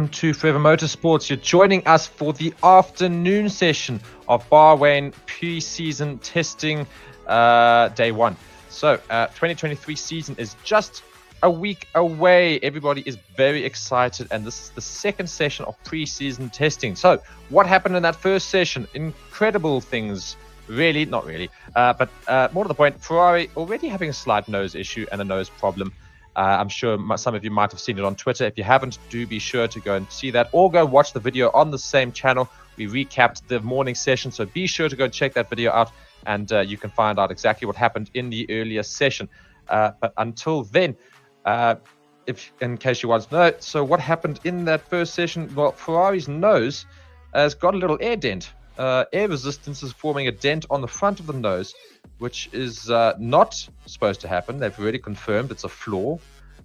welcome to Forever Motorsports. You're joining us for the afternoon session of Bahrain pre-season testing day one. So 2023 season is just a week away. Everybody is very excited, and this is the second session of pre-season testing. So what happened in that first session? Incredible things. Really, not really, but more to the point, Ferrari already having a slight nose issue and a nose problem. I'm sure some of you might have seen it on Twitter. If you haven't, do be sure to go and see that, or go watch the video on the same channel. We recapped the morning session, so be sure to go and check that video out, and you can find out exactly what happened in the earlier session. But until then, in case you want to know, so what happened in that first session? Well, Ferrari's nose has got a little air dent. Air resistance is forming a dent on the front of the nose, which is not supposed to happen. They've already confirmed it's a flaw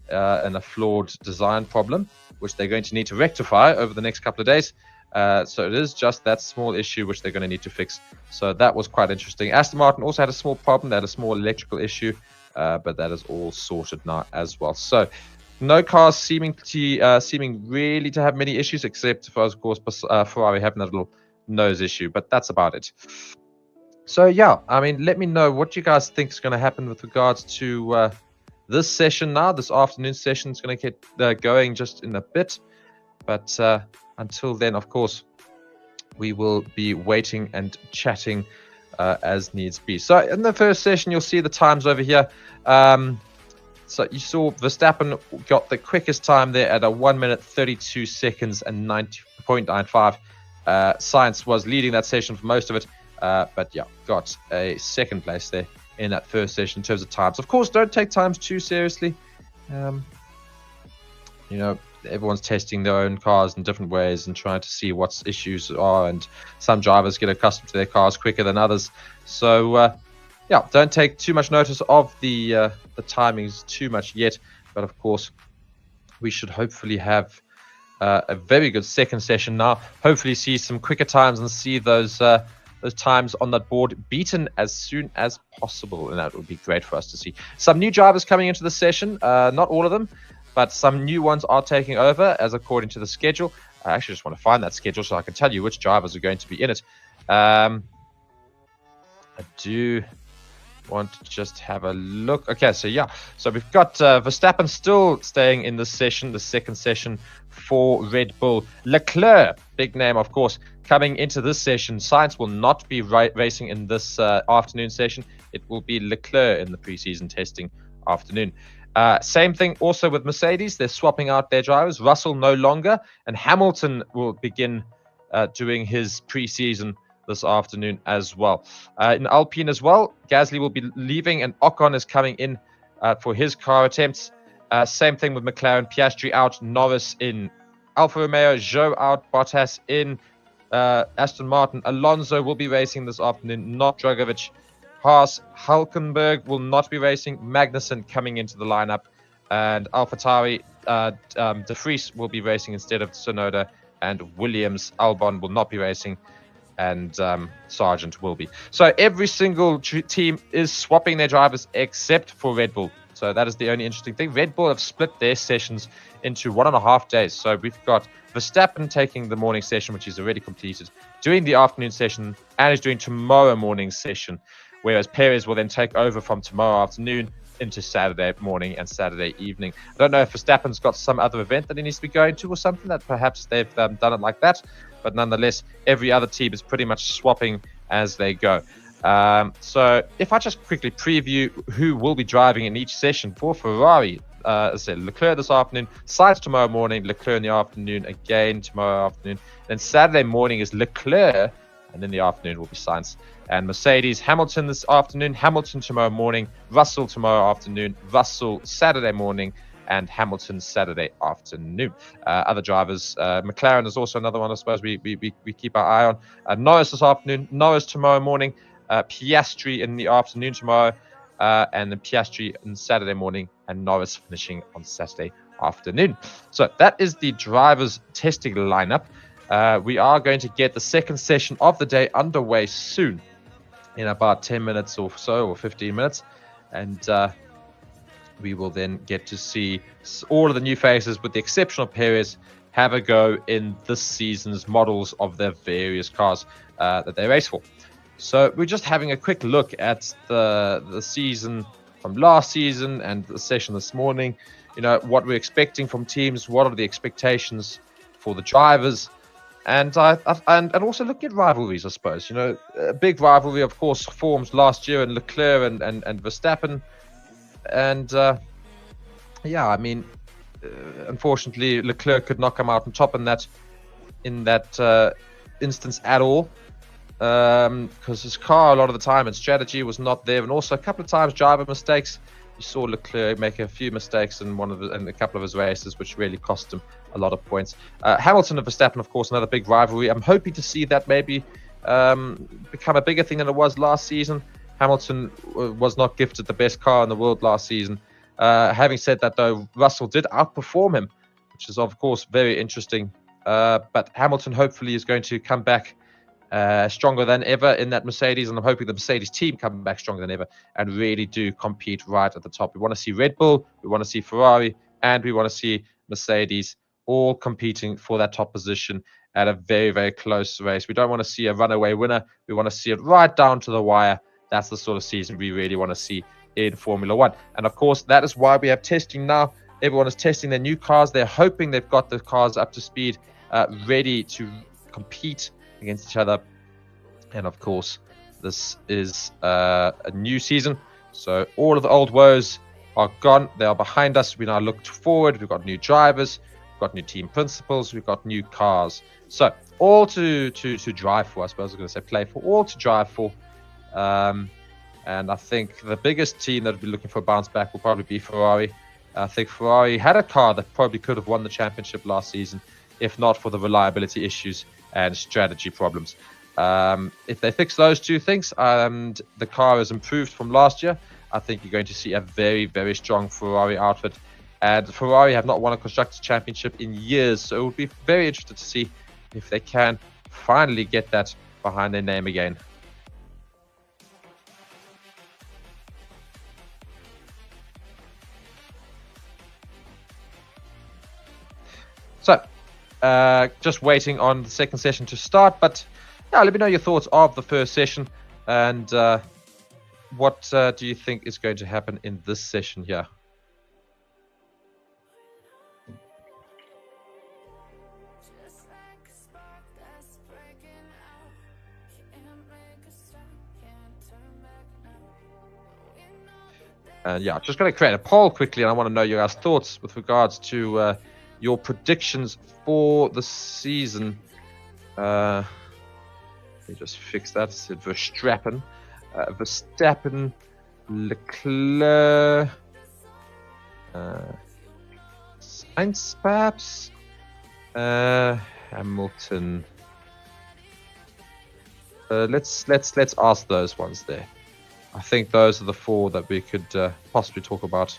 and a flawed design problem, which they're going to need to rectify over the next couple of days. So it is just that small issue which they're going to need to fix. So that was quite interesting. Aston Martin also had a small problem. They had a small electrical issue, but that is all sorted now as well. So no cars seeming really to have many issues, except for, of course, Ferrari having that little nose issue, but that's about it. So yeah, I mean, let me know what you guys think is going to happen with regards to this session now. This afternoon session is going to get going just in a bit, but until then, of course, we will be waiting and chatting as needs be. So in the first session, you'll see the times over here. So you saw Verstappen got the quickest time there at a 1 minute 32 seconds and 90.95. Science was leading that session for most of it, but yeah, got a second place there in that first session in terms of times. Of course, don't take times too seriously. You know, everyone's testing their own cars in different ways and trying to see what issues are, and some drivers get accustomed to their cars quicker than others. So yeah, don't take too much notice of the timings too much yet, but of course we should hopefully have a very good second session now. Hopefully see some quicker times and see those times on that board beaten as soon as possible, and that would be great for us to see. Some new drivers coming into the session, not all of them, but some new ones are taking over as according to the schedule. I actually just want to find that schedule so I can tell you which drivers are going to be in it. I do want to just have a look. Okay, so yeah, so we've got Verstappen still staying in this session, the second session for Red Bull. Leclerc, big name, of course, coming into this session. Sainz will not be racing in this afternoon session. It will be Leclerc in the preseason testing afternoon. Same thing also with Mercedes. They're swapping out their drivers. Russell no longer, and Hamilton will begin doing his preseason this afternoon as well. In Alpine as well, Gasly will be leaving, and Ocon is coming in for his car attempts. Same thing with McLaren. Piastri out, Norris in. Alfa Romeo, Zhou out, Bottas in. Aston Martin, Alonso will be racing this afternoon, not Dragovic. Haas, Hulkenberg will not be racing. Magnussen coming into the lineup, and AlphaTauri, De Vries will be racing instead of Tsunoda, and Williams, Albon will not be racing, and Sargent will be. So every single team is swapping their drivers except for Red Bull. So that is the only interesting thing. Red Bull have split their sessions into 1.5 days. So we've got Verstappen taking the morning session, which he's already completed, doing the afternoon session, and is doing tomorrow morning session, whereas Perez will then take over from tomorrow afternoon into Saturday morning and Saturday evening. I don't know if Verstappen's got some other event that he needs to be going to or something, that perhaps they've done it like that. But nonetheless, every other team is pretty much swapping as they go. So if I just quickly preview who will be driving in each session for Ferrari, as I said, Leclerc this afternoon, Sainz tomorrow morning, Leclerc in the afternoon, again tomorrow afternoon. Then Saturday morning is Leclerc, and in the afternoon will be Sainz. And Mercedes, Hamilton this afternoon, Hamilton tomorrow morning, Russell tomorrow afternoon, Russell Saturday morning, and Hamilton Saturday afternoon. Other drivers, McLaren is also another one I suppose we keep our eye on. Norris this afternoon, Norris tomorrow morning, Piastri in the afternoon tomorrow, and then Piastri on Saturday morning, and Norris finishing on Saturday afternoon. So that is the drivers testing lineup. We are going to get the second session of the day underway soon, in about 10 minutes or so, or 15 minutes, and we will then get to see all of the new faces, with the exception of Perez, have a go in this season's models of their various cars that they race for. So we're just having a quick look at the season from last season and the session this morning. You know, what we're expecting from teams, what are the expectations for the drivers, and also looking at rivalries, I suppose. You know, a big rivalry, of course, formed last year in Leclerc and Verstappen, and yeah, I mean, unfortunately, Leclerc could not come out on top in that instance at all, because his car a lot of the time and strategy was not there, and also a couple of times driver mistakes. You saw Leclerc make a few mistakes in a couple of his races, which really cost him a lot of points. Hamilton and Verstappen, of course, another big rivalry. I'm hoping to see that maybe become a bigger thing than it was last season. Hamilton was not gifted the best car in the world last season. Having said that, though, Russell did outperform him, which is, of course, very interesting. But Hamilton hopefully is going to come back stronger than ever in that Mercedes, and I'm hoping the Mercedes team come back stronger than ever and really do compete right at the top. We want to see Red Bull, we want to see Ferrari, and we want to see Mercedes all competing for that top position at a very, very close race. We don't want to see a runaway winner. We want to see it right down to the wire. That's the sort of season we really want to see in Formula One. And of course, that is why we have testing now. Everyone is testing their new cars. They're hoping they've got the cars up to speed, ready to compete against each other. And of course, this is a new season, so all of the old woes are gone. They are behind us. We now look forward. We've got new drivers, we've got new team principals, we've got new cars, so all to drive for. I suppose I was going to say play for, all to drive for. And I think the biggest team that would be looking for a bounce back will probably be Ferrari. I think Ferrari had a car that probably could have won the championship last season, if not for the reliability issues and strategy problems. If they fix those two things and the car is improved from last year, I think you're going to see a very, very strong Ferrari outfit. And Ferrari have not won a Constructors' Championship in years, so it would be very interesting to see if they can finally get that behind their name again. So, just waiting on the second session to start, but yeah, let me know your thoughts of the first session, and what do you think is going to happen in this session here? And yeah, just going to create a poll quickly, and I want to know your guys' thoughts with regards to your predictions for the season. Let me just fix that. It said Verstappen, Leclerc, Sainz perhaps, Hamilton. Let's ask those ones there. I think those are the four that we could possibly talk about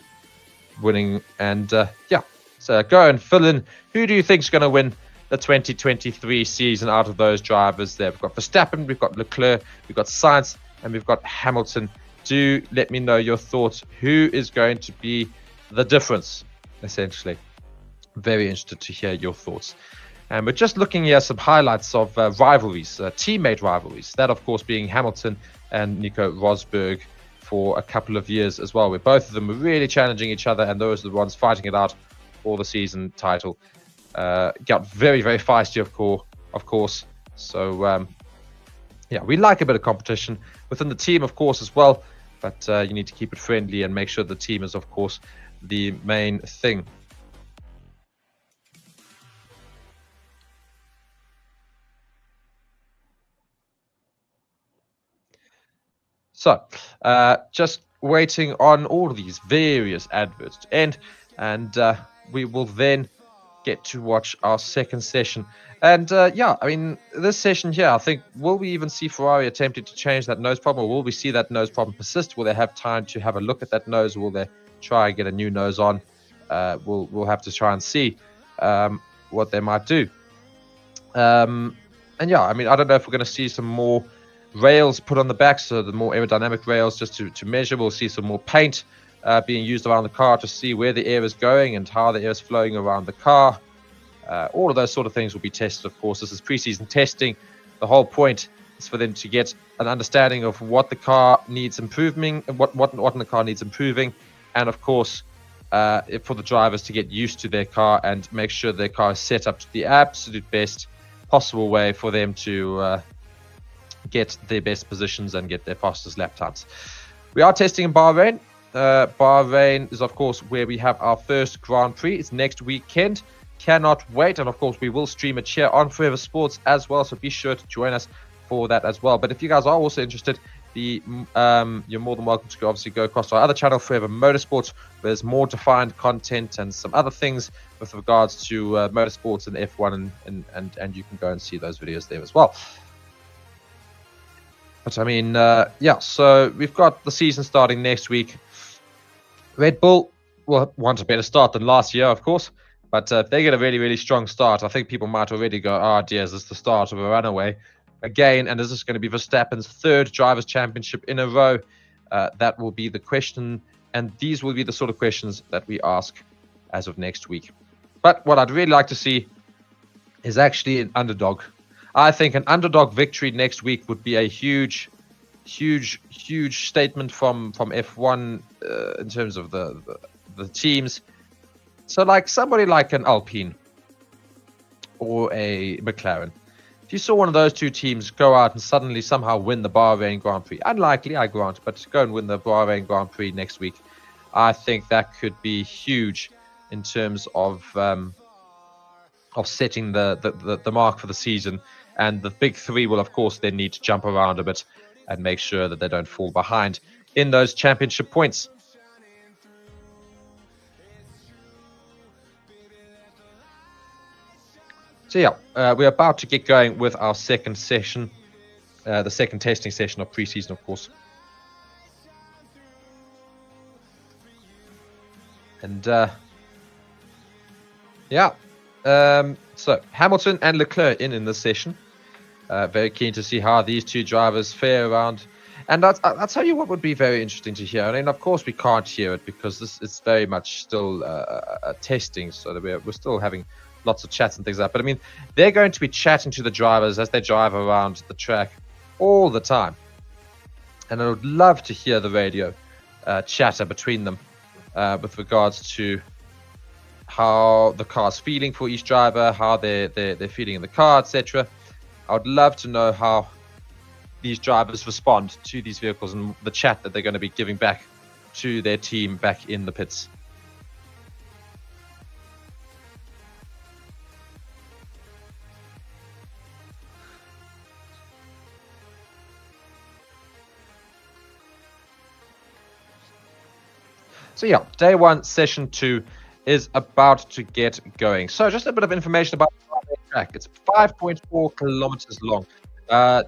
winning. And yeah, so go and fill in. Who do you think is going to win the 2023 season out of those drivers there? We've got Verstappen, we've got Leclerc, we've got Sainz, and we've got Hamilton. Do let me know your thoughts. Who is going to be the difference, essentially? Very interested to hear your thoughts. And we're just looking here at some highlights of rivalries, teammate rivalries. That, of course, being Hamilton and Nico Rosberg for a couple of years as well, where both of them were really challenging each other, and those are the ones fighting it out for the season title. Got very, very feisty, of course. So, yeah, we like a bit of competition within the team, of course, as well. But you need to keep it friendly and make sure the team is, of course, the main thing. So, just waiting on all of these various adverts to end, and we will then get to watch our second session. And yeah, I mean, this session here, I think, will we even see Ferrari attempting to change that nose problem, or will we see that nose problem persist? Will they have time to have a look at that nose, or will they try and get a new nose on? We'll have to try and see what they might do. And yeah, I mean, I don't know if we're going to see some more rails put on the back, so the more aerodynamic rails just to measure. We'll see some more paint being used around the car to see where the air is going and how the air is flowing around the car. All of those sort of things will be tested, of course. This is preseason testing. The whole point is for them to get an understanding of what the car needs improving, what in the car needs improving, and of course, for the drivers to get used to their car and make sure their car is set up to the absolute best possible way for them to get their best positions and get their fastest lap times. We are testing in Bahrain. Bahrain is, of course, where we have our first Grand Prix. It's next weekend. Cannot wait. And, of course, we will stream it here on Forever Sports as well. So be sure to join us for that as well. But if you guys are also interested, you're more than welcome to obviously go across to our other channel, Forever Motorsports, where there's more defined content and some other things with regards to motorsports and F1, and you can go and see those videos there as well. But I mean, yeah, so we've got the season starting next week. Red Bull will want a better start than last year, of course. But if they get a really, really strong start, I think people might already go, oh dear, is this the start of a runaway again? And is this going to be Verstappen's third Drivers' Championship in a row? That will be the question. And these will be the sort of questions that we ask as of next week. But what I'd really like to see is actually an underdog. I think an underdog victory next week would be a huge statement from F1 in terms of the teams. So like somebody like an Alpine or a McLaren. If you saw one of those two teams go out and suddenly somehow win the Bahrain Grand Prix, unlikely, I grant, but go and win the Bahrain Grand Prix next week, I think that could be huge in terms of setting the mark for the season. And the big three will, of course, then need to jump around a bit and make sure that they don't fall behind in those championship points. So yeah, we're about to get going with our second session, the second testing session of preseason, of course. And yeah, so Hamilton and Leclerc in this session. Very keen to see how these two drivers fare around. And I'll tell you what would be very interesting to hear. I mean, of course, we can't hear it because it's very much still a testing. So that we're still having lots of chats and things like that. But I mean, they're going to be chatting to the drivers as they drive around the track all the time. And I would love to hear the radio chatter between them with regards to how the car's feeling for each driver, how they're feeling in the car, etc. I would love to know how these drivers respond to these vehicles and the chat that they're going to be giving back to their team back in the pits. So yeah, day one, session 2 is about to get going. So just a bit of information about the track. It's 5.4 kilometers long.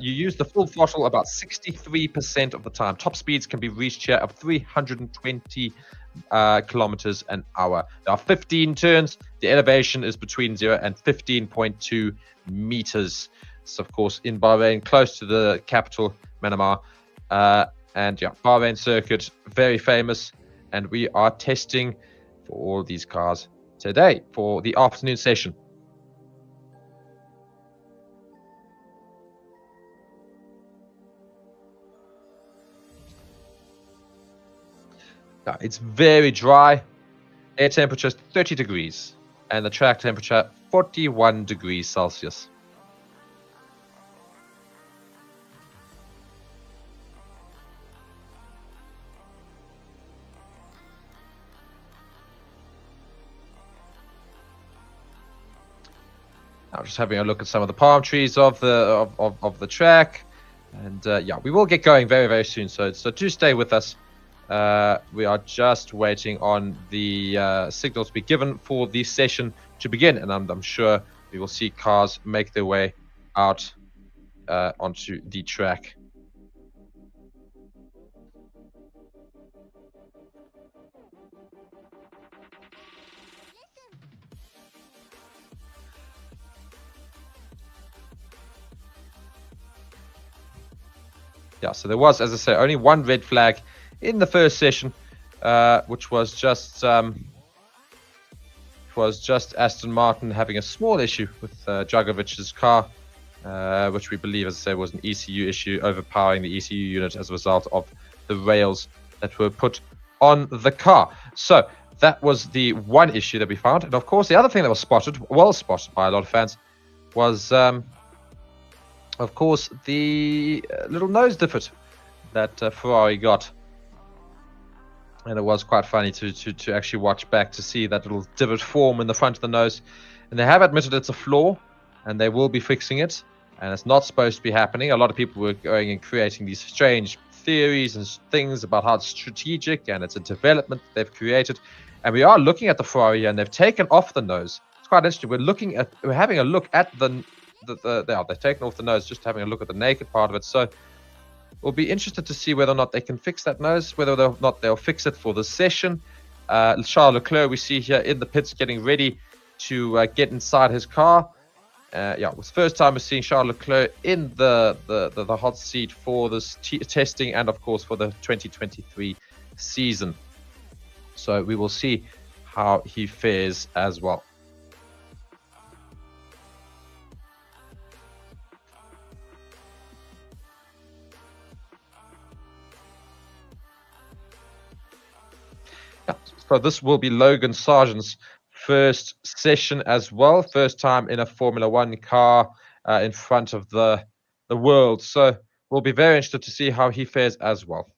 You use the full throttle about 63% of the time. Top speeds can be reached here of 320 kilometers an hour. There are 15 turns. The elevation is between 0 and 15.2 meters. It's of course in Bahrain, close to the capital, Manama. And yeah, Bahrain circuit, very famous. And we are testing for all these cars today for the afternoon session. Now, it's very dry. Air temperature is 30 degrees and the track temperature 41 degrees Celsius. Now, just having a look at some of the palm trees of the track, and yeah, we will get going very, very soon. So do stay with us. We are just waiting on the signal to be given for the session to begin, and I'm sure we will see cars make their way out onto the track. Yeah, so there was, as I say, only one red flag in the first session, which was just was just Aston Martin having a small issue with Dragovic's car, which we believe, as I say, was an ECU issue, overpowering the ECU unit as a result of the rails that were put on the car. So that was the one issue that we found. And of course, the other thing that was spotted, well spotted by a lot of fans, was, of course, the little nose divot that Ferrari got. And it was quite funny to actually watch back to see that little divot form in the front of the nose. And they have admitted it's a flaw, and they will be fixing it. And it's not supposed to be happening. A lot of people were going and creating these strange theories and things about how it's strategic and it's a development they've created. And we are looking at the Ferrari, and they've taken off the nose. It's quite interesting. We're having a look at they've taken off the nose, just having a look at the naked part of it. So we'll be interested to see whether or not they can fix that nose, whether or not they'll fix it for the session. Charles Leclerc, we see here in the pits getting ready to get inside his car. It was the first time we're seeing Charles Leclerc in the hot seat for this testing and, of course, for the 2023 season. So we will see how he fares as well. So this will be Logan Sargent's first session as well. First time in a Formula One car in front of the world. So we'll be very interested to see how he fares as well.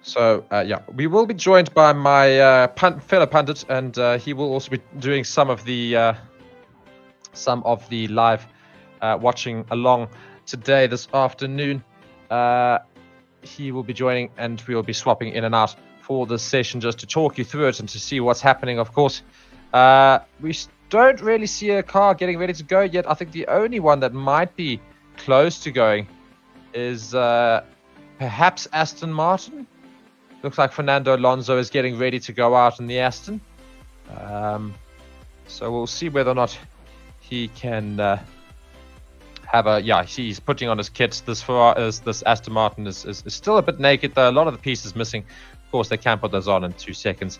So, yeah, we will be joined by my fellow pundit, and he will also be doing some of the live watching along today, this afternoon. He will be joining, and we will be swapping in and out for this session just to talk you through it and to see what's happening, of course. We don't really see a car getting ready to go yet. I think the only one that might be close to going is perhaps Aston Martin. Looks like Fernando Alonso is getting ready to go out in the Aston. So we'll see whether or not he can have a... Yeah, he's putting on his kit. This Aston Martin is still a bit naked, though. A lot of the pieces missing. Of course, they can put those on in 2 seconds.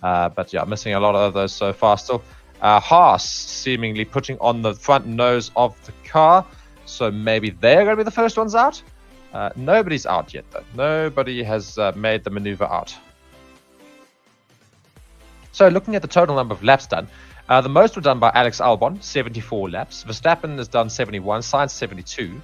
But yeah, missing a lot of those so far still. Haas seemingly putting on the front nose of the car. So maybe they're going to be the first ones out. Nobody's out yet, though. Nobody has made the maneuver out. So looking at the total number of laps done, the most were done by Alex Albon, 74 laps. Verstappen has done 71, Sainz 72.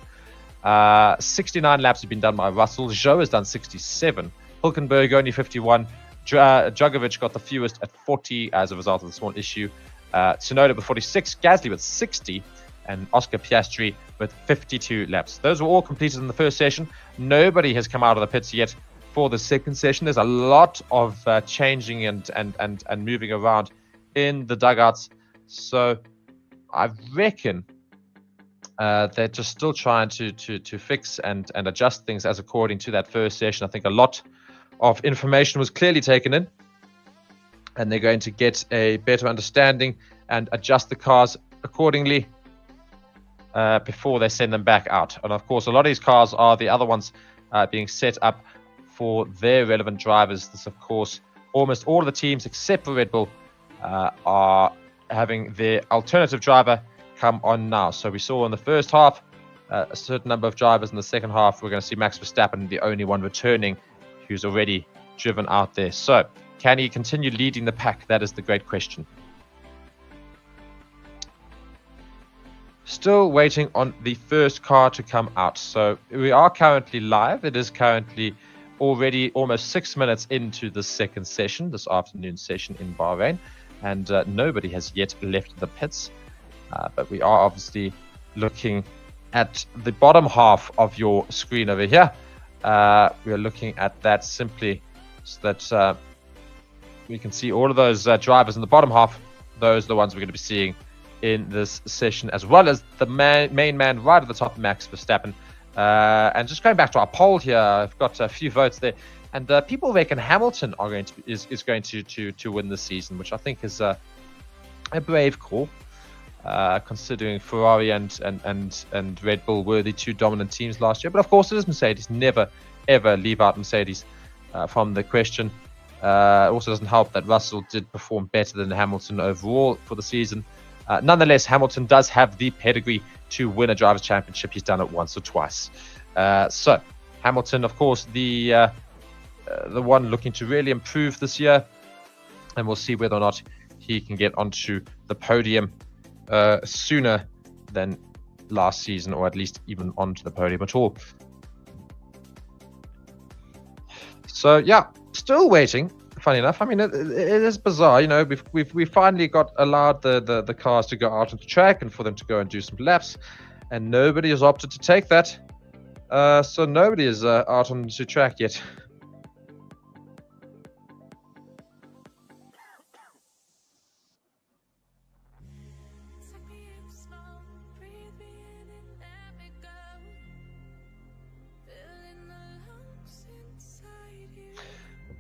69 laps have been done by Russell. Zhou has done 67. Hülkenberg only 51. Djokovic got the fewest at 40 as a result of the small issue. Tsunoda with 46. Gasly with 60. And Oscar Piastri with 52 laps. Those were all completed in the first session. Nobody has come out of the pits yet for the second session. There's a lot of changing and moving around in the dugouts. So I reckon they're just still trying to fix and adjust things as according to that first session. I think a lot of information was clearly taken in, and they're going to get a better understanding and adjust the cars accordingly before they send them back out. And of course, a lot of these cars are the other ones being set up for their relevant drivers. This, of course, almost all of the teams except for Red Bull are having their alternative driver come on now. So we saw in the first half a certain number of drivers. In the second half, we're going to see Max Verstappen, the only one returning, who's already driven out there. So can he continue leading the pack? That is the great question. Still waiting on the first car to come out. So we are currently live. It is currently already almost 6 minutes into the second session, this afternoon session in Bahrain. And nobody has yet left the pits. But we are obviously looking at the bottom half of your screen over here. We are looking at that simply so that we can see all of those drivers in the bottom half. Those are the ones we're going to be seeing in this session, as well as the main man right at the top, Max Verstappen. And just going back to our poll here, I've got a few votes there, and people reckon Hamilton is going to win this season, which I think is a brave call, considering Ferrari and Red Bull were the two dominant teams last year. But of course, it is Mercedes. Never ever leave out Mercedes from the question. It also doesn't help that Russell did perform better than Hamilton overall for the season. Nonetheless, Hamilton does have the pedigree to win a Drivers' Championship. He's done it once or twice. So Hamilton, of course, the one looking to really improve this year. And we'll see whether or not he can get onto the podium sooner than last season, or at least even onto the podium at all. So, yeah, still waiting. Funny enough, I mean, it is bizarre. You know, we've finally allowed the cars to go out on the track and for them to go and do some laps, and nobody has opted to take that. So nobody is out on the track yet.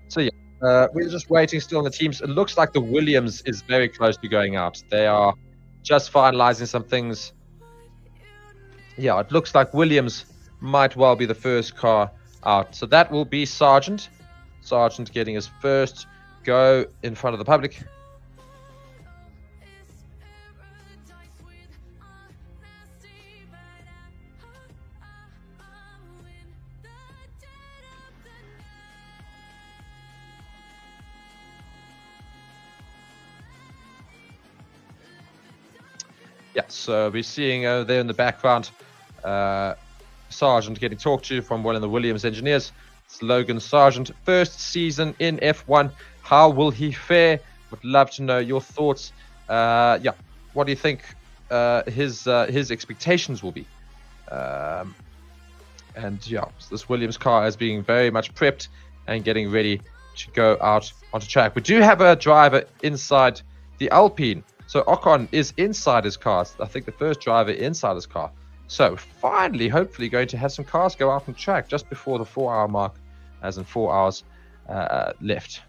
So yeah. We're just waiting still on the teams. It looks like the Williams is very close to going out. They are just finalizing some things. Yeah, it looks like Williams might well be the first car out. So that will be Sargent. Sargent getting his first go in front of the public. Yeah, so we're seeing there in the background Sargent getting talked to from one of the Williams engineers. It's Logan Sargent, first season in F1. How will he fare? Would love to know your thoughts. Yeah, what do you think his expectations will be? And yeah, this Williams car is being very much prepped and getting ready to go out onto track. We do have a driver inside the Alpine. So Ocon is inside his car. I think the first driver inside his car. So finally, hopefully, going to have some cars go out on track just before the 4-hour mark, as in 4 hours left.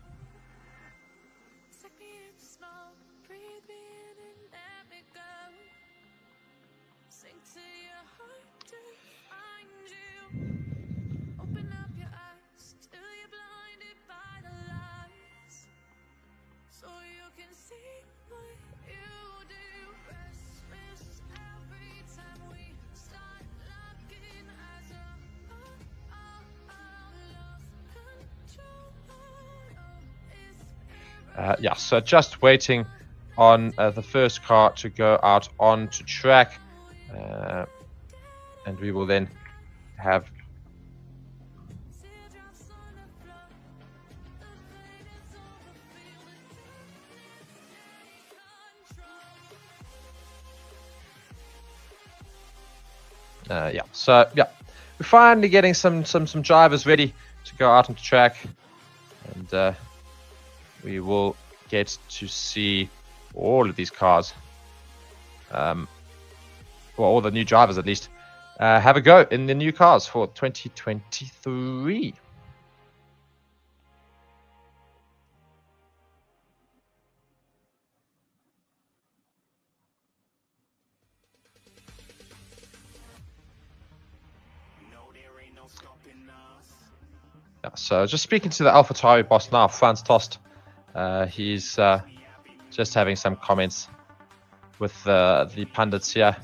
Yeah, so just waiting on the first car to go out onto track, and we will then have yeah, so yeah, we're finally getting some drivers ready to go out onto track, and we will get to see all of these cars, well, all the new drivers at least, have a go in the new cars for 2023. Yeah, so just speaking to the AlphaTauri boss now, Franz Tost. He's just having some comments with the pundits here.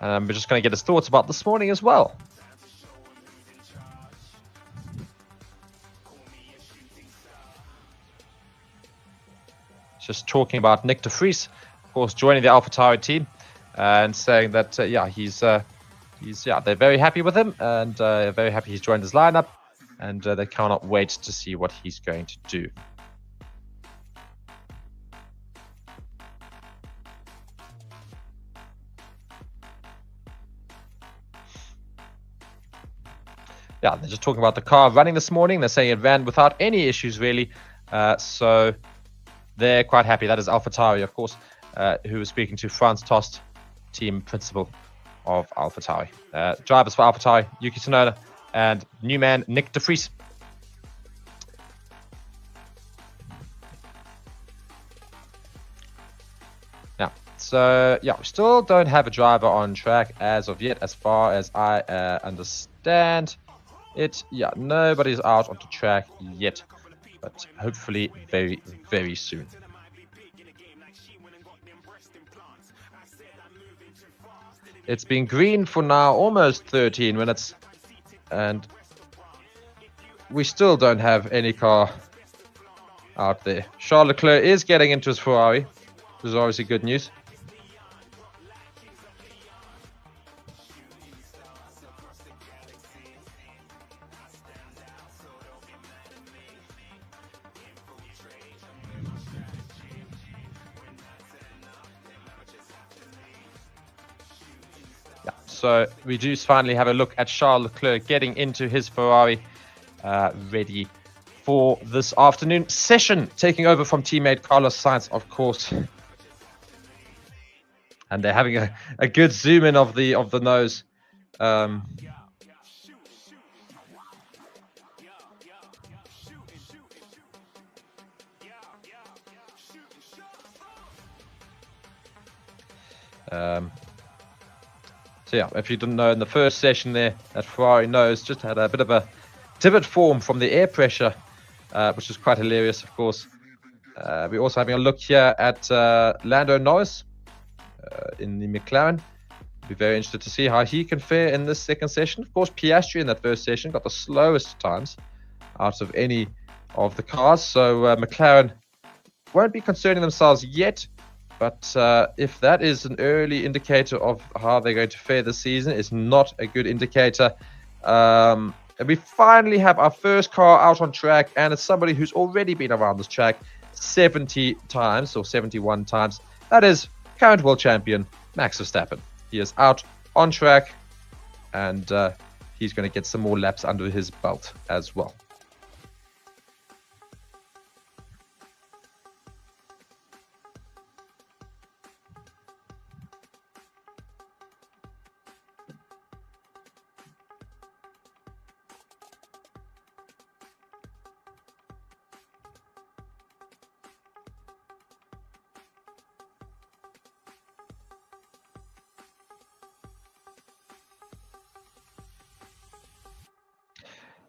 We're just going to get his thoughts about this morning as well. Just talking about Nick de Vries, of course, joining the AlphaTauri team, and saying that yeah, they're very happy with him, and very happy he's joined his lineup, and they cannot wait to see what he's going to do. Yeah, they're just talking about the car running this morning. They're saying it ran without any issues, really. So they're quite happy. That is AlphaTauri, of course, who was speaking to Franz Tost, team principal of AlphaTauri. Drivers for AlphaTauri, Yuki Tsunoda, and new man Nick de Vries. Now, so yeah, we still don't have a driver on track as of yet, as far as I understand it. Yeah, nobody's out onto track yet, but hopefully very, very soon. It's been green for now almost 13 minutes, and we still don't have any car out there. Charles Leclerc is getting into his Ferrari, which is obviously good news. So we do finally have a look at Charles Leclerc getting into his Ferrari, ready for this afternoon session, taking over from teammate Carlos Sainz, of course. And they're having a good zoom in of the nose. So yeah, if you didn't know, in the first session there, that Ferrari nose just had a bit of a divot form from the air pressure, which is quite hilarious, of course. We're also having a look here at Lando Norris in the McLaren. Be very interested to see how he can fare in this second session. Of course, Piastri in that first session got the slowest times out of any of the cars. So McLaren won't be concerning themselves yet But if that is an early indicator of how they're going to fare this season, it's not a good indicator. And we finally have our first car out on track, and it's somebody who's already been around this track 70 times or 71 times. That is current world champion Max Verstappen. He is out on track, and he's going to get some more laps under his belt as well.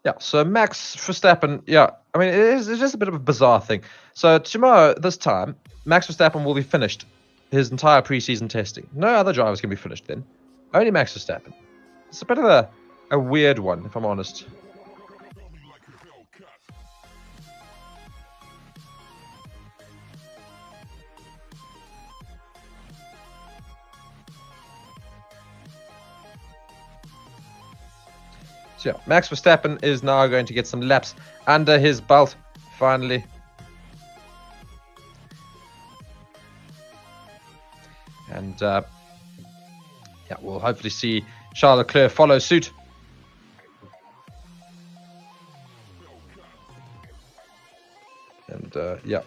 Yeah, so Max Verstappen, I mean, it's just a bit of a bizarre thing. So tomorrow, this time, Max Verstappen will be finished his entire preseason testing. No other drivers can be finished then. Only Max Verstappen. It's a bit of a weird one, if I'm honest. So yeah, Max Verstappen is now going to get some laps under his belt, finally. And yeah, we'll hopefully see Charles Leclerc follow suit. And yeah.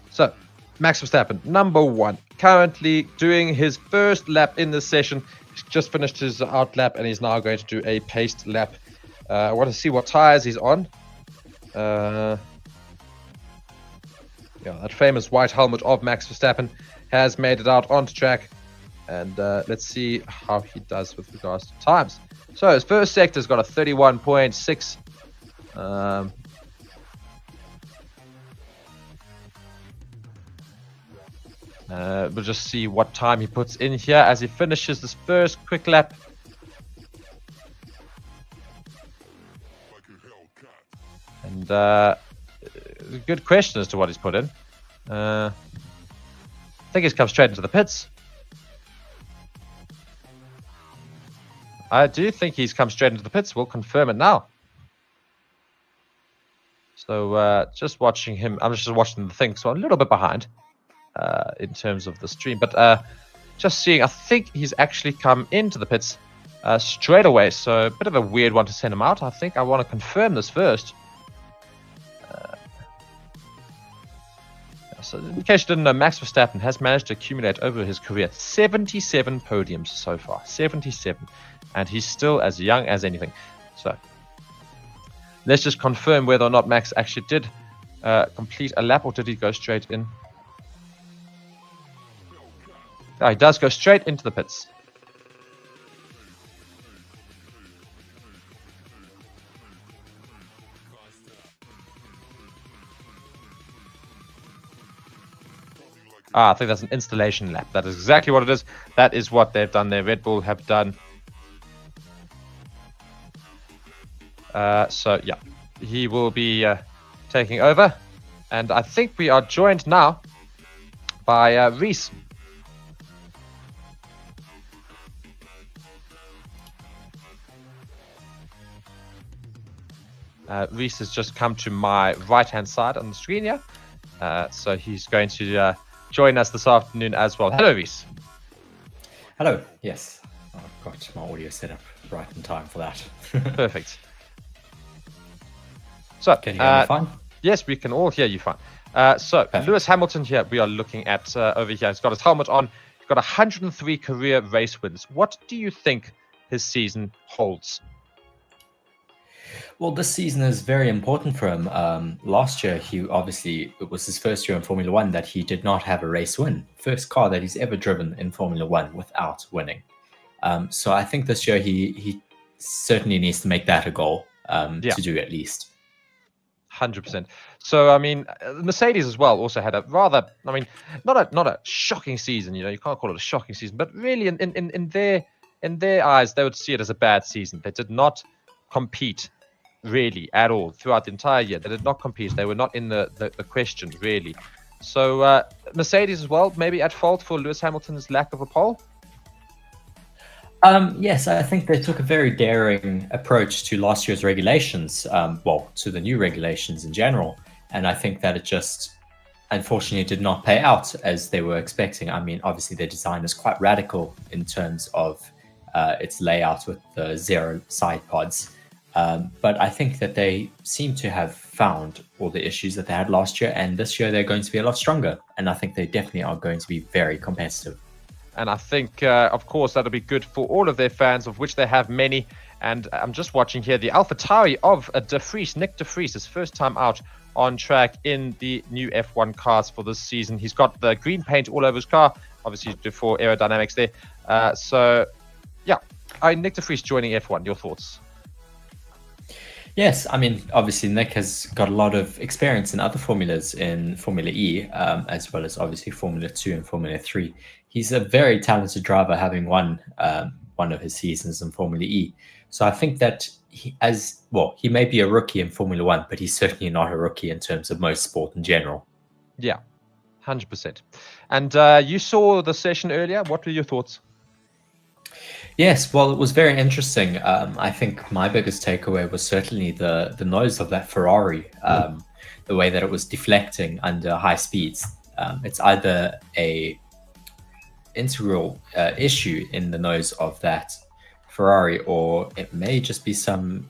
So, Max Verstappen, number 1, currently doing his first lap in this session. He's just finished his out lap, and he's now going to do a paced lap. I want to see what tires he's on. Yeah, that famous white helmet of Max Verstappen has made it out onto track. And let's see how he does with regards to times. So his first sector's got a 31.6. We'll just see what time he puts in here as he finishes this first quick lap. And a good question as to what he's put in. I think he's come straight into the pits. I do think he's come straight into the pits. We'll confirm it now. So just watching him. I'm just watching the thing, so I'm a little bit behind in terms of the stream. But just seeing, I think he's actually come into the pits straight away. So a bit of a weird one to send him out. I think I want to confirm this first. So in case you didn't know, Max Verstappen has managed to accumulate over his career 77 podiums so far. 77. And he's still as young as anything. So let's just confirm whether or not Max actually did complete a lap, or did he go straight in? Oh, he does go straight into the pits. I think that's an installation lap. That is exactly what it is. That is what they've done there. Red Bull have done. So, yeah, he will be taking over. And I think we are joined now by Reese. Reese has just come to my right-hand side on the screen here. So he's going to join us this afternoon as well. Hello, Reese. Hello. Yes, I've got my audio set up right in time for that. Perfect. So, can you hear me fine? Yes, we can all hear you fine. So, perfect. Lewis Hamilton here, we are looking at over here. He's got his helmet on. He's got 103 career race wins. What do you think his season holds? Well, this season is very important for him. Last year, it was his first year in Formula One that he did not have a race win. First car that he's ever driven in Formula One without winning. So I think this year he certainly needs to make that a goal to do at least. 100%. So, I mean, Mercedes as well also had a rather, I mean, not a shocking season. You know, you can't call it a shocking season, but really in their eyes, they would see it as a bad season. They did not compete really at all throughout the entire year. They did not compete. They were not in the question, really. So Mercedes as well, maybe at fault for Lewis Hamilton's lack of a pole? Yes, I think they took a very daring approach to last year's regulations, to the new regulations in general. And I think that it just unfortunately did not pay out as they were expecting. I mean, obviously their design is quite radical in terms of its layout with the 0 side pods. But I think that they seem to have found all the issues that they had last year, and this year they're going to be a lot stronger. And I think they definitely are going to be very competitive. And I think, of course, that'll be good for all of their fans, of which they have many. And I'm just watching here the AlphaTauri of Nick De Vries, his first time out on track in the new F1 cars for this season. He's got the green paint all over his car, obviously before aerodynamics there. Nick De Vries joining F1. Your thoughts? Yes, I mean, obviously Nick has got a lot of experience in other formulas, in Formula E, as well as obviously Formula 2 and Formula 3. He's a very talented driver, having won one of his seasons in Formula E. So I think that he may be a rookie in Formula 1, but he's certainly not a rookie in terms of motorsport in general. Yeah, 100%. And you saw the session earlier. What were your thoughts? Yes, well, it was very interesting. I think my biggest takeaway was certainly the nose of that Ferrari, the way that it was deflecting under high speeds. It's either a integral issue in the nose of that Ferrari, or it may just be some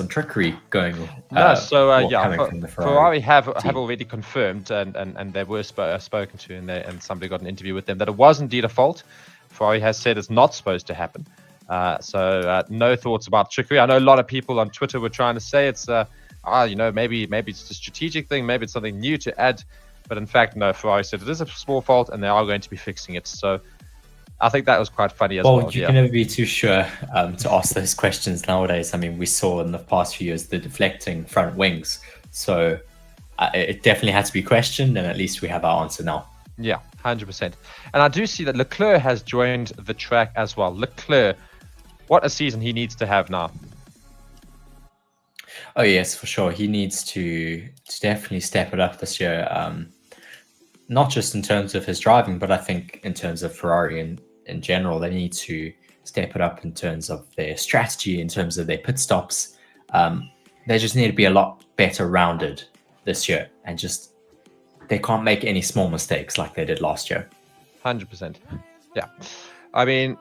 trickery going. Coming from the Ferrari have already confirmed, and they were spoken to, and somebody got an interview with them, that it was indeed a fault. Ferrari has said it's not supposed to happen. No thoughts about trickery. I know a lot of people on Twitter were trying to say it's maybe it's a strategic thing, maybe it's something new to add. But in fact, no, Ferrari said it is a small fault and they are going to be fixing it. So I think that was quite funny as well. Well, you can never be too sure to ask those questions nowadays. I mean, we saw in the past few years the deflecting front wings. So it definitely had to be questioned, and at least we have our answer now. Yeah, 100%. And I do see that Leclerc has joined the track as well. Leclerc, what a season he needs to have now. Oh, yes, for sure. He needs to definitely step it up this year. Not just in terms of his driving, but I think in terms of Ferrari in general, they need to step it up in terms of their strategy, in terms of their pit stops. They just need to be a lot better rounded this year, and just they can't make any small mistakes like they did last year. 100%. Yeah. I mean,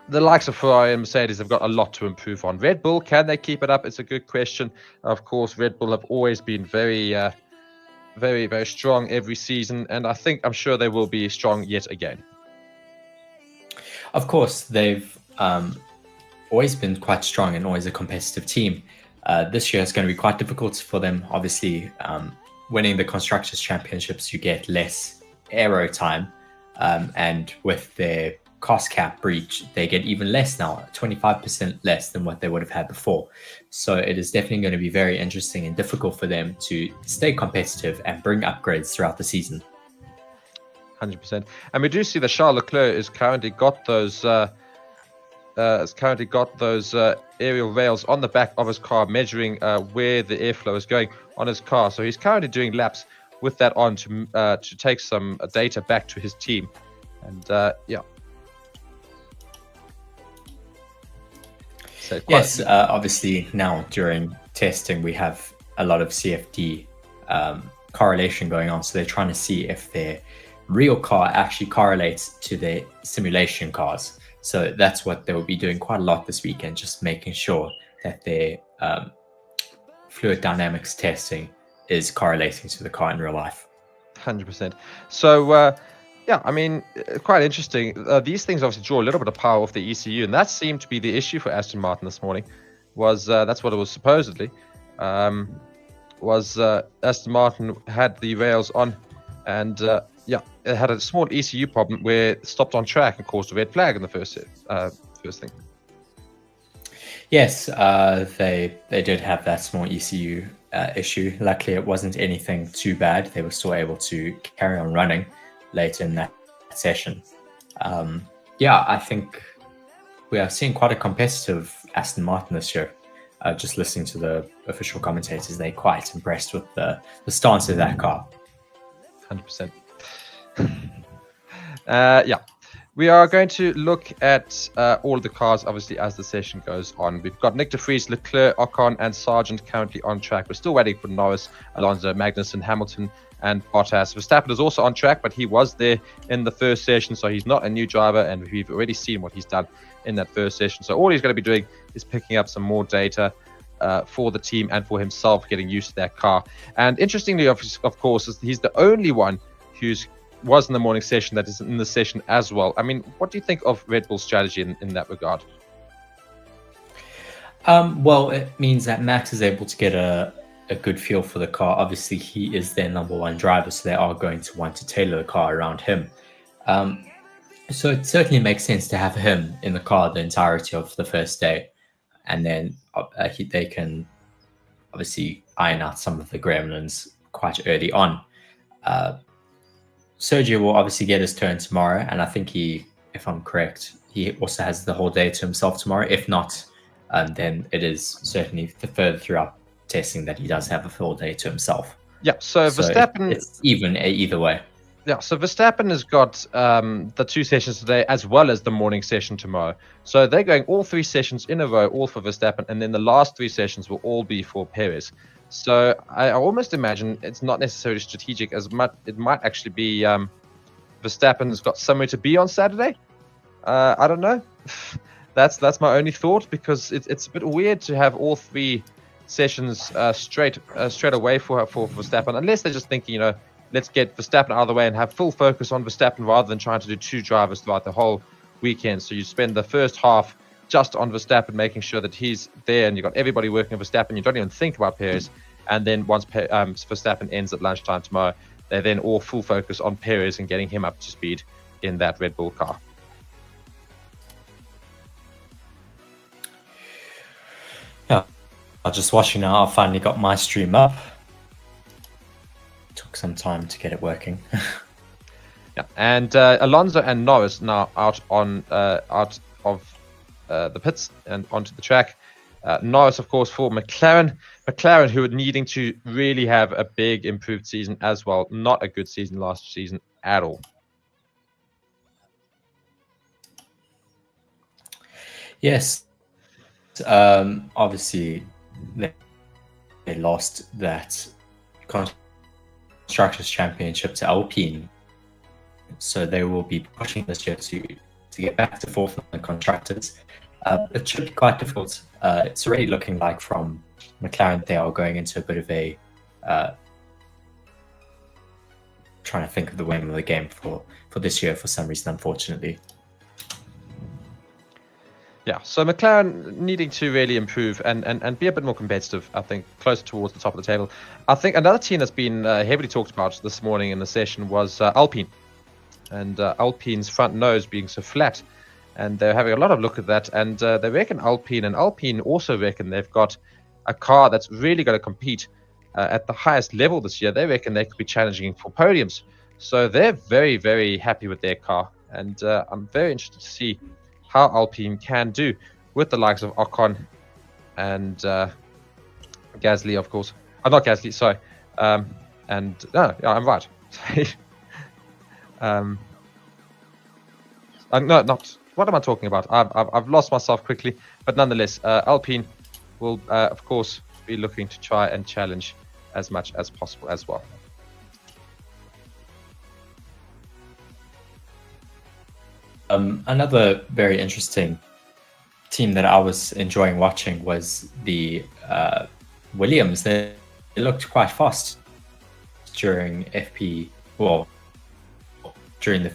the likes of Ferrari and Mercedes have got a lot to improve on. Red Bull, can they keep it up? It's a good question. Of course, Red Bull have always been very, very strong every season, and I'm sure they will be strong yet again. Of course, they've always been quite strong and always a competitive team. This year is going to be quite difficult for them. Obviously, winning the Constructors' Championships, you get less aero time, and with their cost cap breach, they get even less now, 25% less than what they would have had before. So it is definitely going to be very interesting and difficult for them to stay competitive and bring upgrades throughout the season. 100%. And we do see that Charles Leclerc has currently got those aerial rails on the back of his car, measuring where the airflow is going on his car. So he's currently doing laps with that on to take some data back to his team. And So yes, obviously now during testing we have a lot of CFD correlation going on. So they're trying to see if their real car actually correlates to their simulation cars. So that's what they will be doing quite a lot this weekend, just making sure that their fluid dynamics testing is correlating to the car in real life. 100%. So I mean, quite interesting. These things obviously draw a little bit of power off the ECU, and that seemed to be the issue for Aston Martin this morning. That's what it was supposedly. Aston Martin had the rails on, and it had a small ECU problem where it stopped on track and caused a red flag in the first thing. Yes, they did have that small ECU issue. Luckily, it wasn't anything too bad. They were still able to carry on running later in that session. I think we are seeing quite a competitive Aston Martin this year. just listening to the official commentators, they're quite impressed with the stance of that car. 100%. Yeah. We are going to look at all of the cars, obviously, as the session goes on. We've got Nick de Vries, Leclerc, Ocon, and Sargent currently on track. We're still waiting for Norris, Alonso, Magnussen, Hamilton, and Bottas. Verstappen is also on track, but he was there in the first session, so he's not a new driver, and we've already seen what he's done in that first session. So all he's going to be doing is picking up some more data for the team and for himself, getting used to that car. And interestingly, of course, is he's the only one who's was in the morning session that is in the session as well. I mean, what do you think of Red Bull's strategy in that regard? Well, it means that Max is able to get a good feel for the car. Obviously, he is their number one driver, so they are going to want to tailor the car around him. So it certainly makes sense to have him in the car the entirety of the first day, and then they can obviously iron out some of the gremlins quite early on. Sergio will obviously get his turn tomorrow, and I think if I'm correct, he also has the whole day to himself tomorrow. If not, then it is certainly further throughout testing that he does have a full day to himself. Yeah, so Verstappen... It's even either way. Yeah, so Verstappen has got the 2 sessions today as well as the morning session tomorrow. So they're going all 3 sessions in a row, all for Verstappen, and then the last 3 sessions will all be for Perez. So I almost imagine it's not necessarily strategic as much. It might actually be Verstappen's got somewhere to be on Saturday. I don't know. That's my only thought, because it's a bit weird to have all 3 sessions straight away for Verstappen, unless they're just thinking, let's get Verstappen out of the way and have full focus on Verstappen rather than trying to do 2 drivers throughout the whole weekend. So you spend the first half just on Verstappen, making sure that he's there, and you've got everybody working on Verstappen. You don't even think about Perez. And then once Verstappen ends at lunchtime tomorrow, they're then all full focus on Perez and getting him up to speed in that Red Bull car. Yeah, I'm just watching now. I finally got my stream up. Took some time to get it working. Yeah, and Alonso and Norris now out of the pits and onto the track. Norris, of course, for McLaren. McLaren, who are needing to really have a big improved season as well. Not a good season last season at all. Yes. Obviously, they lost that Constructors' Championship to Alpine. So they will be pushing this year to get back to 4th in the Constructors. It should be quite difficult. It's already looking like from McLaren they are going into a bit of a trying to think of the winning of the game for this year for some reason, unfortunately. Yeah, so McLaren needing to really improve and be a bit more competitive, I think, closer towards the top of the table. I think another team that's been heavily talked about this morning in the session was Alpine. And Alpine's front nose being so flat. And they're having a lot of look at that. And they reckon Alpine also reckon they've got a car that's really going to compete at the highest level this year. They reckon they could be challenging for podiums. So they're very, very happy with their car. And I'm very interested to see how Alpine can do with the likes of Ocon and Gasly, of course. Not Gasly, sorry. I'm right. No, not. What am I talking about? I've lost myself quickly, but nonetheless, Alpine will, of course, be looking to try and challenge as much as possible as well. Another very interesting team that I was enjoying watching was the Williams. They looked quite fast during during the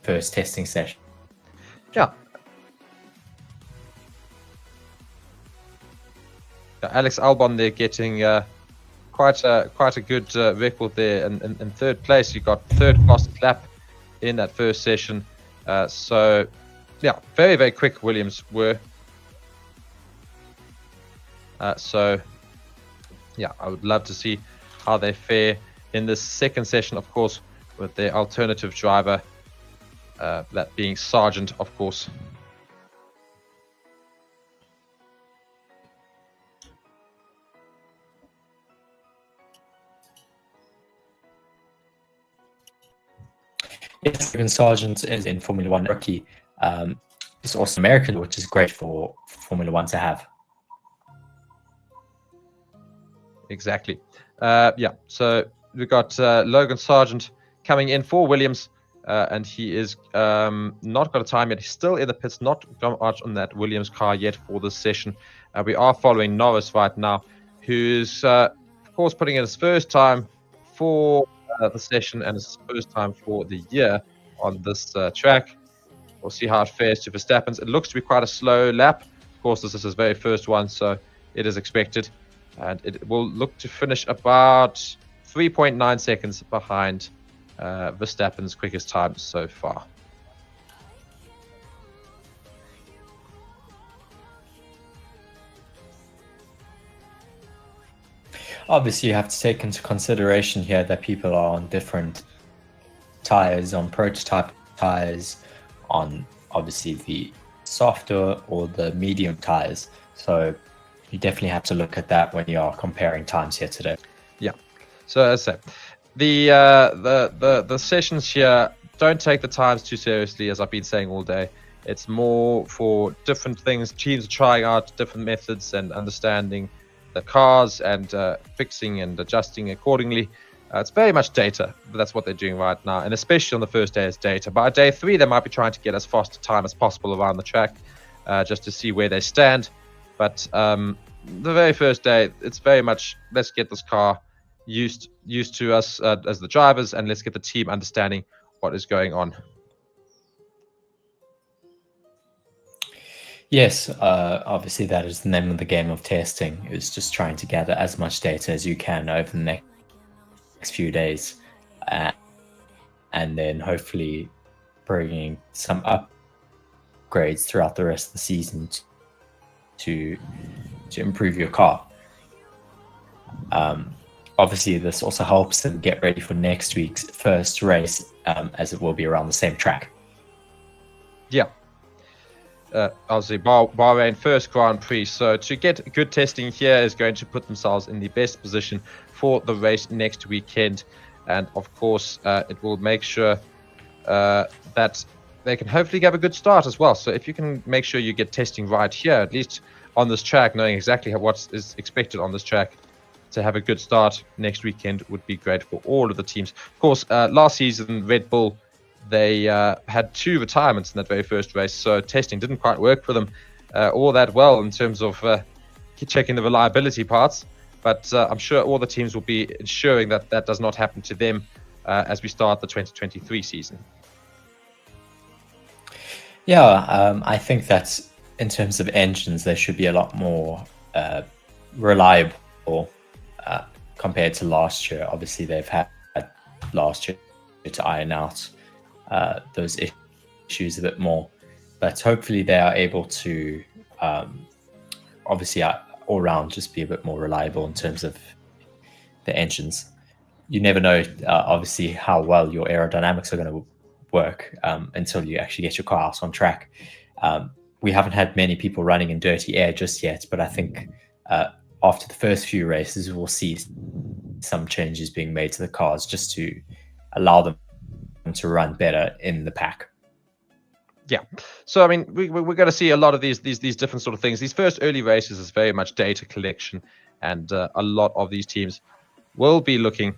first testing session. Yeah. Alex Albon there getting quite a good record there in third place. You got third fastest lap in that first session. So yeah, very, very quick Williams were. So yeah, I would love to see how they fare in this second session, of course, with their alternative driver, that being Sargent, of course. Yes, Logan Sargent is in Formula One rookie. It's also American, which is great for Formula One to have. Exactly. Yeah, so we've got Logan Sargent coming in for Williams, and he is not got a time yet. He's still in the pits, not gone much on that Williams car yet for this session. We are following Norris right now, who's, of course, putting in his first time for the session and his first time for the year on this track. We'll see how it fares to Verstappen's. It looks to be quite a slow lap. Of course, this is his very first one, so it is expected. And it will look to finish about 3.9 seconds behind Verstappen's quickest time so far. Obviously, you have to take into consideration here that people are on different tires, on prototype tires, on obviously the softer or the medium tires. So you definitely have to look at that when you are comparing times here today. Yeah. So as I said, the sessions here, don't take the times too seriously, as I've been saying all day. It's more for different things. Teams are trying out different methods and understanding the cars and fixing and adjusting accordingly. It's very much data, but that's what they're doing right now. And especially on the first day, it's data. By day 3, they might be trying to get as fast a time as possible around the track, just to see where they stand. But the very first day, it's very much, let's get this car used to us as the drivers, and let's get the team understanding what is going on. Yes, obviously that is the name of the game of testing, is just trying to gather as much data as you can over the next few days, and then hopefully bringing some upgrades throughout the rest of the season to improve your car. Obviously, this also helps them get ready for next week's first race, as it will be around the same track. Yeah. Obviously, Bahrain first Grand Prix. So to get good testing here is going to put themselves in the best position for the race next weekend. And of course, it will make sure that they can hopefully have a good start as well. So if you can make sure you get testing right here, at least on this track, knowing exactly what is expected on this track, to have a good start next weekend would be great for all of the teams. Of course, last season, Red Bull, they had 2 retirements in that very first race, so testing didn't quite work for them all that well in terms of checking the reliability parts. But I'm sure all the teams will be ensuring that that does not happen to them as we start the 2023 season. Yeah, I think that in terms of engines, they should be a lot more reliable compared to last year. Obviously, they've had last year to iron out those issues a bit more, but hopefully they are able to obviously all round just be a bit more reliable in terms of the engines. You never know obviously how well your aerodynamics are going to work until you actually get your car out on track. We haven't had many people running in dirty air just yet, but I think after the first few races we'll see some changes being made to the cars just to allow them to run better in the pack. Yeah, so I mean, we're going to see a lot of these different sort of things. These first early races is very much data collection, and a lot of these teams will be looking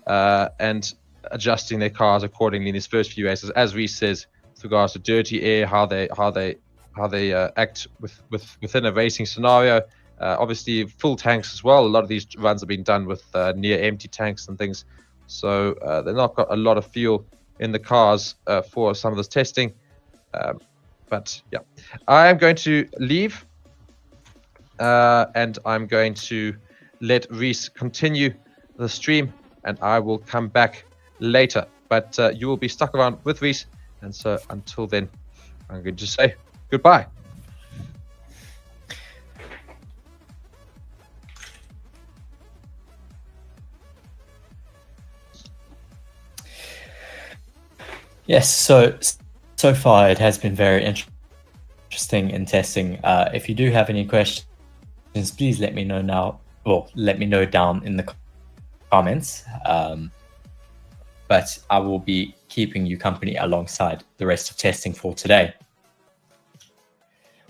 and adjusting their cars accordingly in these first few races. As Reese says, with regards to dirty air, how they act within a racing scenario. Obviously, full tanks as well. A lot of these runs have been done with near empty tanks and things, so they've not got a lot of fuel in the cars for some of this testing. But yeah, I am going to leave and I'm going to let Reese continue the stream, and I will come back later. But you will be stuck around with Reese, and so until then, I'm going to say goodbye. Yes, so far it has been very interesting in testing. If you do have any questions, please let me know now, or let me know down in the comments. but I will be keeping you company alongside the rest of testing for today.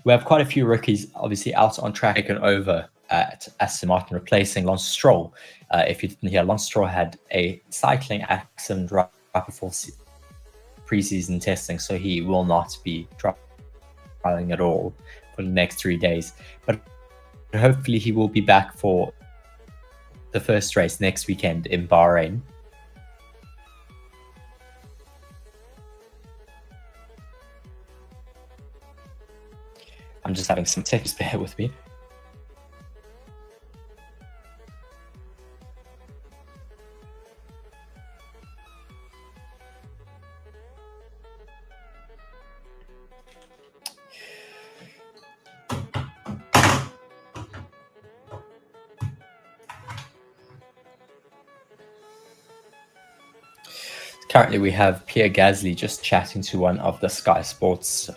We have quite a few rookies obviously out on track, taken over at Aston Martin, replacing Lance Stroll. If you didn't hear, Lance Stroll had a cycling accident right before preseason testing, so he will not be trialing at all for the next 3 days. But hopefully he will be back for the first race next weekend in Bahrain. I'm just having some technical, bear with me. Currently, we have Pierre Gasly just chatting to one of the Sky Sports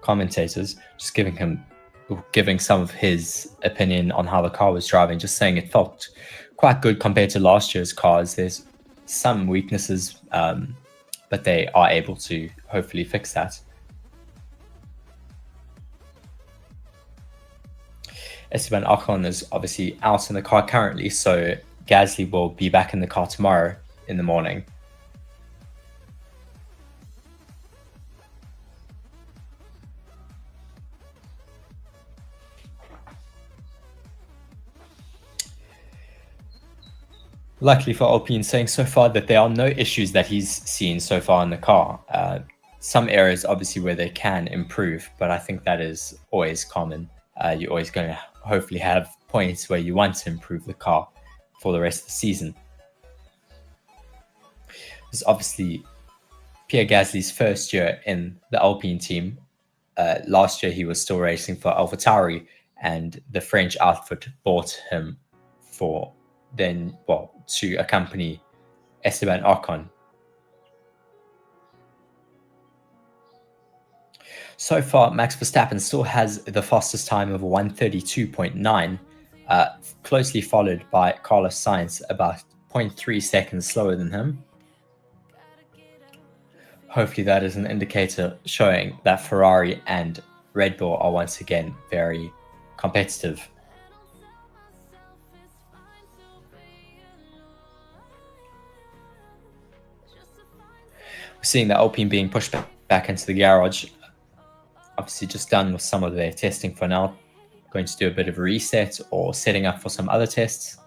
commentators, just giving some of his opinion on how the car was driving, just saying it felt quite good compared to last year's cars. There's some weaknesses, but they are able to hopefully fix that. Esteban Ocon is obviously out in the car currently, so Gasly will be back in the car tomorrow in the morning. Luckily for Alpine, saying so far that there are no issues that he's seen so far in the car. Some areas obviously where they can improve, but I think that is always common. You're always going to hopefully have points where you want to improve the car for the rest of the season. This is obviously Pierre Gasly's first year in the Alpine team. Last year he was still racing for AlphaTauri, and the French outfit bought him to accompany Esteban Ocon. So far, Max Verstappen still has the fastest time of 1:32.9, closely followed by Carlos Sainz, about 0.3 seconds slower than him. Hopefully that is an indicator showing that Ferrari and Red Bull are once again very competitive. We're seeing the Alpine being pushed back into the garage. Obviously just done with some of their testing for now. Going to do a bit of a reset or setting up for some other tests.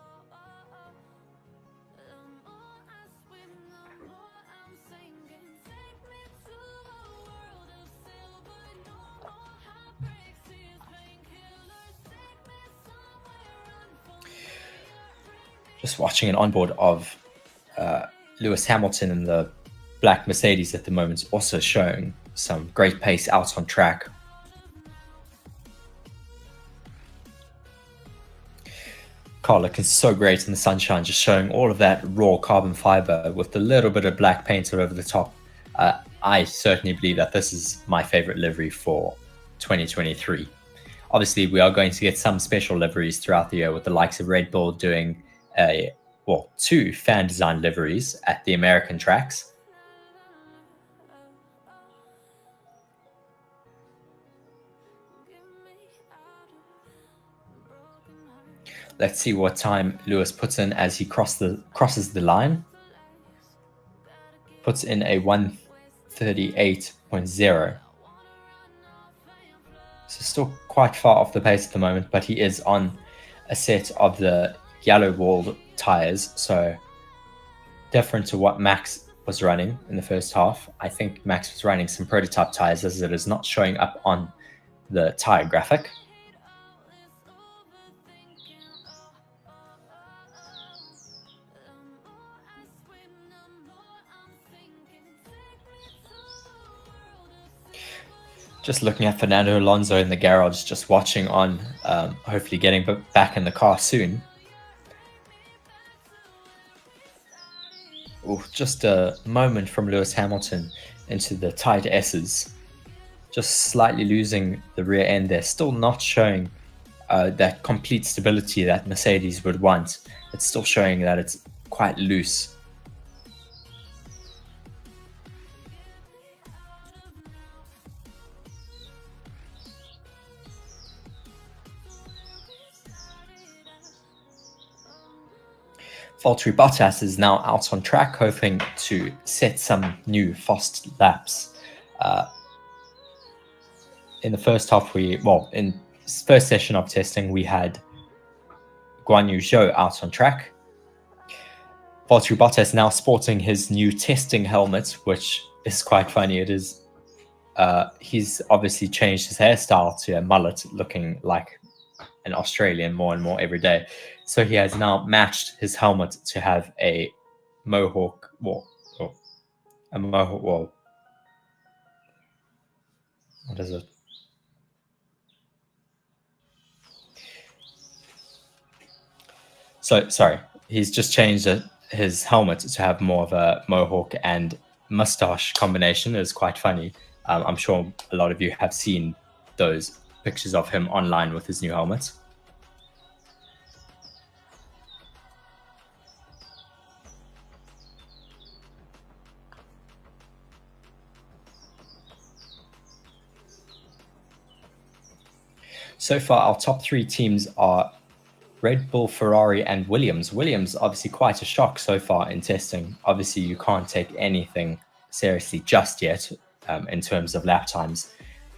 Just watching an onboard of Lewis Hamilton in the black Mercedes at the moment, also showing some great pace out on track. Car looking so great in the sunshine, just showing all of that raw carbon fiber with a little bit of black paint over the top. I certainly believe that this is my favorite livery for 2023. Obviously, we are going to get some special liveries throughout the year, with the likes of Red Bull doing two fan design liveries at the American tracks. Let's see what time Lewis puts in as he crosses the line. Puts in a 1:38.0. So still quite far off the pace at the moment, but he is on a set of the yellow wall tires, so different to what Max was running in the first half. I think Max was running some prototype tires, as it is not showing up on the tire graphic. Just looking at Fernando Alonso in the garage, just watching on, hopefully getting back in the car soon. Ooh, just a moment from Lewis Hamilton into the tight S's. Just slightly losing the rear end there. Still not showing that complete stability that Mercedes would want. It's still showing that it's quite loose. Valtteri Bottas is now out on track, hoping to set some new fast laps. In the first half, in first session of testing, we had Guan Yu Zhou out on track. Valtteri Bottas now sporting his new testing helmet, which is quite funny. It is. He's obviously changed his hairstyle to a mullet, looking like an Australian more and more every day. So he has now matched his helmet to have a mohawk, a mohawk. What is it? So sorry, he's just changed his helmet to have more of a mohawk and mustache combination. Is quite funny. I'm sure a lot of you have seen those pictures of him online with his new helmet. So far, our top three teams are Red Bull, Ferrari, and Williams. Williams, obviously quite a shock so far in testing. Obviously, you can't take anything seriously just yet in terms of lap times.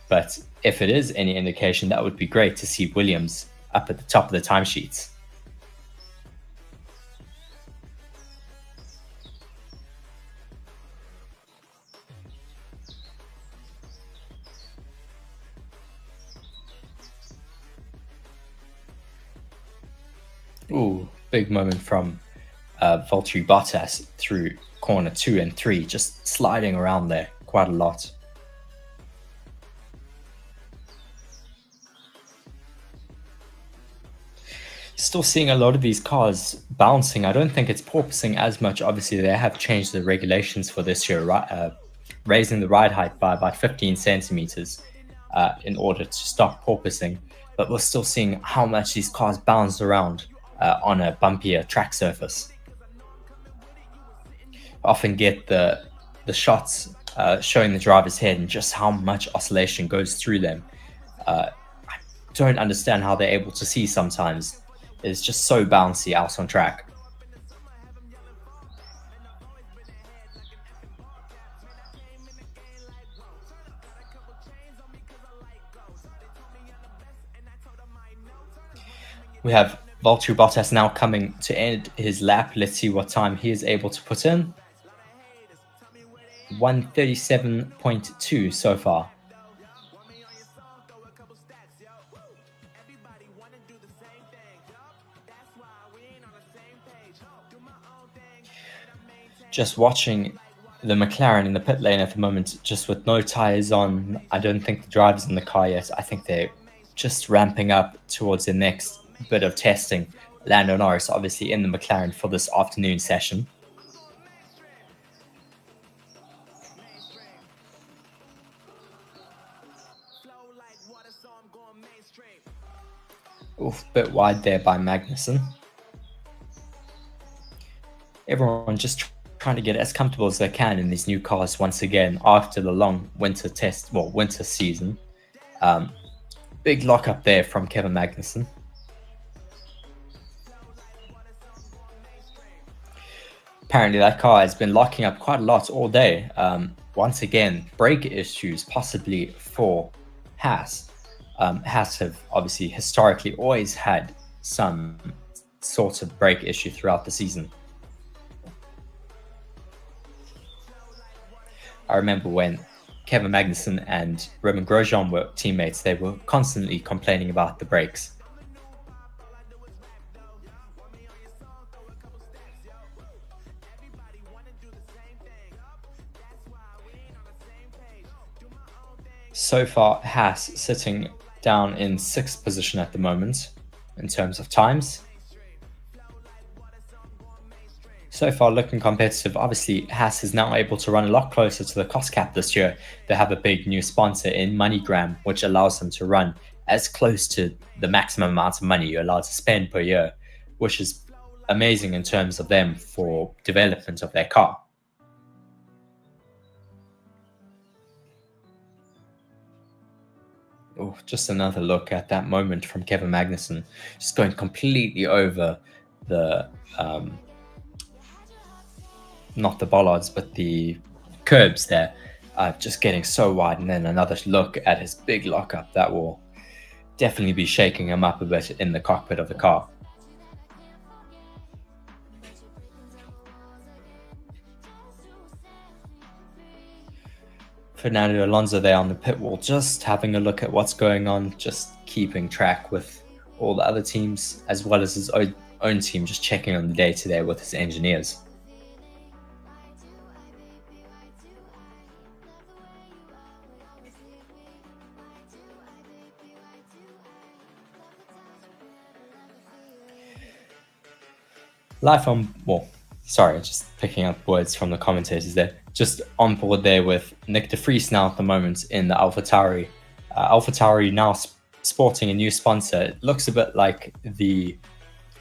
But if it is any indication, that would be great to see Williams up at the top of the timesheets. Ooh, big moment from Valtteri Bottas through corner 2 and 3, just sliding around there quite a lot. Still seeing a lot of these cars bouncing. I don't think it's porpoising as much. Obviously, they have changed the regulations for this year, raising the ride height by about 15 centimeters in order to stop porpoising. But we're still seeing how much these cars bounce around on a bumpier track surface. Often get the shots showing the driver's head and just how much oscillation goes through them. I don't understand how they're able to see sometimes. It's just so bouncy out on track. We have Valtteri Bottas now coming to end his lap. Let's see what time he is able to put in. 1:37.2 so far. Just watching the McLaren in the pit lane at the moment, just with no tires on. I don't think the driver's in the car yet. I think they're just ramping up towards the next bit of testing. Lando Norris obviously in the McLaren for this afternoon session. Oof, bit wide there by Magnussen. Everyone just trying to get as comfortable as they can in these new cars once again after the long winter season. Big lockup there from Kevin Magnussen. Apparently that car has been locking up quite a lot all day. Once again, brake issues possibly for Haas. Haas have obviously historically always had some sort of brake issue throughout the season. I remember when Kevin Magnussen and Romain Grosjean were teammates, they were constantly complaining about the brakes. So far, Haas sitting down in 6th position at the moment in terms of times. So far looking competitive. Obviously, Haas is now able to run a lot closer to the cost cap this year. They have a big new sponsor in MoneyGram, which allows them to run as close to the maximum amount of money you're allowed to spend per year, which is amazing in terms of them for development of their car. Oh, just another look at that moment from Kevin Magnussen, just going completely over the not the bollards, but the curbs there, just getting so wide. And then another look at his big lockup that will definitely be shaking him up a bit in the cockpit of the car. Fernando Alonso there on the pit wall, just having a look at what's going on, just keeping track with all the other teams, as well as his own team, just checking on the day-to-day with his engineers. Just picking up words from the commentators there. Just on board there with Nick de Vries now at the moment in the AlphaTauri. AlphaTauri now sporting a new sponsor. It looks a bit like the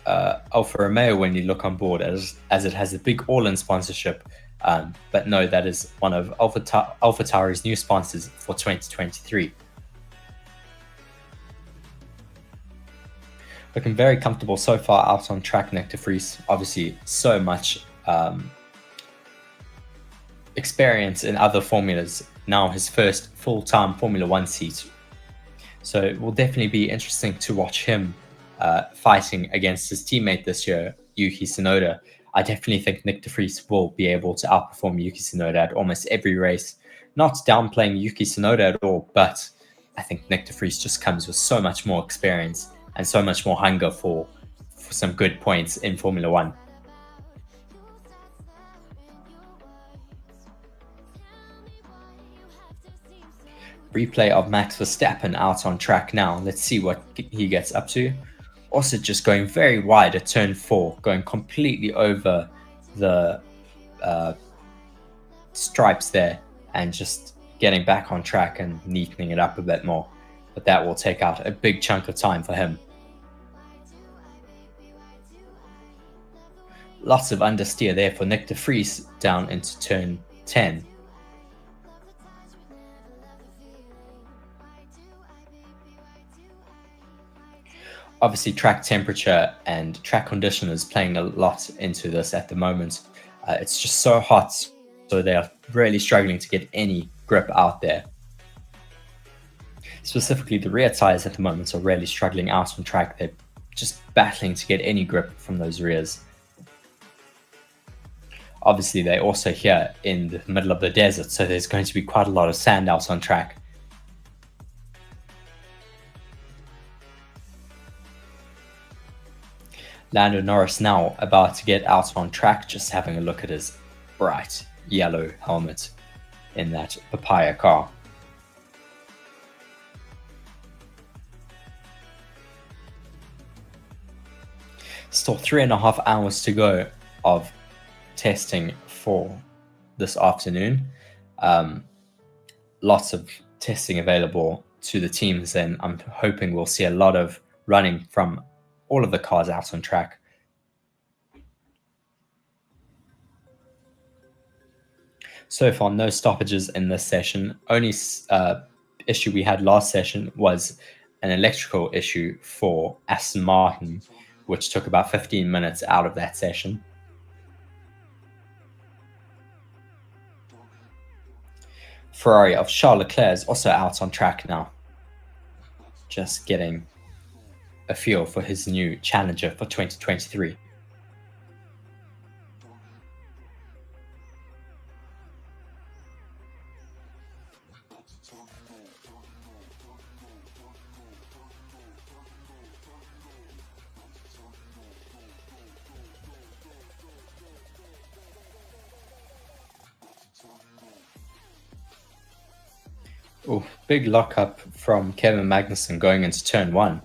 Alfa Romeo when you look on board, as it has a big all-in sponsorship. But no, that is one of AlphaTauri's new sponsors for 2023. Looking very comfortable so far out on track, Nick de Vries. Obviously, so much experience in other formulas. Now his first full-time Formula One seat. So it will definitely be interesting to watch him fighting against his teammate this year, Yuki Tsunoda. I definitely think Nick de Vries will be able to outperform Yuki Tsunoda at almost every race. Not downplaying Yuki Tsunoda at all, but I think Nick de Vries just comes with so much more experience and so much more hunger for some good points in Formula One. Replay of Max Verstappen out on track now. Let's see what he gets up to. Also just going very wide at turn 4, going completely over the stripes there and just getting back on track and neatening it up a bit more. But that will take out a big chunk of time for him. Lots of understeer there for Nick de Vries down into turn 10. Obviously, track temperature and track condition is playing a lot into this at the moment. It's just so hot, so they are really struggling to get any grip out there. Specifically, the rear tires at the moment are really struggling out on track. They're just battling to get any grip from those rears. Obviously, they're also here in the middle of the desert, so there's going to be quite a lot of sand out on track. Lando Norris now about to get out on track, just having a look at his bright yellow helmet in that papaya car. Still 3.5 hours to go of testing for this afternoon. Lots of testing available to the teams, and I'm hoping we'll see a lot of running from all of the cars out on track. So far, no stoppages in this session. Only issue we had last session was an electrical issue for Aston Martin, which took about 15 minutes out of that session. Ferrari of Charles Leclerc is also out on track now. Just getting a feel for his new challenger for 2023. Oh, big lockup from Kevin Magnussen going into turn 1.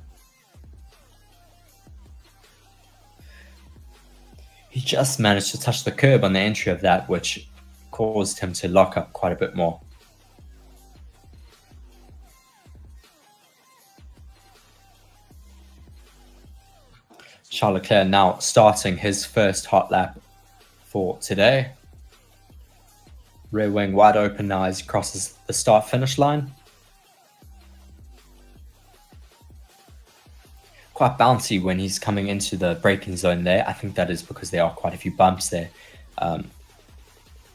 He just managed to touch the curb on the entry of that, which caused him to lock up quite a bit more. Charles Leclerc now starting his first hot lap for today. Rear wing wide open now as he crosses the start-finish line. Quite bouncy when he's coming into the braking zone there. I think that is because there are quite a few bumps there.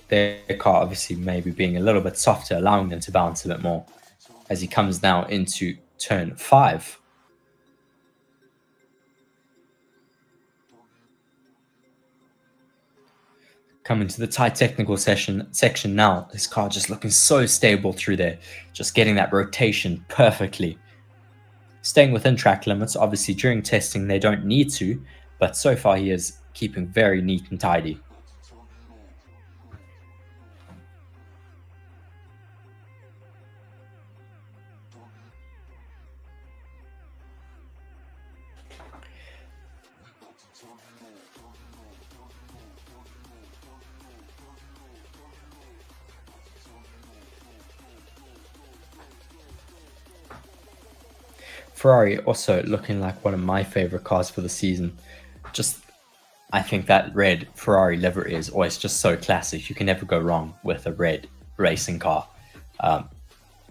their car obviously maybe being a little bit softer, allowing them to bounce a bit more as he comes now into turn 5. Coming to the tight technical section now. This car just looking so stable through there, just getting that rotation perfectly. Staying within track limits. Obviously, during testing, they don't need to, but so far he is keeping very neat and tidy. Ferrari also looking like one of my favorite cars for the season. Just, I think that red Ferrari livery is always just so classic. You can never go wrong with a red racing car.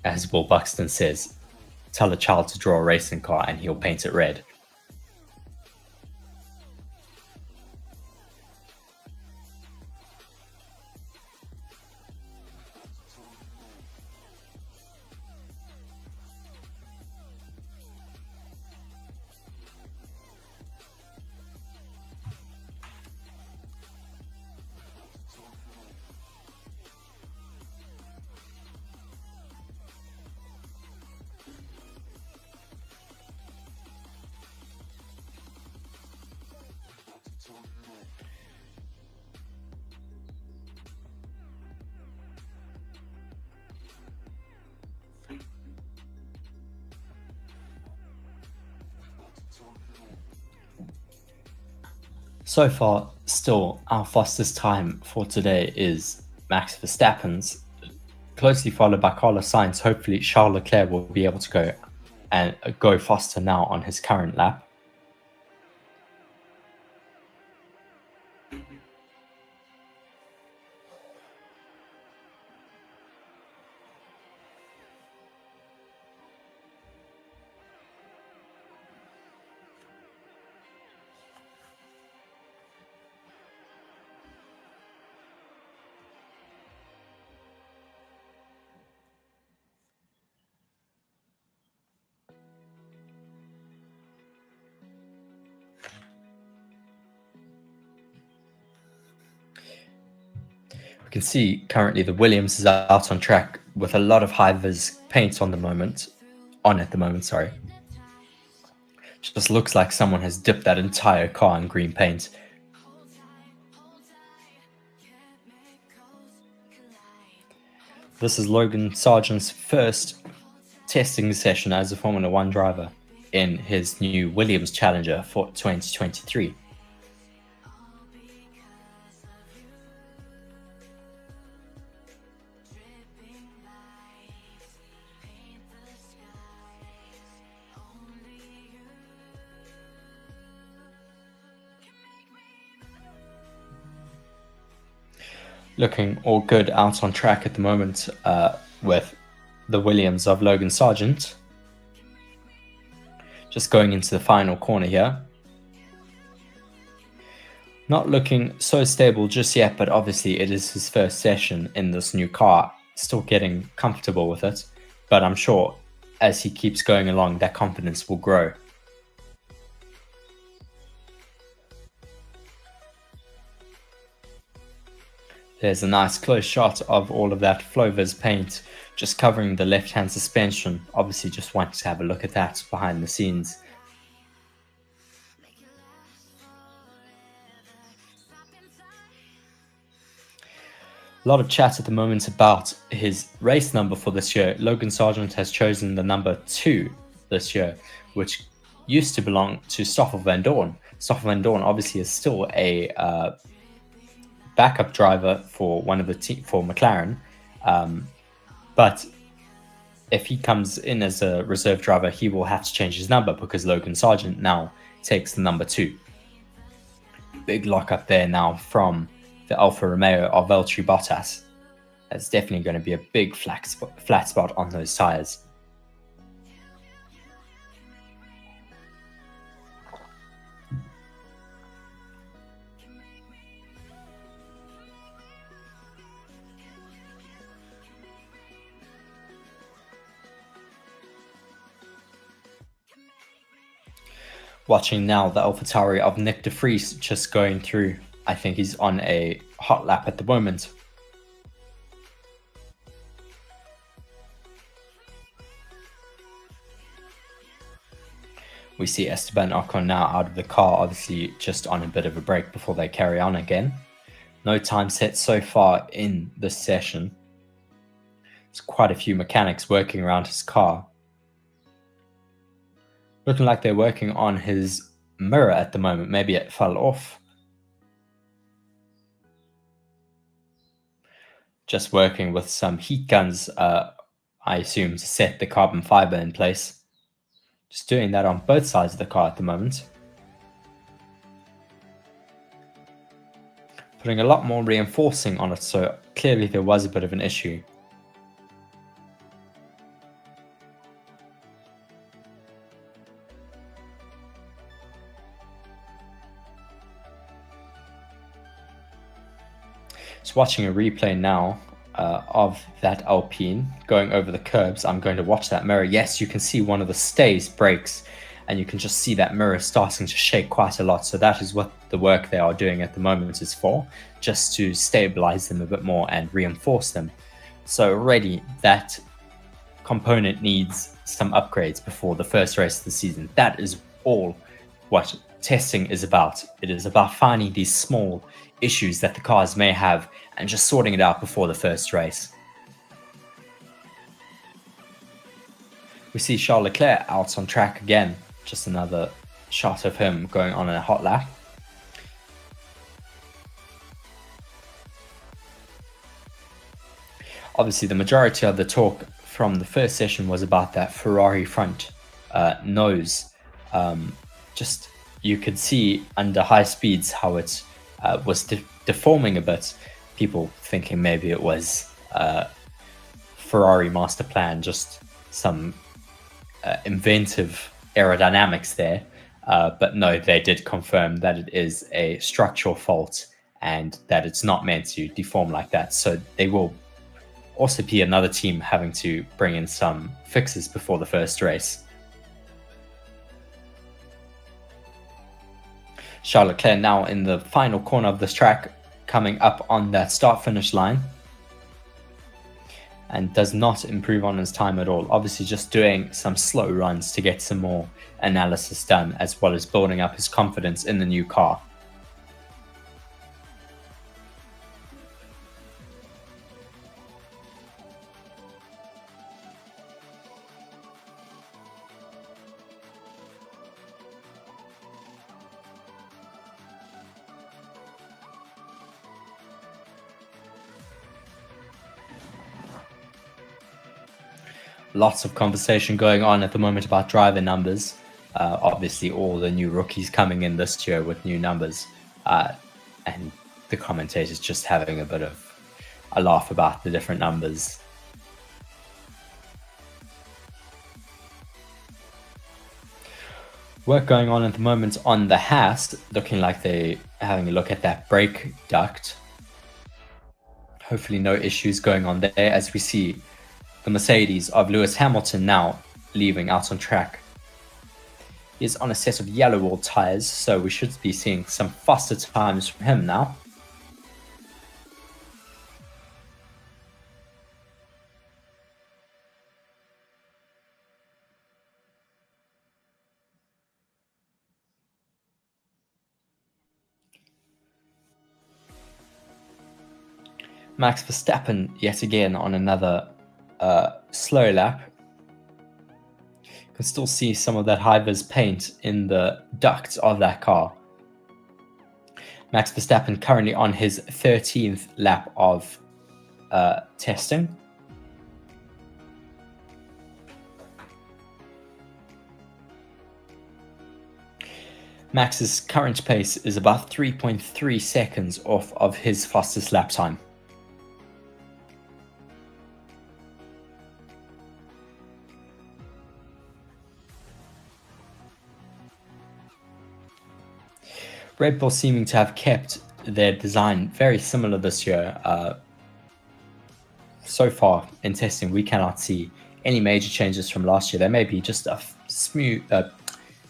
As Will Buxton says, tell a child to draw a racing car and he'll paint it red. So far, still, our fastest time for today is Max Verstappen's, closely followed by Carlos Sainz. Hopefully, Charles Leclerc will be able to go faster now on his current lap. We can see currently the Williams is out on track with a lot of high-vis paint at the moment. Just looks like someone has dipped that entire car in green paint. This is Logan Sargent's first testing session as a Formula One driver in his new Williams Challenger for 2023. Looking all good out on track at the moment with the Williams of Logan Sargent. Just going into the final corner here. Not looking so stable just yet, but obviously it is his first session in this new car. Still getting comfortable with it, but I'm sure as he keeps going along, that confidence will grow. There's a nice close shot of all of that Flovis paint just covering the left-hand suspension. Obviously just wanted to have a look at that behind the scenes. A lot of chat at the moment about his race number for this year. Logan Sargent has chosen the number 2 this year, which used to belong to Stoffel Vandoorne. Stoffel Vandoorne obviously is still a backup driver for one of the for McLaren, but if he comes in as a reserve driver, he will have to change his number because Logan Sargent now takes the number 2. Big lockup there now from the Alfa Romeo of Valtteri Bottas. That's definitely going to be a big flat spot on those tires. Watching now the AlphaTauri of Nick de Vries just going through. I think he's on a hot lap at the moment. We see Esteban Ocon now out of the car, obviously just on a bit of a break before they carry on again. No time set so far in this session. There's quite a few mechanics working around his car. Looking like they're working on his mirror at the moment. Maybe it fell off. Just working with some heat guns, I assume, to set the carbon fiber in place. Just doing that on both sides of the car at the moment. Putting a lot more reinforcing on it, so clearly there was a bit of an issue. Just watching a replay now of that Alpine going over the curbs. I'm going to watch that mirror. Yes, you can see one of the stays breaks, and you can just see that mirror starting to shake quite a lot. So that is what the work they are doing at the moment is for, just to stabilize them a bit more and reinforce them. So already that component needs some upgrades before the first race of the season. That is all what testing is about. It is about finding these small issues that the cars may have and just sorting it out before the first race. We see Charles Leclerc out on track again. Just another shot of him going on a hot lap. Obviously, the majority of the talk from the first session was about that Ferrari front nose. Just you could see under high speeds how it was deforming a bit. People thinking maybe it was Ferrari master plan, just some inventive aerodynamics there. But no, they did confirm that it is a structural fault and that it's not meant to deform like that. So they will also be another team having to bring in some fixes before the first race. Charles Leclerc now in the final corner of this track, coming up on that start-finish line, and does not improve on his time at all. Obviously just doing some slow runs to get some more analysis done, as well as building up his confidence in the new car. Lots of conversation going on at the moment about driver numbers. Obviously, all the new rookies coming in this year with new numbers. And the commentators just having a bit of a laugh about the different numbers. Work going on at the moment on the Haas, looking like they're having a look at that brake duct. Hopefully no issues going on there, as we see the Mercedes of Lewis Hamilton now leaving out on track. He is on a set of yellow wall tyres, so we should be seeing some faster times from him now. Max Verstappen yet again on another slow lap. You can still see some of that high-vis paint in the ducts of that car. Max Verstappen currently on his 13th lap of testing. Max's current pace is about 3.3 seconds off of his fastest lap time. Red Bull seeming to have kept their design very similar this year. So far in testing, we cannot see any major changes from last year. There may be just a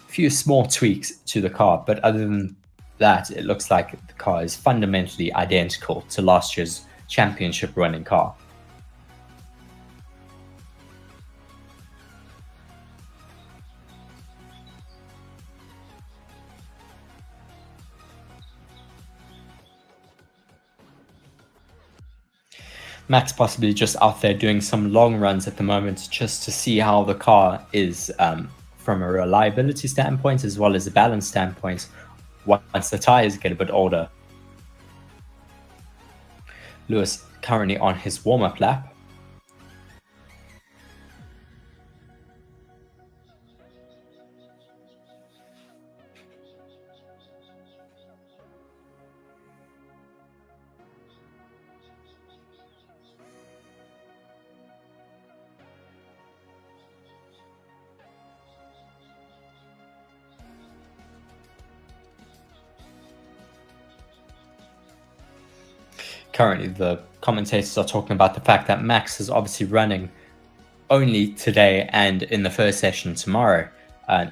few small tweaks to the car, but other than that, it looks like the car is fundamentally identical to last year's championship running car. Max possibly just out there doing some long runs at the moment just to see how the car is from a reliability standpoint as well as a balance standpoint once the tires get a bit older. Lewis currently on his warm-up lap. Currently, the commentators are talking about the fact that Max is obviously running only today and in the first session tomorrow,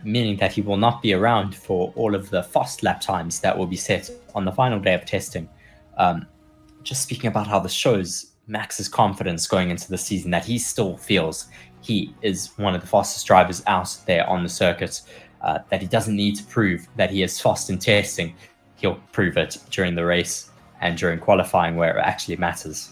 meaning that he will not be around for all of the fast lap times that will be set on the final day of testing. Just speaking about how this shows Max's confidence going into the season, that he still feels he is one of the fastest drivers out there on the circuit, that he doesn't need to prove that he is fast in testing. He'll prove it during the race and during qualifying where it actually matters.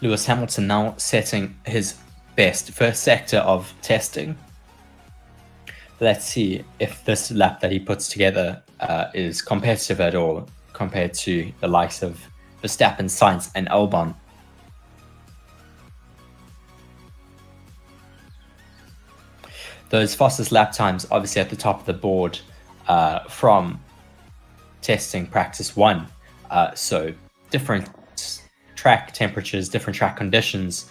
Lewis Hamilton now setting his best first sector of testing. Let's see if this lap that he puts together is competitive at all compared to the likes of Verstappen, Sainz, and Albon. Those fastest lap times obviously at the top of the board from testing practice 1. So different track temperatures, different track conditions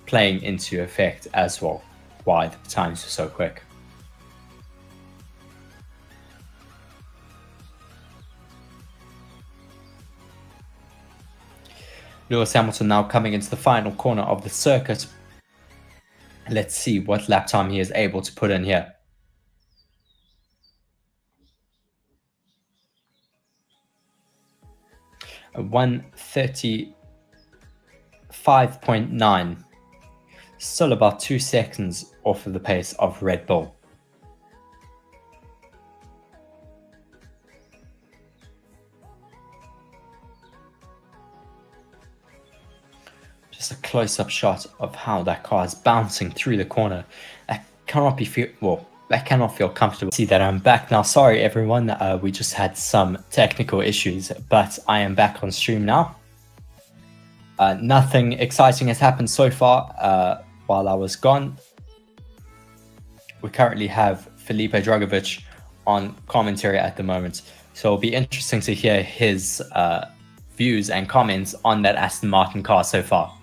playing into effect as well, why the times were so quick. Lewis Hamilton now coming into the final corner of the circuit. Let's see what lap time he is able to put in here. A 1:35.9, still about 2 seconds off of the pace of Red Bull. Just a close-up shot of how that car is bouncing through the corner. That cannot feel comfortable. See that I'm back now. Sorry everyone, we just had some technical issues, but I am back on stream now. Nothing exciting has happened so far while I was gone. We currently have Felipe Drugovich on commentary at the moment, so it'll be interesting to hear his views and comments on that Aston Martin car so far.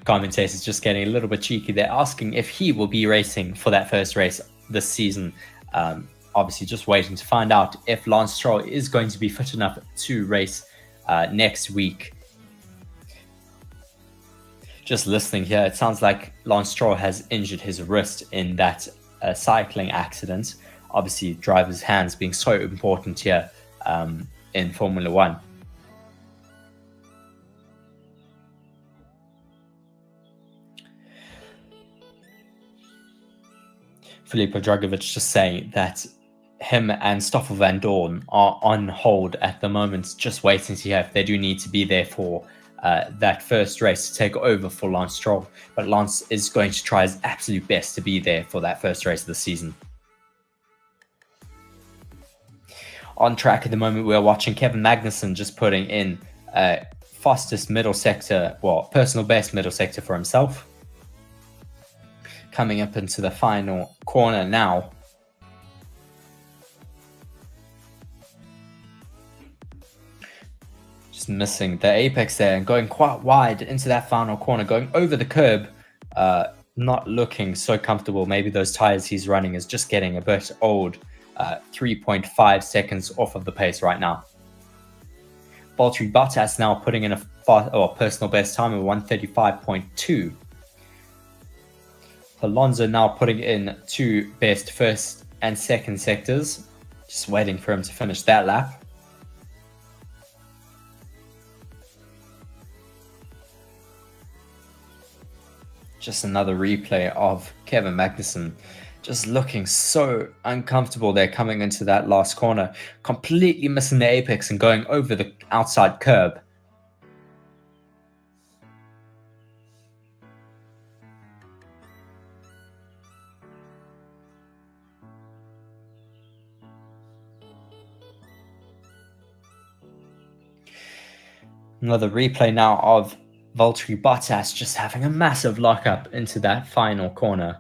Commentators just getting a little bit cheeky. They're asking if he will be racing for that first race this season. Obviously just waiting to find out if Lance Stroll is going to be fit enough to race next week. Just listening here, it sounds like Lance Stroll has injured his wrist in that cycling accident. Obviously drivers' hands being so important here in Formula One. Felipe Drugovich just saying that him and Stoffel Van Dorn are on hold at the moment, just waiting to hear if they do need to be there for that first race to take over for Lance Stroll. But Lance is going to try his absolute best to be there for that first race of the season. On track at the moment, we're watching Kevin Magnussen just putting in fastest middle sector, well, personal best middle sector for himself. Coming up into the final corner now. Just missing the apex there and going quite wide into that final corner, going over the curb. not looking so comfortable. Maybe those tires he's running is just getting a bit old. 3.5 seconds off of the pace right now. Valtteri Bottas now putting in a personal best time of 135.2. Alonso now putting in 2 best first and second sectors. Just waiting for him to finish that lap. Just another replay of Kevin Magnussen just looking so uncomfortable there coming into that last corner, completely missing the apex and going over the outside curb. Another replay now of Valtteri Bottas just having a massive lockup into that final corner.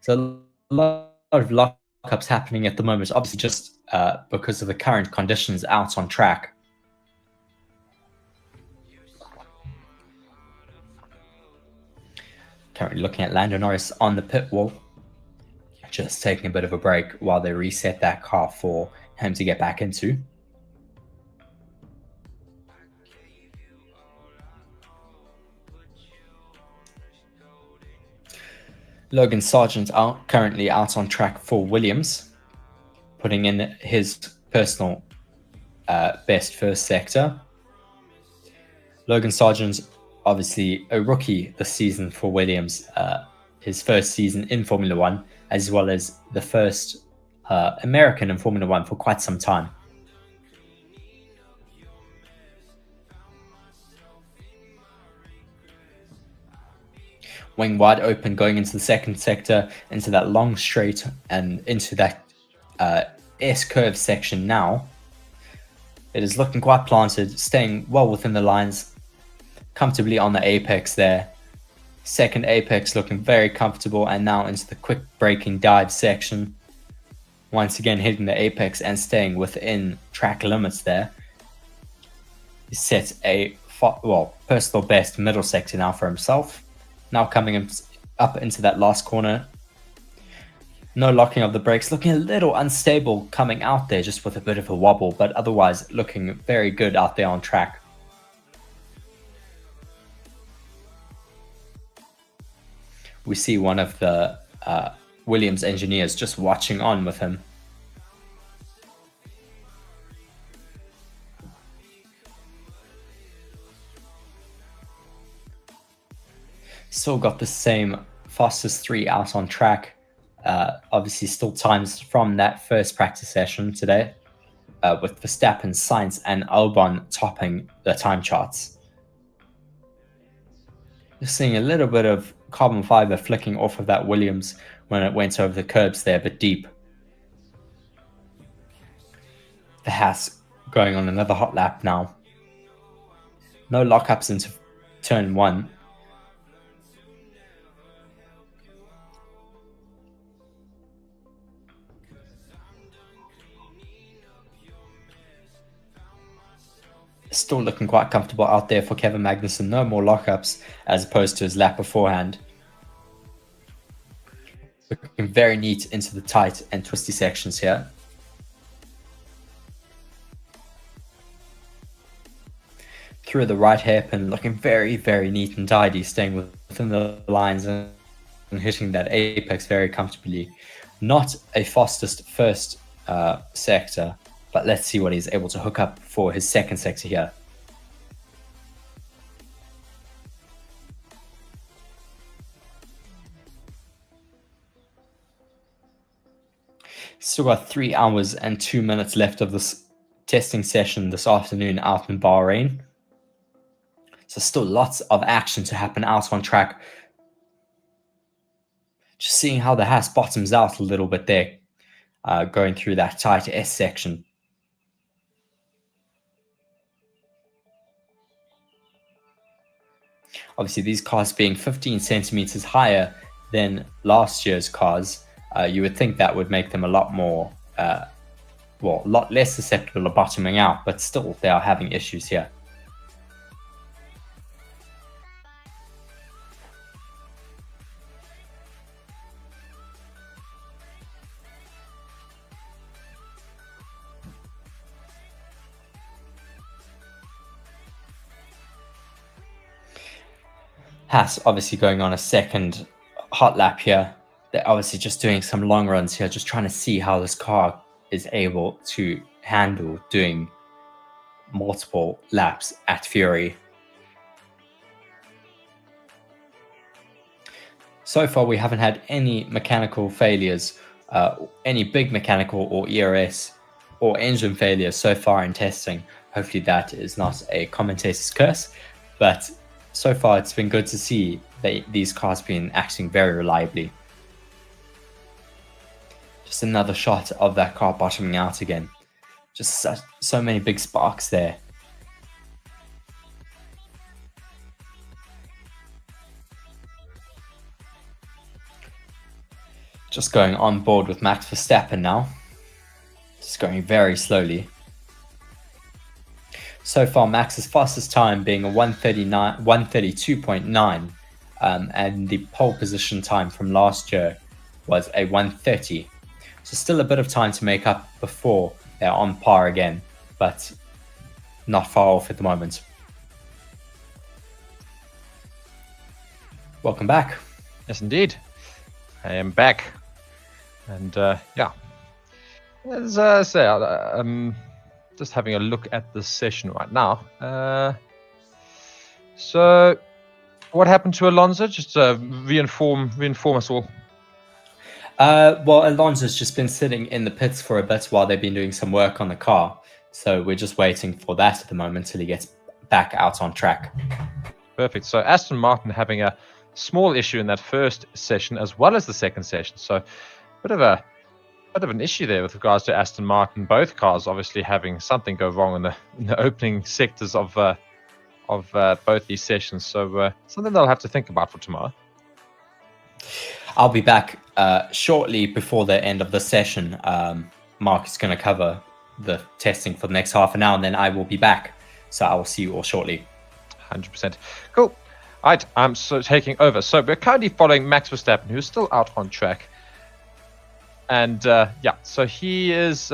So a lot of lockups happening at the moment, obviously just because of the current conditions out on track. Currently looking at Lando Norris on the pit wall, just taking a bit of a break while they reset that car for him to get back into. Logan Sargent currently out on track for Williams, putting in his personal best first sector. Logan Sargent, obviously a rookie this season for Williams, his first season in Formula One, as well as the first American in Formula One for quite some time. Wing wide open going into the second sector, into that long straight and into that S-curve section now. It is looking quite planted, staying well within the lines, comfortably on the apex there. Second apex looking very comfortable, and now into the quick braking dive section. Once again hitting the apex and staying within track limits there. He sets a personal best middle sector now for himself. Now coming up into that last corner. No locking of the brakes, looking a little unstable coming out there, just with a bit of a wobble, but otherwise looking very good out there on track. We see one of the Williams engineers just watching on with him. Still got the same fastest 3 out on track. Obviously still times from that first practice session today, with Verstappen, Sainz and Albon topping the time charts. Just seeing a little bit of carbon fiber flicking off of that Williams when it went over the curbs there, but deep. The Haas going on another hot lap now. No lockups into turn 1. Still looking quite comfortable out there for Kevin Magnussen. No more lockups as opposed to his lap beforehand. Looking very neat into the tight and twisty sections here. Through the right hairpin, looking very, very neat and tidy, staying within the lines and hitting that apex very comfortably. Not a fastest first sector, but let's see what he's able to hook up for his second sector here. Still got 3 hours and 2 minutes left of this testing session this afternoon out in Bahrain. So still lots of action to happen out on track. Just seeing how the Haas bottoms out a little bit there, going through that tight S section. Obviously, these cars being 15 centimeters higher than last year's cars, you would think that would make them a lot more, a lot less susceptible to bottoming out, but still they are having issues here. Haas obviously going on a second hot lap here. They're obviously just doing some long runs here, just trying to see how this car is able to handle doing multiple laps at Fury. So far, we haven't had any mechanical failures, any big mechanical or ERS or engine failures so far in testing. Hopefully that is not a commentator's curse, but so far it's been good to see these cars been acting very reliably. Just another shot of that car bottoming out again. Just so many big sparks there. Just going on board with Max Verstappen now. Just going very slowly. So far, Max's fastest time being a 132.9, and the pole position time from last year was a 130. So still a bit of time to make up before they're on par again, but not far off at the moment. Welcome back. Yes, indeed. I am back. And yeah, as I say, I'm just having a look at this session right now. So what happened to Alonso? Just reinform us all. Well, Alonso's just been sitting in the pits for a bit while they've been doing some work on the car. So we're just waiting for that at the moment till he gets back out on track. Perfect. So Aston Martin having a small issue in that first session as well as the second session. So bit of an issue there with regards to Aston Martin. Both cars obviously having something go wrong in the opening sectors of both these sessions. So something they'll have to think about for tomorrow. I'll be back shortly before the end of the session. Mark is going to cover the testing for the next half an hour, and then I will be back. So I will see you all shortly. 100%. Cool. All right, I'm so taking over. So we're currently following Max Verstappen, who's still out on track. And yeah, so he is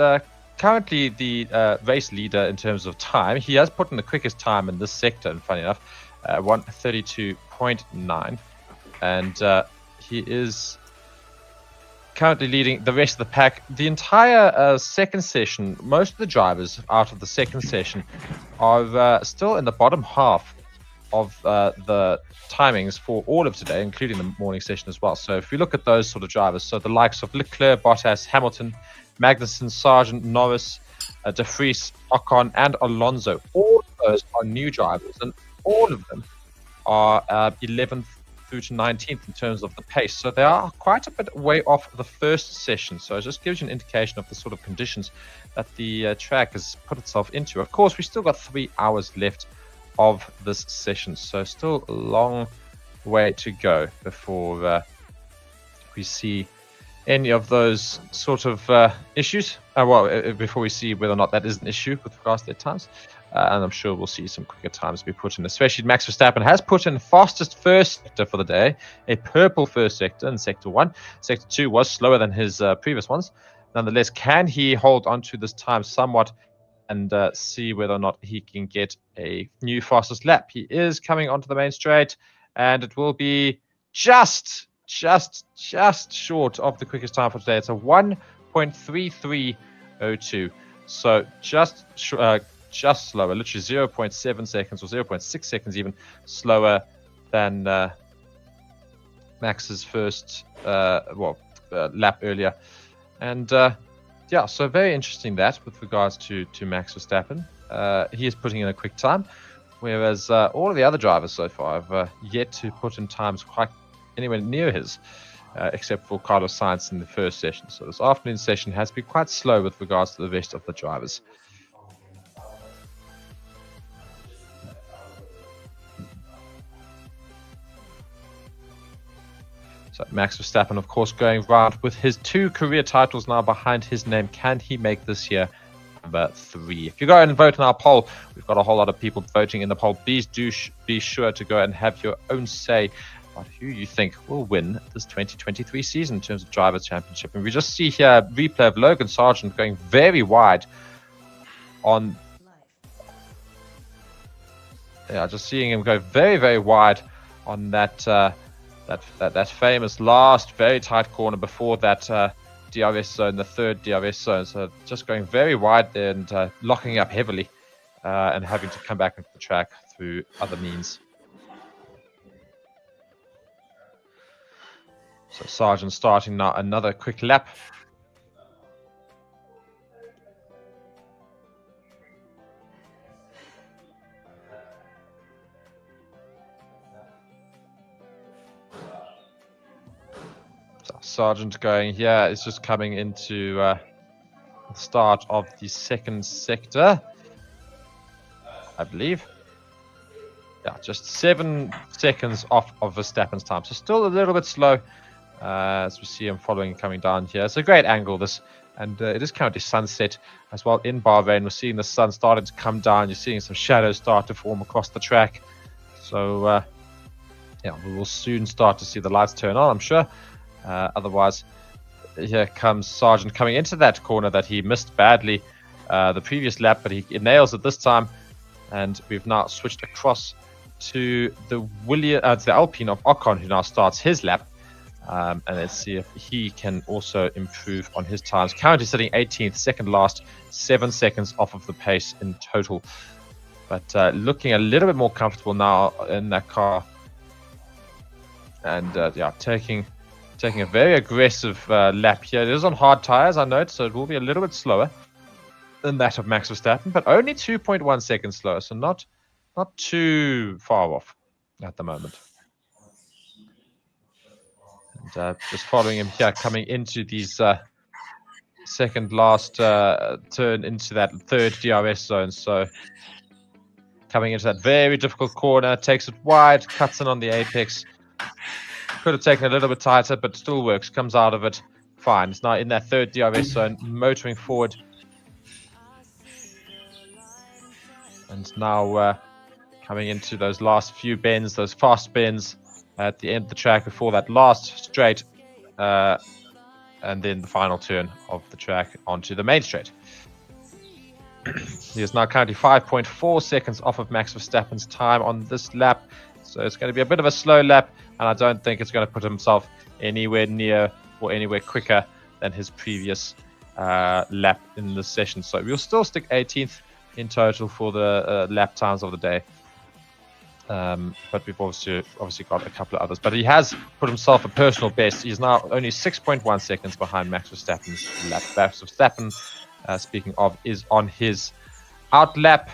currently the race leader in terms of time. He has put in the quickest time in this sector, and funny enough, 132.9. And he is currently leading the rest of the pack. The entire second session, most of the drivers out of the second session are still in the bottom half of the timings for all of today, including the morning session as well. So if we look at those sort of drivers, so the likes of Leclerc, Bottas, Hamilton, Magnussen, Sargent, Norris, De Vries, Ocon, and Alonso, all of those are new drivers, and all of them are 11th through to 19th in terms of the pace. So they are quite a bit way off the first session. So it just gives you an indication of the sort of conditions that the track has put itself into. Of course, we still got 3 hours left of this session, so still a long way to go before we see any of those sort of issues. Before we see whether or not that is an issue with regards to their times. And I'm sure we'll see some quicker times be put in, especially Max Verstappen has put in fastest first sector for the day, a purple first sector in sector 1. Sector 2 was slower than his previous ones. Nonetheless, can he hold on to this time somewhat and see whether or not he can get a new fastest lap? He is coming onto the main straight, and it will be just short of the quickest time for today. It's a 1.3302, so just slower, literally 0.7 seconds or 0.6 seconds even slower than Max's first lap earlier. And yeah, so very interesting that with regards to Max Verstappen. He is putting in a quick time, whereas all of the other drivers so far have yet to put in times quite anywhere near his, except for Carlos Sainz in the first session. So this afternoon session has been quite slow with regards to the rest of the drivers. So Max Verstappen, of course, going round with his 2 career titles now behind his name. Can he make this year number 3? If you go and vote in our poll, we've got a whole lot of people voting in the poll. Please do be sure to go and have your own say about who you think will win this 2023 season in terms of Drivers' Championship. And we just see here a replay of Logan Sargent going very wide on... Yeah, just seeing him go very, very wide on that that famous last very tight corner before that DRS zone, the third DRS zone. So just going very wide there and locking up heavily and having to come back into the track through other means. So Sargent starting now another quick lap. So Sargent going here is just coming into the start of the second sector, I believe. Yeah, just 7 seconds off of Verstappen's time. So still a little bit slow as we see him coming down here. It's a great angle, this. And it is currently sunset as well in Bahrain. We're seeing the sun starting to come down. You're seeing some shadows start to form across the track. So, yeah, we will soon start to see the lights turn on, I'm sure. Otherwise, here comes Sargent coming into that corner that he missed badly the previous lap, but he nails it this time. And we've now switched across to the Alpine of Ocon, who now starts his lap. And let's see if he can also improve on his times. Currently sitting 18th, second last, 7 seconds off of the pace in total. But looking a little bit more comfortable now in that car. And yeah, taking a very aggressive lap here. It is on hard tires, I note, so it will be a little bit slower than that of Max Verstappen, but only 2.1 seconds slower, so not too far off at the moment. And just following him here, coming into these second last turn into that third DRS zone. So coming into that very difficult corner, takes it wide, cuts in on the apex. Could have taken a little bit tighter, but still works. Comes out of it fine. It's now in that third DRS zone, motoring forward. And now coming into those last few bends, those fast bends at the end of the track before that last straight, and then the final turn of the track onto the main straight. He is now currently 5.4 seconds off of Max Verstappen's time on this lap. So it's going to be a bit of a slow lap, and I don't think it's going to put himself anywhere near or anywhere quicker than his previous lap in this session. So we'll still stick 18th in total for the lap times of the day. But we've obviously got a couple of others. But he has put himself a personal best. He's now only 6.1 seconds behind Max Verstappen's lap. Max Verstappen, speaking of, is on his out lap.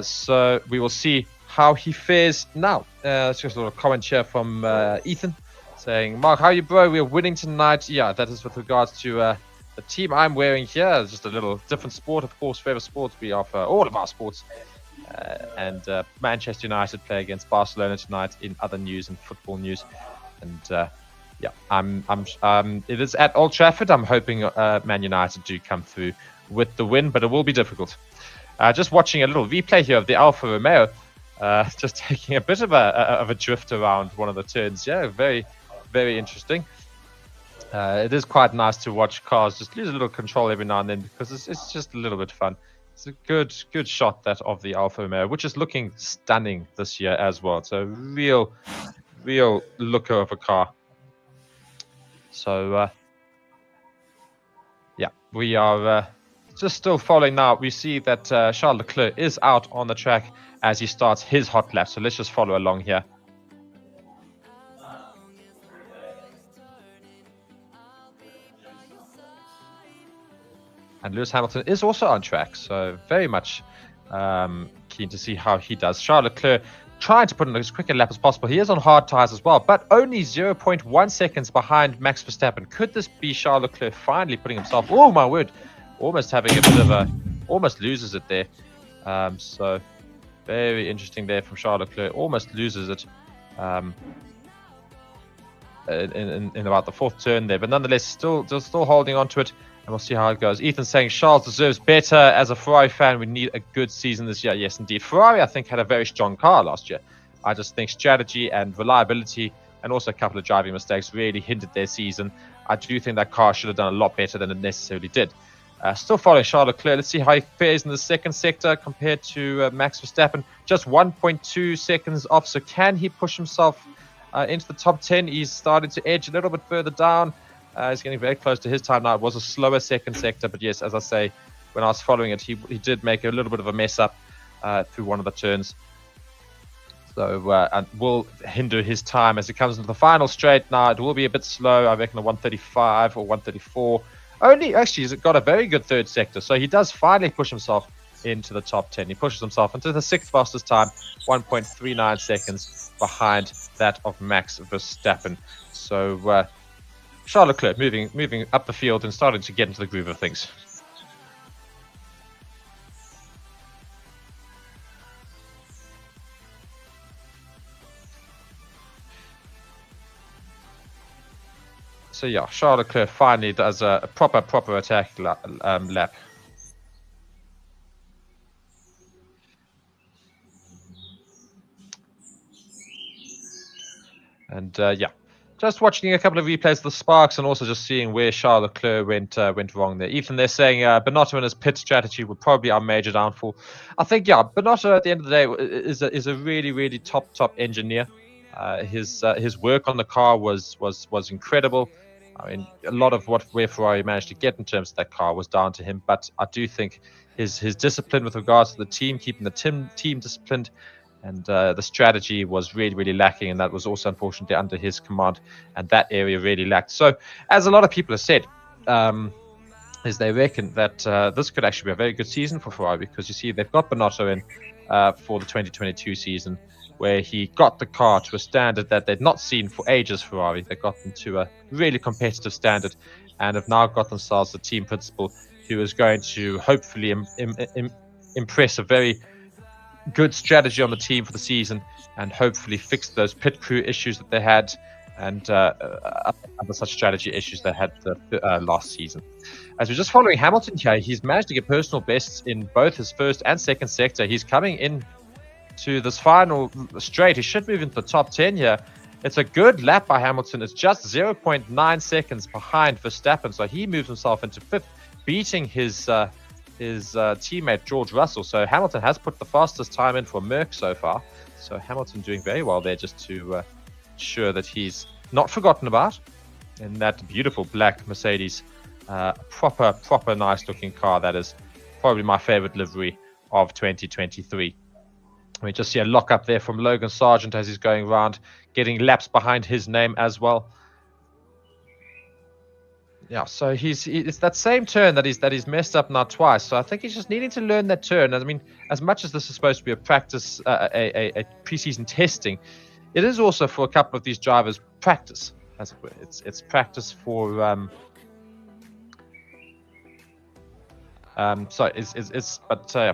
So we will see how he fares now. It's just a little comment here from Ethan saying, Mark, how are you, bro? We're winning tonight. Yeah, that is with regards to the team I'm wearing here. It's just a little different sport, of course. Favorite sports, we offer all of our sports. And Manchester United play against Barcelona tonight in other news and football news. And yeah, it is at Old Trafford. I'm hoping Man United do come through with the win, but it will be difficult. Just watching a little replay here of the Alfa Romeo, just taking a bit of a drift around one of the turns. Yeah, very, very interesting. It is quite nice to watch cars just lose a little control every now and then, because it's just a little bit fun. It's a good shot, that of the Alfa Romeo, which is looking stunning this year as well. It's a real looker of a car. So yeah, we are just still following now. We see that Charles Leclerc is out on the track as he starts his hot lap. So let's just follow along here. And Lewis Hamilton is also on track, so very much keen to see how he does. Charles Leclerc trying to put in as quick a lap as possible. He is on hard tires as well, but only 0.1 seconds behind Max Verstappen. Could this be Charles Leclerc finally putting himself, oh my word, almost having a bit of almost loses it there. So very interesting there from Charles Leclerc. Almost loses it in about the fourth turn there, but nonetheless still holding on to it. And we'll see how it goes. Ethan saying Charles deserves better. As a Ferrari fan, we need a good season this year. Yes, indeed. Ferrari, I think, had a very strong car last year. I just think strategy and reliability and also a couple of driving mistakes really hindered their season. I do think that car should have done a lot better than it necessarily did. Still following Charles Leclerc. Let's see how he fares in the second sector compared to Max Verstappen. Just 1.2 seconds off. So can he push himself into the top 10? He's starting to edge a little bit further down. He's getting very close to his time now. It was a slower second sector, but yes, as I say, when I was following it, he did make a little bit of a mess up through one of the turns. So and will hinder his time as he comes into the final straight. Now it will be a bit slow. I reckon a 135 or 134. Actually, he's got a very good third sector. So he does finally push himself into the top 10. He pushes himself into the sixth fastest time, 1.39 seconds behind that of Max Verstappen. So Charles Leclerc moving up the field and starting to get into the groove of things. So yeah, Charles Leclerc finally does a proper attack lap. And yeah, just watching a couple of replays of the sparks and also just seeing where Charles Leclerc went wrong there. Ethan, they're saying Binotto and his pit strategy would probably be our major downfall. I think, yeah, Binotto at the end of the day is a really top engineer. His work on the car was incredible. I mean, a lot of where Ferrari managed to get in terms of that car was down to him. But I do think his discipline with regards to the team, keeping the team disciplined, and the strategy was really lacking, and that was also unfortunately under his command, and that area really lacked. So, as a lot of people have said, is they reckon that this could actually be a very good season for Ferrari, because you see they've got Binotto in for the 2022 season, where he got the car to a standard that they'd not seen for ages. Ferrari, they got them to a really competitive standard, and have now got themselves a team principal who is going to hopefully impress a very good strategy on the team for the season, and hopefully fix those pit crew issues that they had, and other such strategy issues they had last season. As we're just following Hamilton here, he's managed to get personal bests in both his first and second sector. He's coming in to this final straight. He should move into the top 10 here. It's a good lap by Hamilton. It's just 0.9 seconds behind Verstappen, so he moves himself into fifth, beating his teammate George Russell. So Hamilton has put the fastest time in for Merck so far. So Hamilton doing very well there, just to ensure that he's not forgotten about in that beautiful black Mercedes. Proper nice looking car. That is probably my favorite livery of 2023. We just see a lock up there from Logan Sargent as he's going around, getting laps behind his name as well. Yeah, so it's that same turn that he's messed up now twice. So I think he's just needing to learn that turn. I mean, as much as this is supposed to be a practice, a preseason testing, it is also for a couple of these drivers practice, as it were. It's practice for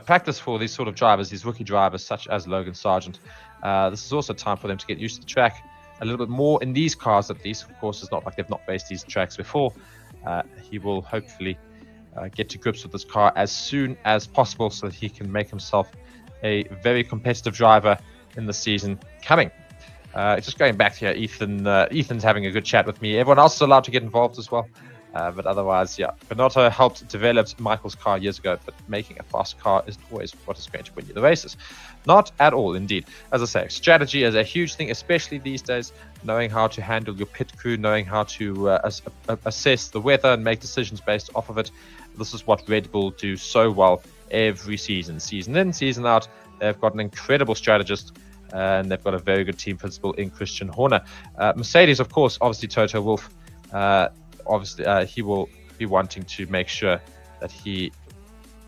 practice for these sort of drivers, these rookie drivers such as Logan Sargent. This is also time for them to get used to the track a little bit more in these cars, at least. Of course, it's not like they've not raced these tracks before. He will hopefully get to grips with this car as soon as possible, so that he can make himself a very competitive driver in the season coming. Just going back here, Ethan's having a good chat with me. Everyone else is allowed to get involved as well. But otherwise, yeah, Binotto helped develop Michael's car years ago, but making a fast car isn't always what is going to win you the races. Not at all, indeed. As I say, strategy is a huge thing, especially these days. Knowing how to handle your pit crew, knowing how to assess the weather and make decisions based off of it. This is what Red Bull do so well every season. Season in, season out, they've got an incredible strategist, and they've got a very good team principal in Christian Horner. Mercedes, of course, obviously Toto Wolff. Obviously, he will be wanting to make sure that he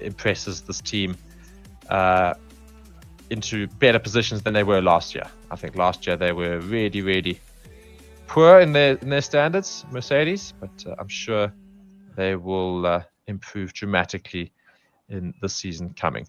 impresses this team into better positions than they were last year. I think last year they were really poor in their standards, Mercedes, but I'm sure they will improve dramatically in the season coming.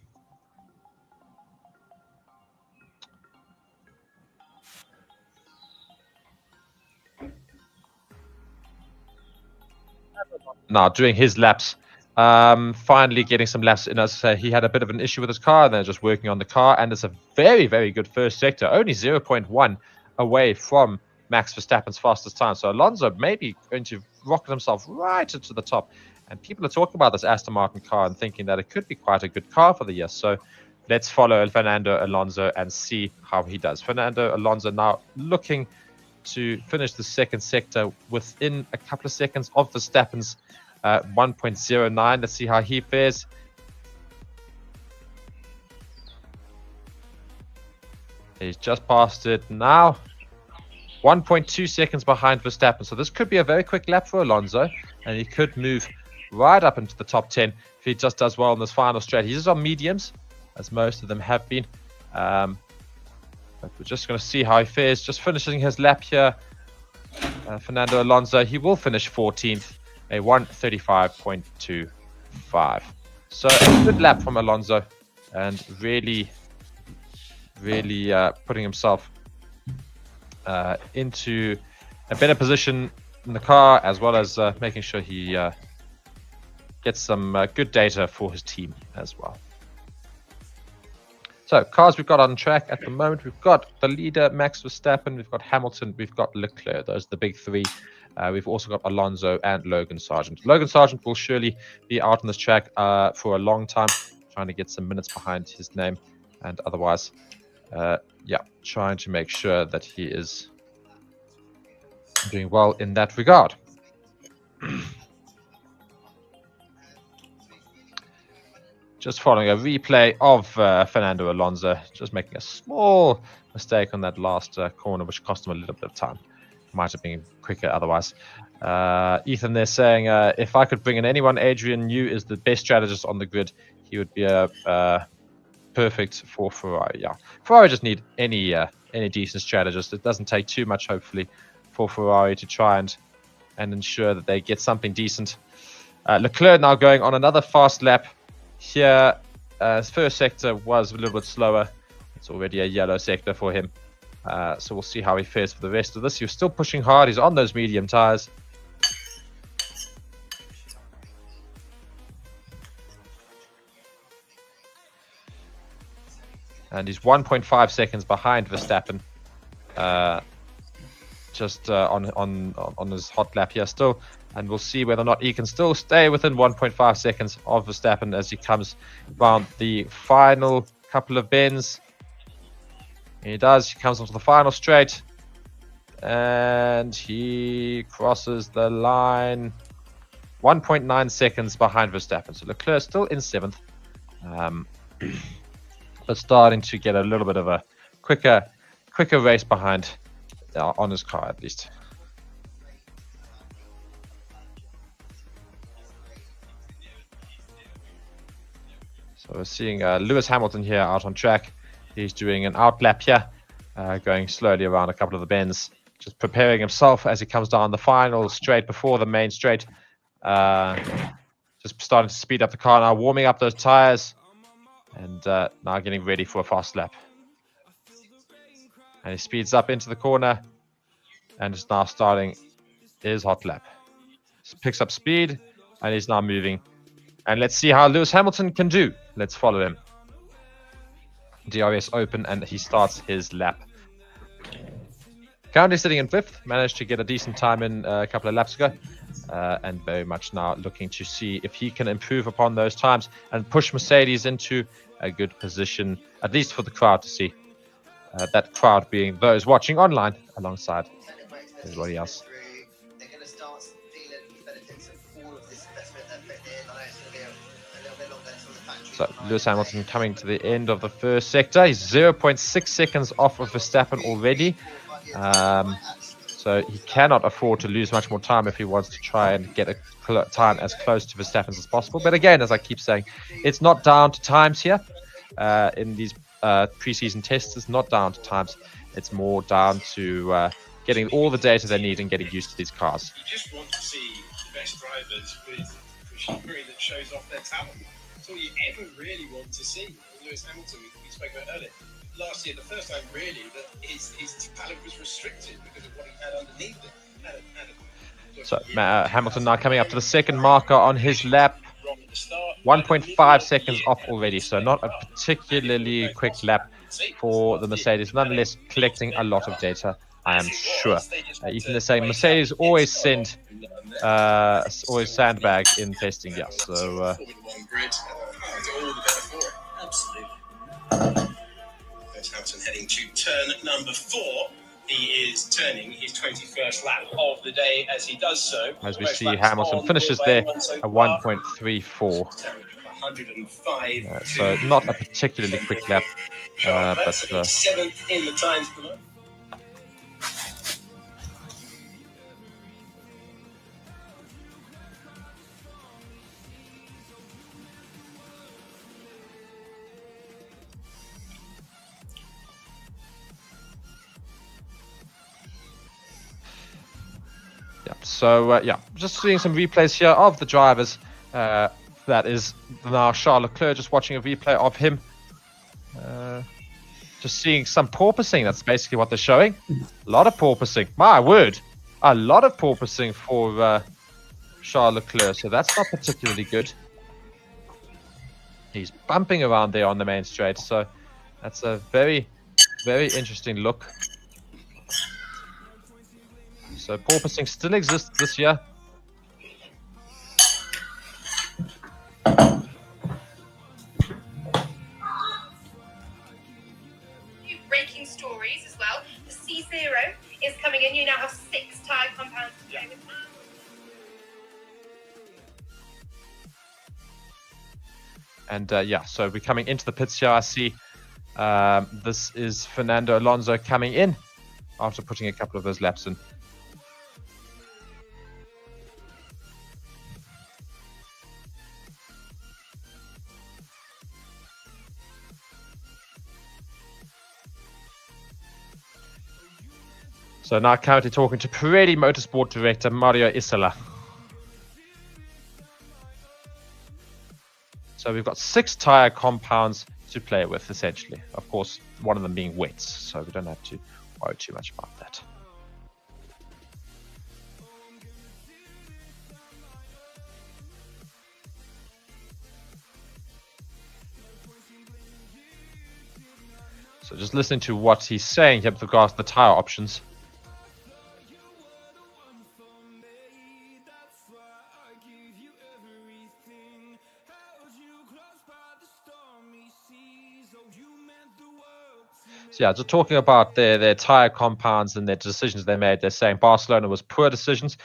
Now doing his laps, finally getting some laps in. As I say, he had a bit of an issue with his car, and they're just working on the car, and it's a very good first sector, only 0.1 away from Max Verstappen's fastest time. So Alonso maybe going to rocket himself right into the top And people are talking about this Aston Martin car and thinking that it could be quite a good car for the year. So let's follow Fernando Alonso and see how he does. Fernando Alonso now looking to finish the second sector within a couple of seconds of Verstappen's 1.09. Let's see how he fares. He's just passed it now. 1.2 seconds behind Verstappen. So this could be a very quick lap for Alonso, and he could move right up into the top 10 if he just does well in this final straight. He's on mediums, as most of them have been. But we're just going to see how he fares. Just finishing his lap here. Fernando Alonso, he will finish 14th, a 1:35.25. So a good lap from Alonso, and really putting himself into a better position in the car, as well as making sure he gets some good data for his team as well. So cars we've got on track at the moment, we've got the leader Max Verstappen, we've got Hamilton, we've got Leclerc. Those are the big three. We've also got Alonso and Logan Sargent. Logan Sargent will surely be out on this track for a long time, trying to get some minutes behind his name, and otherwise trying to make sure that he is doing well in that regard. Just following a replay of Fernando Alonso, just making a small mistake on that last corner, which cost him a little bit of time. Might have been quicker otherwise. Ethan, they're saying, if I could bring in anyone, Adrian Newey is the best strategist on the grid. He would be a perfect for Ferrari. Yeah, Ferrari just need any decent strategist. It doesn't take too much, hopefully, for Ferrari to try and ensure that they get something decent. Leclerc now going on another fast lap here. His first sector was a little bit slower. It's already a yellow sector for him. So we'll see how he fares for the rest of this. He's still pushing hard. He's on those medium tires. And he's 1.5 seconds behind Verstappen. Just on his hot lap here still. And we'll see whether or not he can still stay within 1.5 seconds of Verstappen as he comes around the final couple of bends. He does. He comes onto the final straight. And he crosses the line. 1.9 seconds behind Verstappen. So Leclerc still in 7th. But starting to get a little bit of a quicker race behind on his car, at least. So we're seeing Lewis Hamilton here out on track. He's doing an out lap here, going slowly around a couple of the bends, just preparing himself as he comes down the final straight before the main straight. Just starting to speed up the car now, warming up those tires, and now getting ready for a fast lap. And he speeds up into the corner and is now starting his hot lap. He picks up speed and he's now moving. And let's see how Lewis Hamilton can do. Let's follow him. DRS open and he starts his lap. Currently sitting in 5th, managed to get a decent time in a couple of laps ago. And very much now looking to see if he can improve upon those times and push Mercedes into a good position, at least for the crowd to see. That crowd being those watching online alongside everybody else. So Lewis Hamilton coming to the end of the first sector. He's 0.6 seconds off of Verstappen already. So he cannot afford to lose much more time if he wants to try and get a time as close to Verstappen's as possible. But again, as I keep saying, it's not down to times here in these preseason tests. It's not down to times. It's more down to getting all the data they need and getting used to these cars. You just want to see the best drivers with machinery that shows off their talent. That's all you ever really want to see. Lewis Hamilton, we spoke about earlier. Last year, the first time really that his talent was restricted because of what he had underneath it. So Hamilton now coming up to the second marker on his lap. 1.5 seconds off already, so not a particularly quick lap for the Mercedes. Nonetheless, collecting a lot of data, I am sure. Ethan is saying Mercedes always send always sandbag in testing. Yeah, so Formula One grid, all the better for it. Absolutely. There's Hamilton heading to turn number 4. He is turning his 21st lap of the day as he does so. as we see, Hamilton finishes there at 1.34. 105. So not a particularly quick lap, but 7th in the times. yeah. So just seeing some replays here of the drivers. That is now Charles Leclerc, just watching a replay of him. Just seeing some porpoising. That's basically what they're showing. A lot of porpoising. My word. A lot of porpoising for Charles Leclerc. So that's not particularly good. He's bumping around there on the main straight. So that's a very, very interesting look. So porpoising still exists this year. Breaking stories as well. The C0 is coming in. You now have 6 tyre compounds to play with. And so we're coming into the pits here. I see this is Fernando Alonso coming in after putting a couple of those laps in. So now currently talking to Pirelli Motorsport Director Mario Isola. So we've got 6 tyre compounds to play with, essentially. Of course, one of them being wets, so we don't have to worry too much about that. So just listening to what he's saying here with regards to the tyre options. So yeah, just talking about their tyre compounds and their decisions they made. They're saying Barcelona was poor decisions,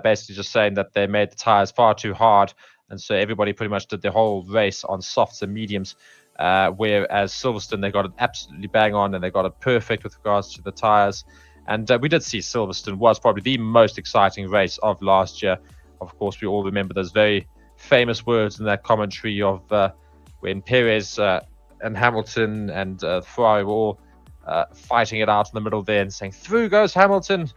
basically just saying that they made the tyres far too hard. And so everybody pretty much did the whole race on softs and mediums, whereas Silverstone, they got it absolutely bang on and they got it perfect with regards to the tyres. And we did see Silverstone was probably the most exciting race of last year. Of course, we all remember those very famous words in that commentary of when Perez and Hamilton and Ferrari were all fighting it out in the middle there and saying, "Through goes Hamilton."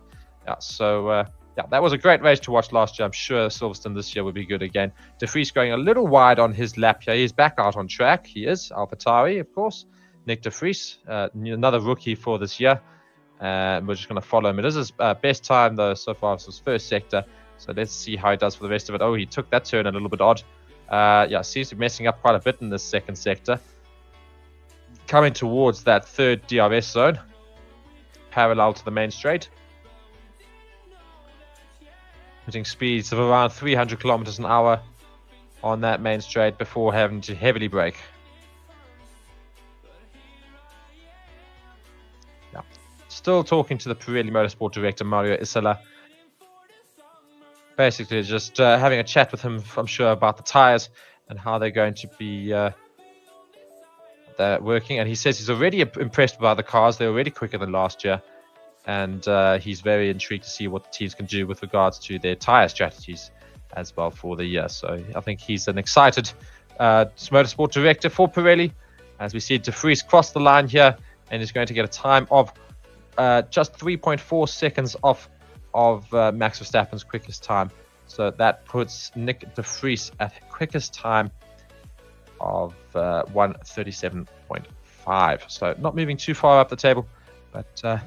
Yeah, so that was a great race to watch last year. I'm sure Silverstone this year will be good again. De Vries going a little wide on his lap here. He's back out on track. He is. AlphaTauri, of course. Nick De Vries, another rookie for this year. We're just going to follow him. It is his best time, though, so far. It's his first sector. So let's see how he does for the rest of it. Oh, he took that turn a little bit odd. Seems to be messing up quite a bit in this second sector. Coming towards that third DRS zone, parallel to the main straight. Hitting speeds of around 300 kilometers an hour on that main straight before having to heavily brake. Yeah. Still talking to the Pirelli Motorsport Director Mario Isola. Basically just having a chat with him, I'm sure, about the tyres and how they're going to be working. And he says he's already impressed by the cars. They're already quicker than last year. And he's very intrigued to see what the teams can do with regards to their tyre strategies as well for the year. So I think he's an excited motorsport director for Pirelli. As we see De Vries cross the line here and is going to get a time of just 3.4 seconds off of Max Verstappen's quickest time. So that puts Nick De Vries at quickest time of 1:37.5. So not moving too far up the table, but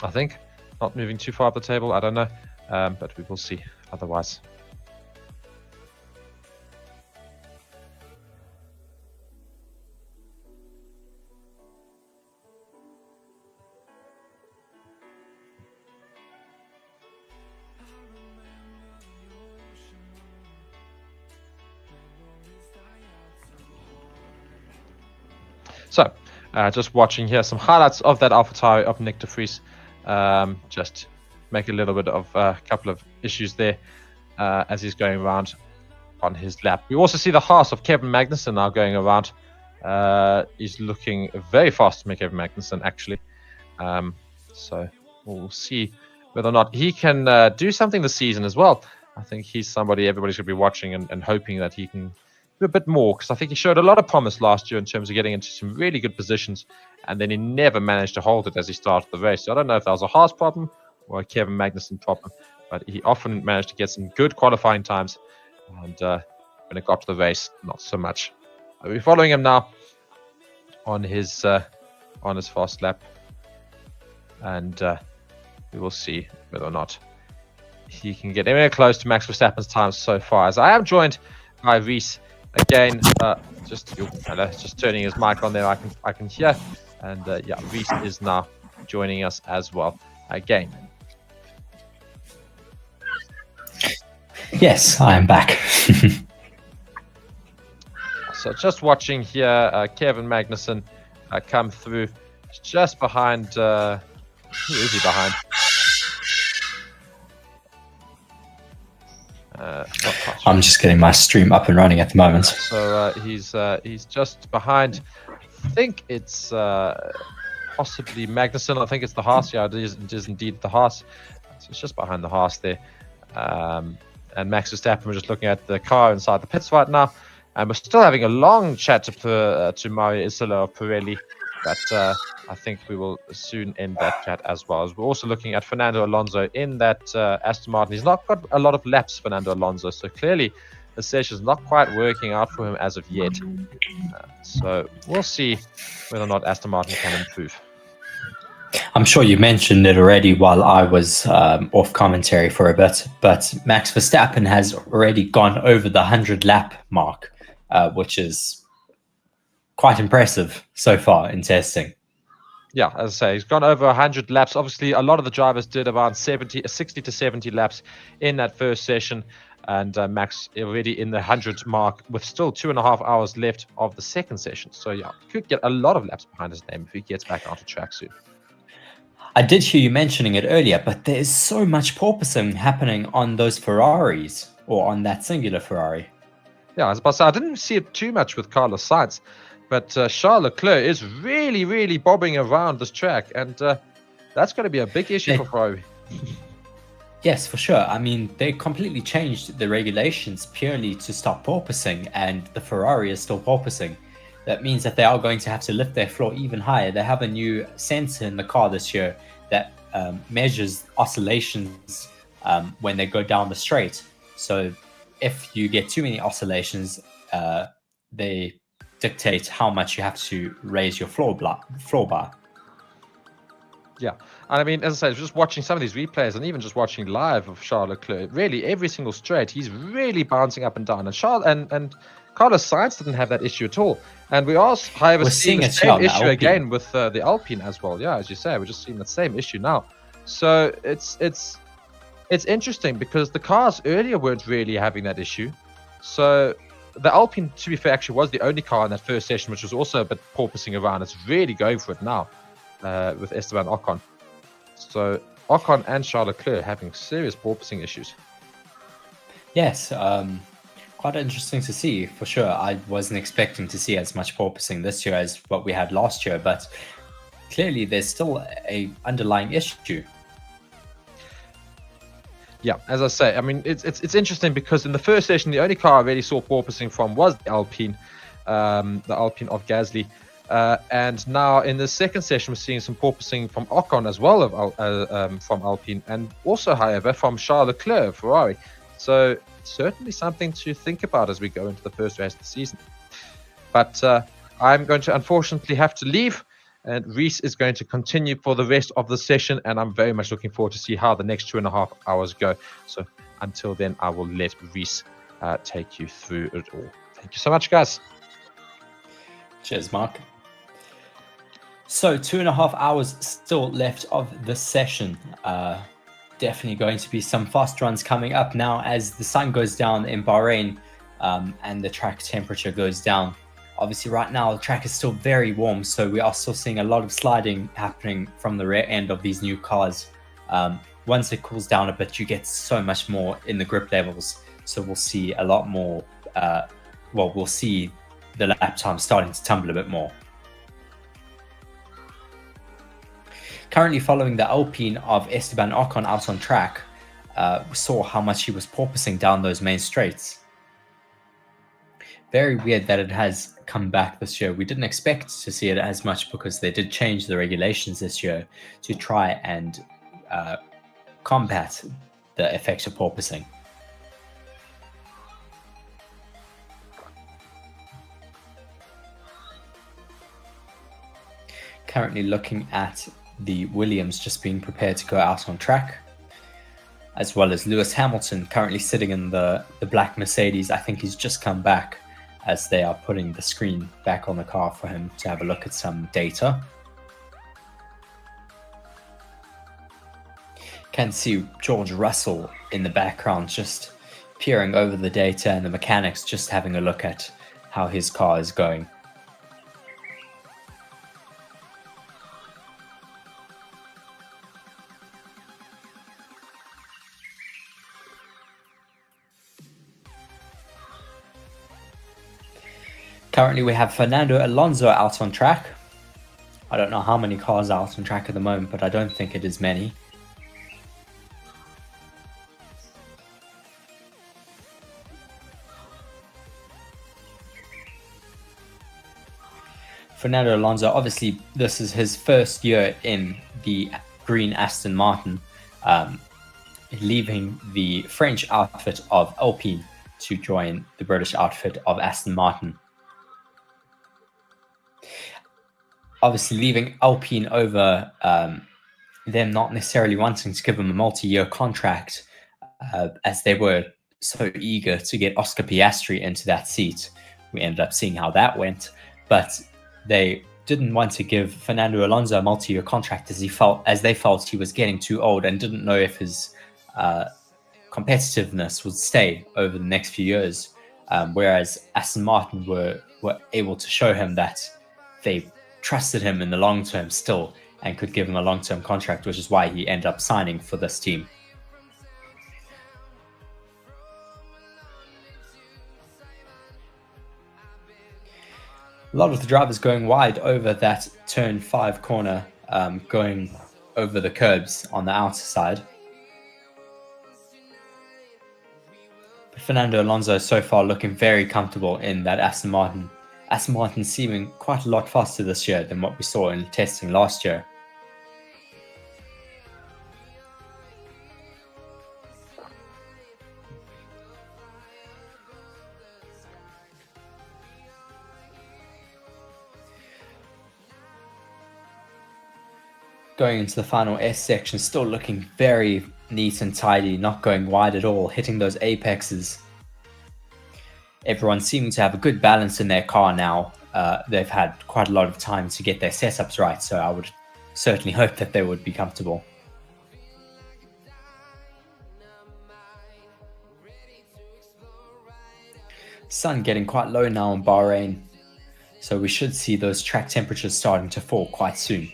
I think not moving too far up the table. I don't know, but we will see otherwise. So, just watching here some highlights of that AlphaTauri of Nick de Vries. Just make a little bit of a couple of issues there as he's going around on his lap. We also see the Haas of Kevin Magnussen now going around. He's looking very fast to make Kevin Magnussen, actually. So we'll see whether or not he can do something this season as well. I think he's somebody everybody's going to be watching and hoping that he can do a bit more, because I think he showed a lot of promise last year in terms of getting into some really good positions, and then he never managed to hold it as he started the race. So I don't know if that was a Haas problem or a Kevin Magnussen problem, but he often managed to get some good qualifying times, and when it got to the race, not so much. I'll be following him now on his fast lap, and we will see whether or not he can get anywhere close to Max Verstappen's times so far. As I am joined by Reese again, just turning his mic on there, I can hear, and yeah, Reese is now joining us as well again. Yes, I am back. So just watching here, Kevin Magnussen come through, just behind. Who is he behind? I'm just getting my stream up and running at the moment. So he's just behind. I think it's possibly Magnussen. I think it's the Haas. Yeah, it is indeed the Haas. So it's just behind the Haas there. And Max Verstappen, we're just looking at the car inside the pits right now. And we're still having a long chat to Mario Isola of Pirelli. But I think we will soon end that chat as well. As we're also looking at Fernando Alonso in that Aston Martin. He's not got a lot of laps, Fernando Alonso. So clearly the session's not quite working out for him as of yet. So we'll see whether or not Aston Martin can improve. I'm sure you mentioned it already while I was off commentary for a bit, but Max Verstappen has already gone over the 100-lap mark, which is quite impressive so far in testing. Yeah, as I say, he's gone over 100 laps. Obviously, a lot of the drivers did around 60 to 70 laps in that first session, and Max already in the 100 mark with still 2.5 hours left of the second session. So yeah, could get a lot of laps behind his name if he gets back onto track soon. I did hear you mentioning it earlier, but there is so much porpoising happening on those Ferraris, or on that singular Ferrari. Yeah, I was about to say, I didn't see it too much with Carlos Sainz, but Charles Leclerc is really, really bobbing around this track, and that's going to be a big issue for Ferrari. Yes, for sure. I mean, they completely changed the regulations purely to stop porpoising, and the Ferrari is still porpoising. That means that they are going to have to lift their floor even higher. They have a new sensor in the car this year that measures oscillations when they go down the straight. So if you get too many oscillations, they dictate how much you have to raise your floor bar. Yeah, and I mean, as I said, just watching some of these replays and even just watching live of Charles Leclerc, really every single straight, he's really bouncing up and down. And Carlos Sainz didn't have that issue at all. And we are, however, seeing the same issue again with the Alpine as well. Yeah, as you say, we're just seeing the same issue now. So it's interesting because the cars earlier weren't really having that issue. So the Alpine, to be fair, actually was the only car in that first session which was also a bit porpoising around. It's really going for it now with Esteban Ocon. So Ocon and Charles Leclerc having serious porpoising issues. Yes, quite interesting to see, for sure. I wasn't expecting to see as much porpoising this year as what we had last year, but clearly there's still a underlying issue. Yeah, as I say, I mean, it's interesting because in the first session, the only car I really saw porpoising from was the Alpine of Gasly. And now in the second session, we're seeing some porpoising from Ocon as well from Alpine, and also, however, from Charles Leclerc, Ferrari. So certainly something to think about as we go into the first race of the season. But I'm going to unfortunately have to leave, and Reese is going to continue for the rest of the session, and I'm very much looking forward to see how the next 2.5 hours go. So until then, I will let Reese take you through it all. Thank you so much, guys. Cheers, Mark. So 2.5 hours still left of the session. Definitely going to be some fast runs coming up now as the sun goes down in Bahrain and the track temperature goes down. Obviously, right now the track is still very warm, so we are still seeing a lot of sliding happening from the rear end of these new cars. Once it cools down a bit, you get so much more in the grip levels, so we'll see a lot more. We'll see the lap time starting to tumble a bit more. Currently following the Alpine of Esteban Ocon out on track, we saw how much he was porpoising down those main straights. Very weird that it has come back this year. We didn't expect to see it as much because they did change the regulations this year to try and combat the effects of porpoising. Currently looking at the Williams just being prepared to go out on track, as well as Lewis Hamilton currently sitting in the black Mercedes. I think he's just come back as they are putting the screen back on the car for him to have a look at some data. Can see George Russell in the background just peering over the data, and the mechanics just having a look at how his car is going. Currently, we have Fernando Alonso out on track. I don't know how many cars are out on track at the moment, but I don't think it is many. Fernando Alonso, obviously, this is his first year in the green Aston Martin, leaving the French outfit of Alpine to join the British outfit of Aston Martin. Obviously, leaving Alpine over them not necessarily wanting to give him a multi-year contract, as they were so eager to get Oscar Piastri into that seat. We ended up seeing how that went, but they didn't want to give Fernando Alonso a multi-year contract as they felt he was getting too old and didn't know if his competitiveness would stay over the next few years. Whereas Aston Martin were able to show him that they trusted him in the long term still and could give him a long-term contract, which is why he ended up signing for this team. A lot of the drivers going wide over that turn 5 corner, going over the curbs on the outer side. But Fernando Alonso so far looking very comfortable in that Aston Martin. Aston Martin seeming quite a lot faster this year than what we saw in testing last year. Going into the final S section, still looking very neat and tidy, not going wide at all, hitting those apexes. Everyone seeming to have a good balance in their car now. They've had quite a lot of time to get their setups right, so I would certainly hope that they would be comfortable. Sun getting quite low now in Bahrain, so we should see those track temperatures starting to fall quite soon.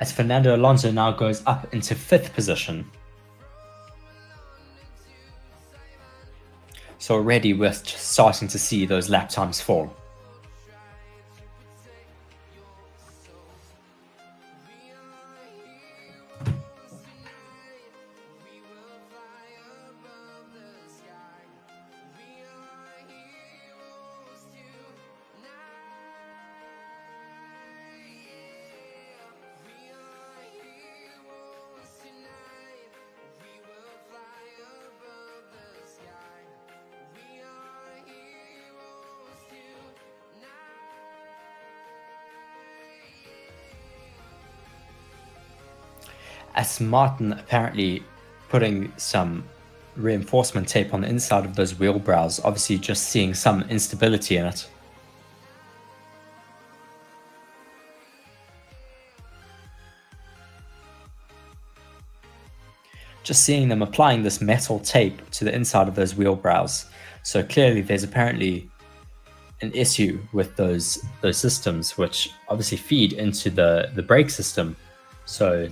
As Fernando Alonso now goes up into 5th position. So already we're starting to see those lap times fall. Aston Martin apparently putting some reinforcement tape on the inside of those wheel brows, obviously just seeing some instability in it. Just seeing them applying this metal tape to the inside of those wheel brows. So clearly, there's apparently an issue with those systems, which obviously feed into the brake system. So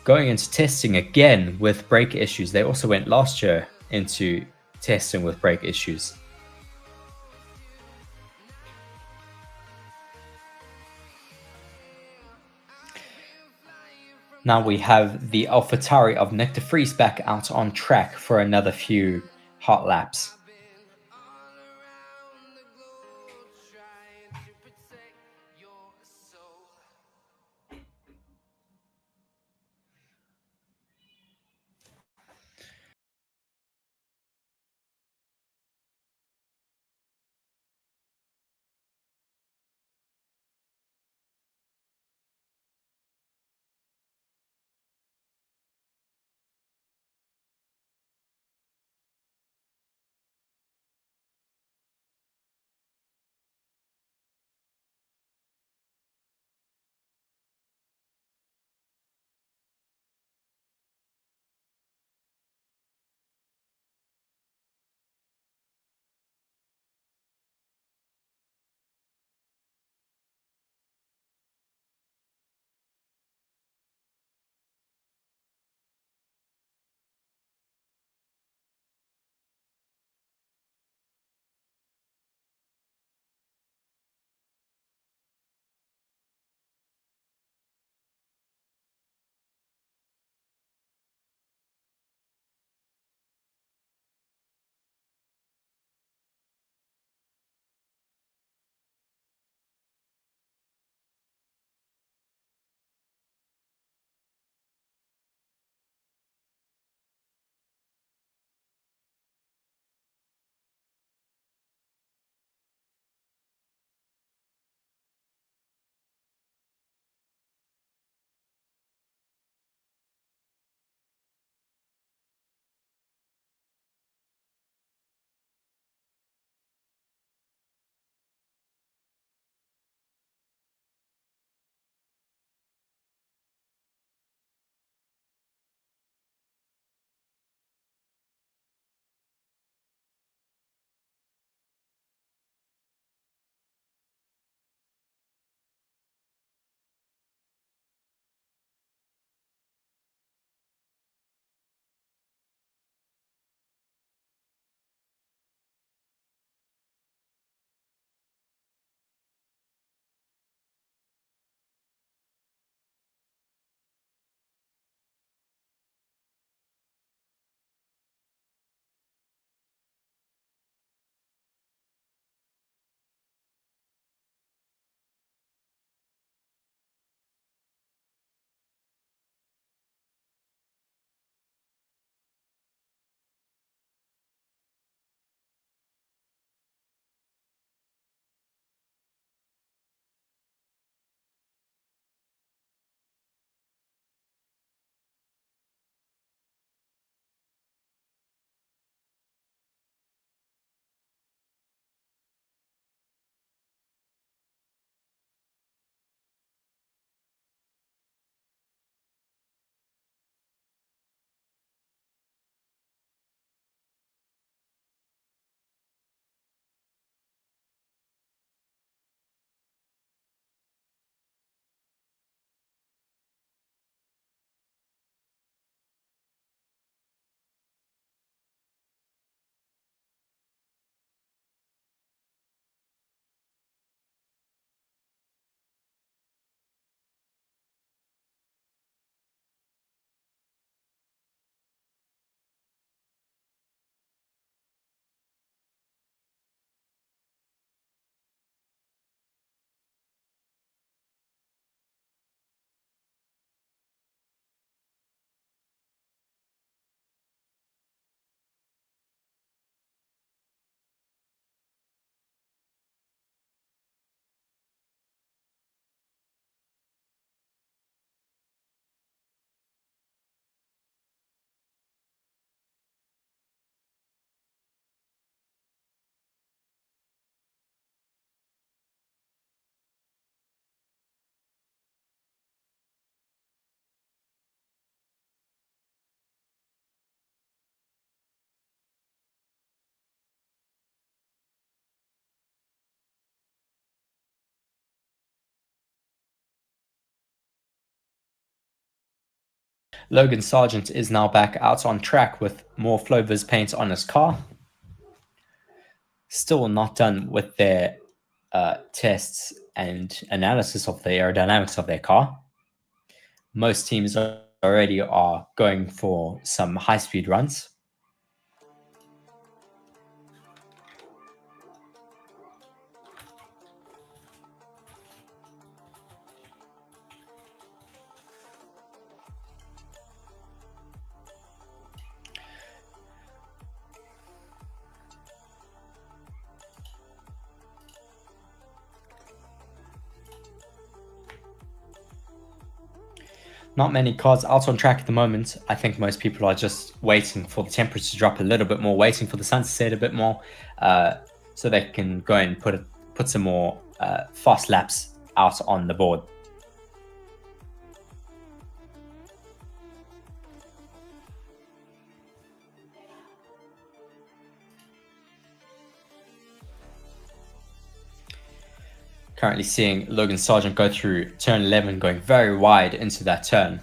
going into testing again with brake issues, they also went last year into testing with brake issues. Now we have the AlphaTauri of Nick de Vries back out on track for another few hot laps. Logan Sargent is now back out on track with more Flovis paint on his car. Still not done with their tests and analysis of the aerodynamics of their car. Most teams already are going for some high-speed runs. Not many cars out on track at the moment. I think most people are just waiting for the temperature to drop a little bit more, waiting for the sun to set a bit more, so they can go and put some more fast laps out on the board. Currently seeing Logan Sargent go through turn 11, going very wide into that turn.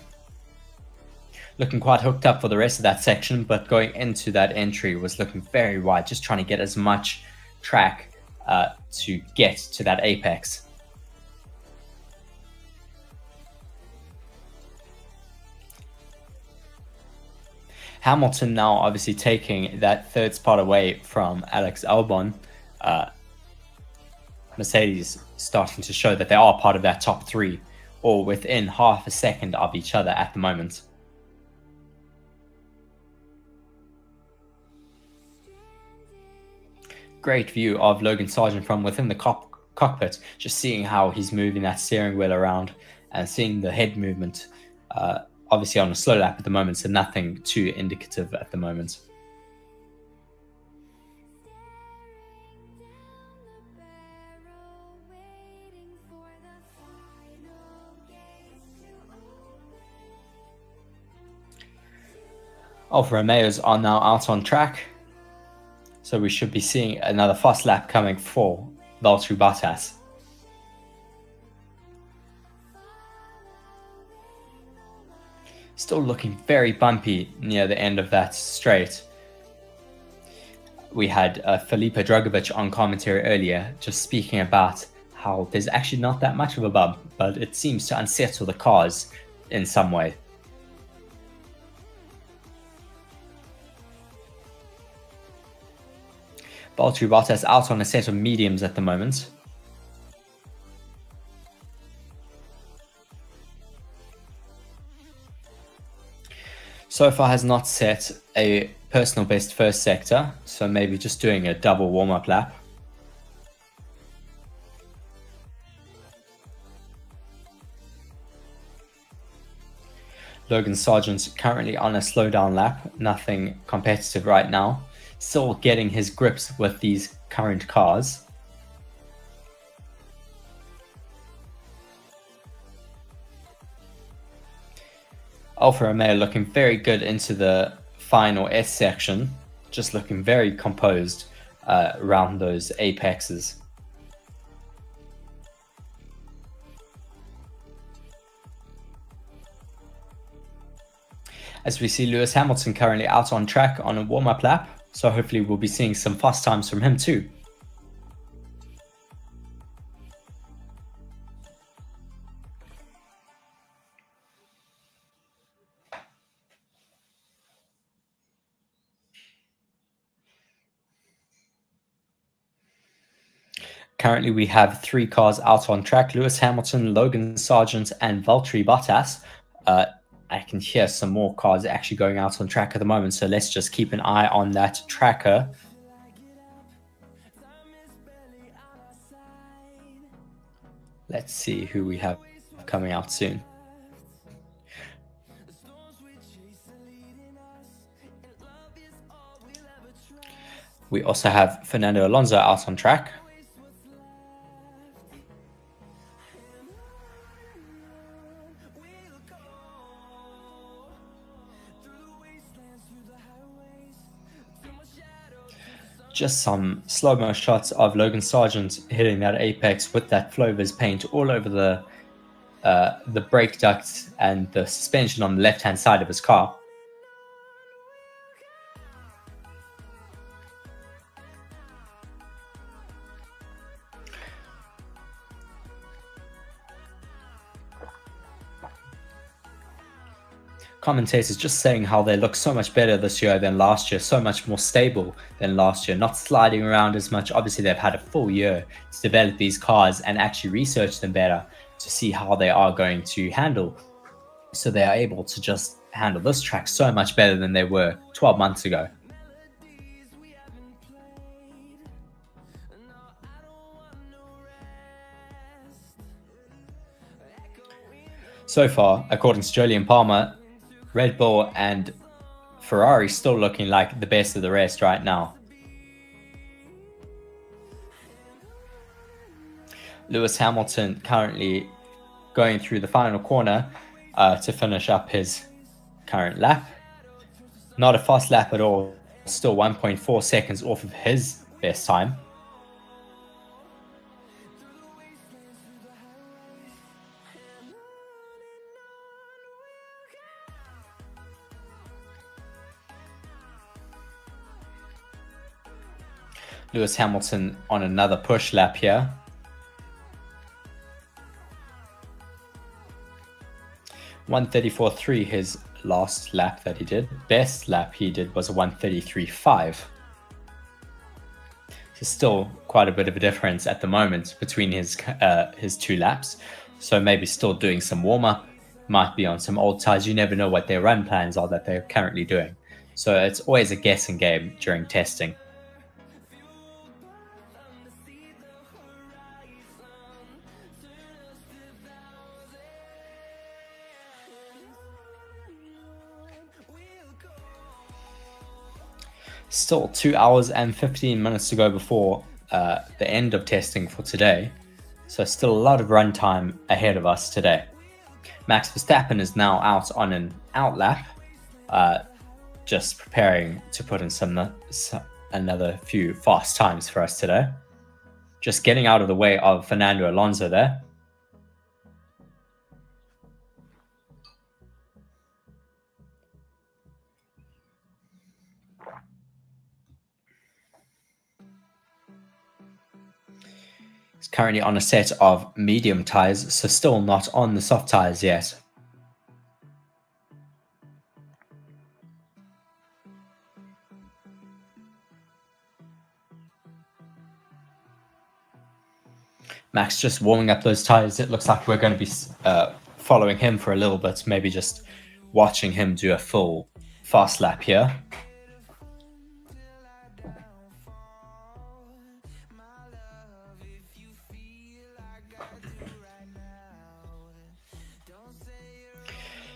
Looking quite hooked up for the rest of that section, but going into that entry was looking very wide, just trying to get as much track to get to that apex. Hamilton now obviously taking that third spot away from Alex Albon. Mercedes starting to show that they are part of that top three, or within half a second of each other at the moment. Great view of Logan Sargent from within the cockpit, just seeing how he's moving that steering wheel around and seeing the head movement. Obviously on a slow lap at the moment, so nothing too indicative at the moment. Alfa Romeos are now out on track, so we should be seeing another fast lap coming for Valtteri Bottas. Still looking very bumpy near the end of that straight. We had Felipe Drugovich on commentary earlier, just speaking about how there's actually not that much of a bump, but it seems to unsettle the cars in some way. Valtteri Bottas out on a set of mediums at the moment. So far has not set a personal best first sector, so maybe just doing a double warm-up lap. Logan Sargent currently on a slowdown lap, nothing competitive right now. Still getting his grips with these current cars. Alfa Romeo looking very good into the final S section, just looking very composed around those apexes. As we see Lewis Hamilton currently out on track on a warm-up lap, so hopefully we'll be seeing some fast times from him too. Currently we have 3 cars out on track: Lewis Hamilton, Logan Sargent and Valtteri Bottas. I can hear some more cars actually going out on track at the moment, so let's just keep an eye on that tracker. Let's see who we have coming out soon. We also have Fernando Alonso out on track. Just some slow-mo shots of Logan Sargent hitting that apex with that Flovis paint all over the the brake duct and the suspension on the left-hand side of his car. Commentators just saying how they look so much better this year than last year, so much more stable than last year, not sliding around as much. Obviously, they've had a full year to develop these cars and actually research them better to see how they are going to handle. So they are able to just handle this track so much better than they were 12 months ago. So far, according to Jolyon Palmer, Red Bull and Ferrari still looking like the best of the rest right now. Lewis Hamilton currently going through the final corner to finish up his current lap. Not a fast lap at all, still 1.4 seconds off of his best time. Lewis Hamilton on another push lap here. .134.3 his last lap that he did. Best lap he did was a 1:33.5. So still quite a bit of a difference at the moment between his two laps. So maybe still doing some warm-up, might be on some old tires. You never know what their run plans are that they're currently doing. So it's always a guessing game during testing. Still 2 hours and 15 minutes to go before the end of testing for today. So still a lot of run time ahead of us today. Max Verstappen is now out on an out lap, just preparing to put in another few fast times for us today. Just getting out of the way of Fernando Alonso there. He's currently on a set of medium tires, so still not on the soft tires yet. Max just warming up those tires. It looks like we're going to be following him for a little bit, maybe just watching him do a full fast lap here.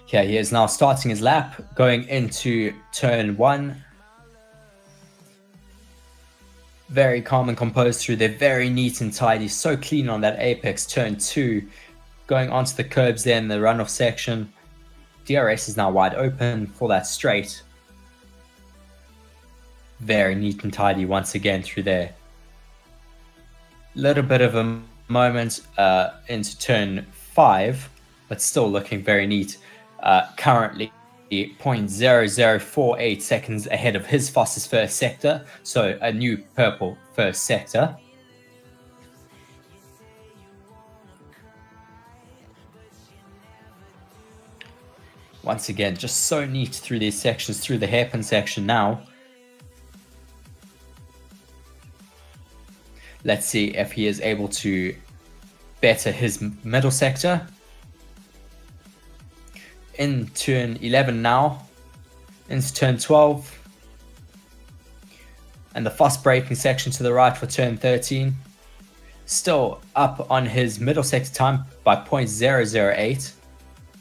Yeah, he is now starting his lap, going into turn 1. Very calm and composed through there, very neat and tidy, so clean on that apex. Turn 2, going onto the curbs there in the runoff section. DRS is now wide open for that straight. Very neat and tidy once again through there. Little bit of a moment into turn 5, but still looking very neat. Currently 0.0048 seconds ahead of his fastest first sector, so a new purple first sector. Once again, just so neat through these sections, through the hairpin section now. Let's see if he is able to better his middle sector. In turn 11 now, into turn 12, and the fast braking section to the right for turn 13. Still up on his middle sector time by 0.008,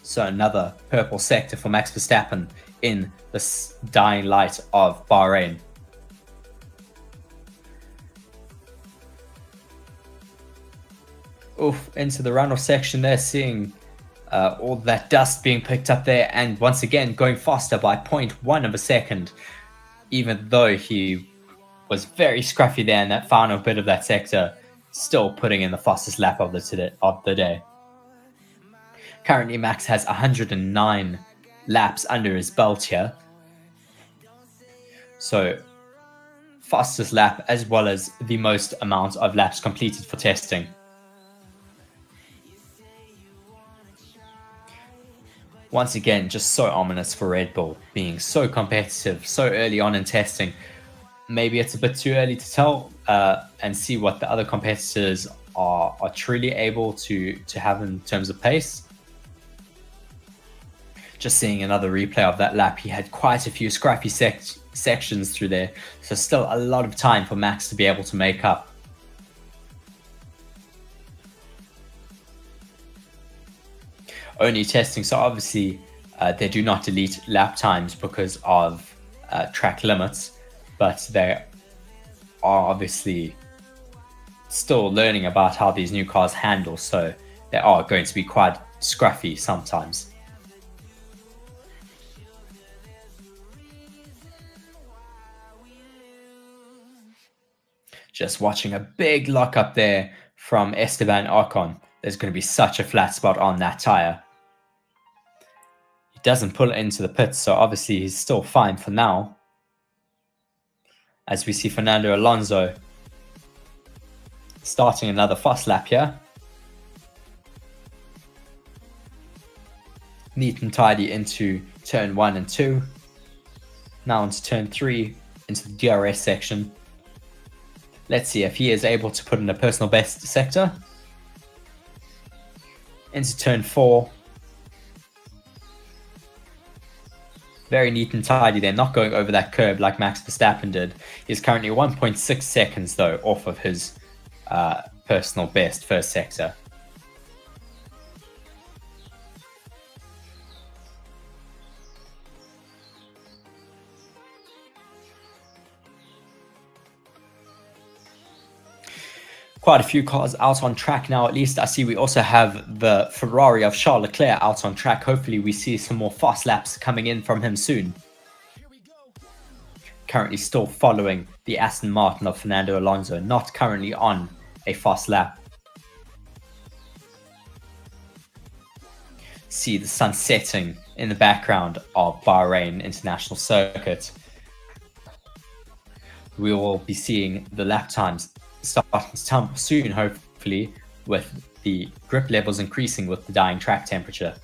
so another purple sector for Max Verstappen in the dying light of Bahrain. Oof, into the runoff section there, seeing all that dust being picked up there, and once again going faster by 0.1 of a second, even though he was very scruffy there in that final bit of that sector, still putting in the fastest lap of the day. Currently, Max has 109 laps under his belt here. So, fastest lap as well as the most amount of laps completed for testing. Once again, just so ominous for Red Bull, being so competitive so early on in testing. Maybe it's a bit too early to tell and see what the other competitors are truly able to have in terms of pace. Just seeing another replay of that lap, he had quite a few scrappy sections through there, so still a lot of time for Max to be able to make up. Only testing, so obviously they do not delete lap times because of track limits, but they are obviously still learning about how these new cars handle, so they are going to be quite scruffy sometimes. Just watching a big lock up there from Esteban Ocon. There's going to be such a flat spot on that tire. He doesn't pull it into the pits, so obviously he's still fine for now. As we see Fernando Alonso starting another fast lap here. Neat and tidy into turn 1 and 2. Now into turn 3, into the DRS section. Let's see if he is able to put in a personal best sector. Into turn 4. Very neat and tidy there, not going over that curb like Max Verstappen did. He's currently 1.6 seconds though off of his personal best first sector. Quite a few cars out on track now, at least. I see we also have the Ferrari of Charles Leclerc out on track. Hopefully we see some more fast laps coming in from him soon. Currently still following the Aston Martin of Fernando Alonso, not currently on a fast lap. See the sun setting in the background of Bahrain International Circuit. We will be seeing the lap times starting to tumble soon, hopefully, with the grip levels increasing with the dying track temperature.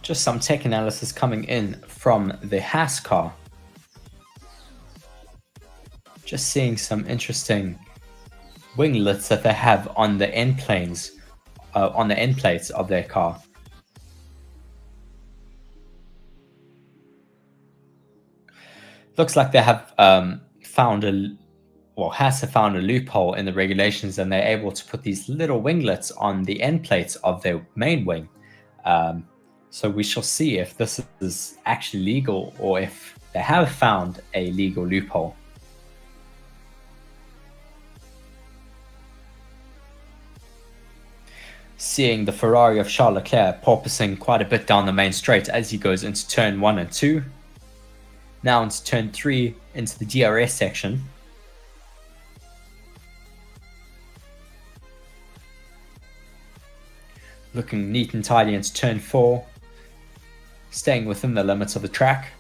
Just some tech analysis coming in from the Haas car. Just seeing some interesting winglets that they have on the end planes, on the end plates of their car. Looks like they have Haas have found a loophole in the regulations, and they're able to put these little winglets on the end plates of their main wing. So we shall see if this is actually legal or if they have found a legal loophole. Seeing the Ferrari of Charles Leclerc porpoising quite a bit down the main straight as he goes into turn 1 and 2. Now into turn 3, into the DRS section. Looking neat and tidy into turn 4. Staying within the limits of the track.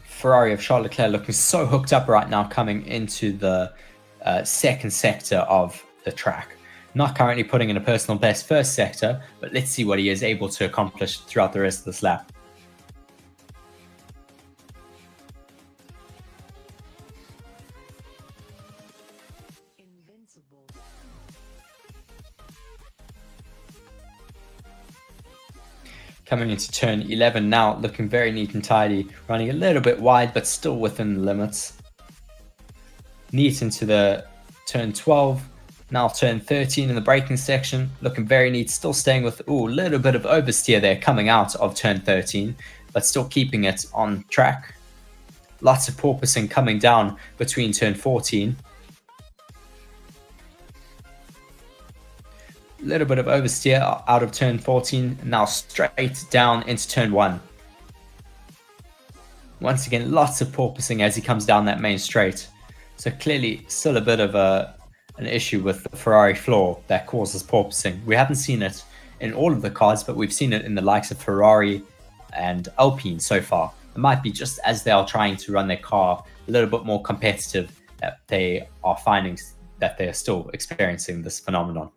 Ferrari of Charles Leclerc looking so hooked up right now coming into the second sector of the track. Not currently putting in a personal best first sector, but let's see what he is able to accomplish throughout the rest of this lap. Coming into turn 11 now, looking very neat and tidy, running a little bit wide, but still within the limits. Neat into the turn 12, now turn 13 in the braking section, looking very neat, still staying with a little bit of oversteer there coming out of turn 13, but still keeping it on track. Lots of porpoising coming down between turn 14. A little bit of oversteer out of turn 14, now straight down into turn 1. Once again, lots of porpoising as he comes down that main straight. So clearly still a bit of an issue with the Ferrari floor that causes porpoising. We haven't seen it in all of the cars, but we've seen it in the likes of Ferrari and Alpine so far. It might be just as they are trying to run their car a little bit more competitive that they are finding that they are still experiencing this phenomenon.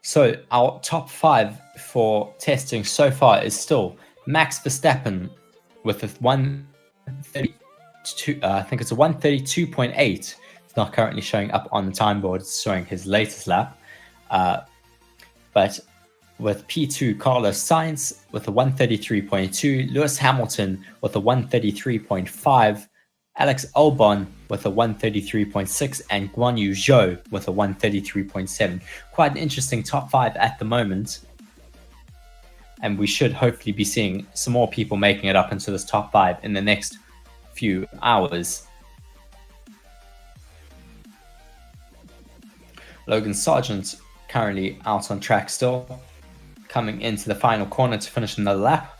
So our top 5 for testing so far is still Max Verstappen with a 132, I think it's a 132.8. It's not currently showing up on the time board. It's showing his latest lap. But with P2, Carlos Sainz with a 133.2, Lewis Hamilton with a 133.5, Alex Albon with a 133.6, and Guan Yu Zhou with a 133.7. Quite an interesting top 5 at the moment. And we should hopefully be seeing some more people making it up into this top 5 in the next few hours. Logan Sargent currently out on track still, coming into the final corner to finish another lap.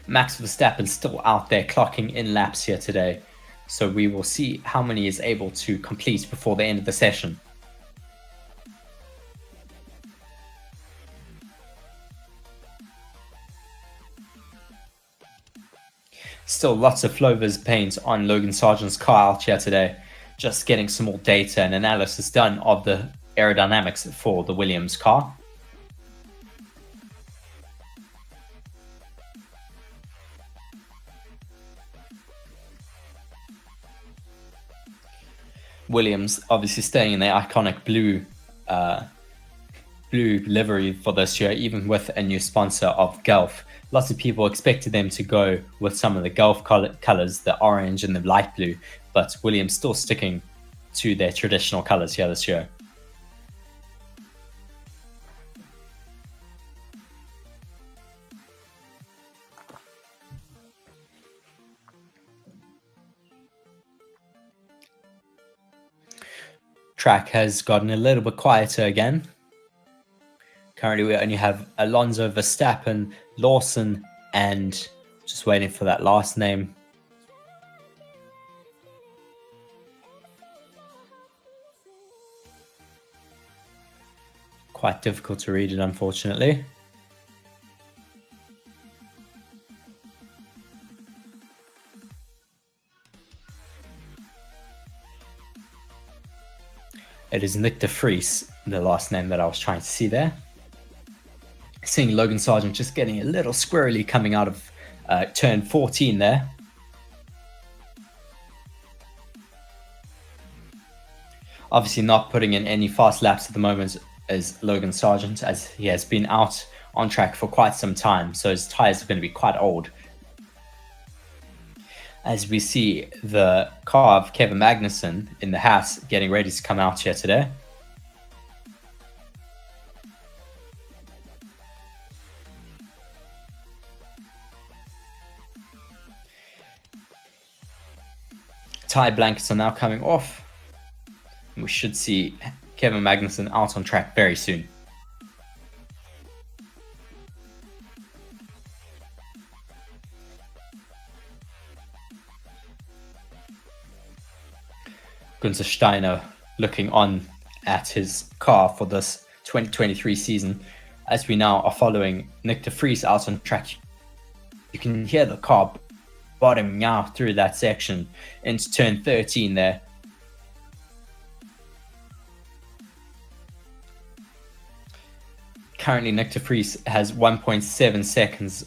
Max Verstappen still out there clocking in laps here today, so we will see how many he is able to complete before the end of the session. Still lots of Flover's paint on Logan Sargent's car out here today, just getting some more data and analysis done of the aerodynamics for the Williams car. Williams obviously staying in their iconic blue livery for this year, even with a new sponsor of Gulf. Lots of people expected them to go with some of the Gulf colors, the orange and the light blue, but Williams still sticking to their traditional colors here this year. Track has gotten a little bit quieter again. Currently we only have Alonso, Verstappen, Lawson, and just waiting for that last name. Quite difficult to read it, unfortunately. It is Nick de Vries, the last name that I was trying to see there. Seeing Logan Sargent just getting a little squirrely coming out of turn 14 there. Obviously not putting in any fast laps at the moment as Logan Sargent, as he has been out on track for quite some time, so his tyres are going to be quite old. As we see the car of Kevin Magnussen in the Haas getting ready to come out here today. Tyre blankets are now coming off. We should see Kevin Magnussen out on track very soon. Gunther Steiner looking on at his car for this 2023 season. As we now are following Nick de Vries out on track, you can hear the car bottoming out through that section into turn 13 there. Currently, Nick de Vries has 1.7 seconds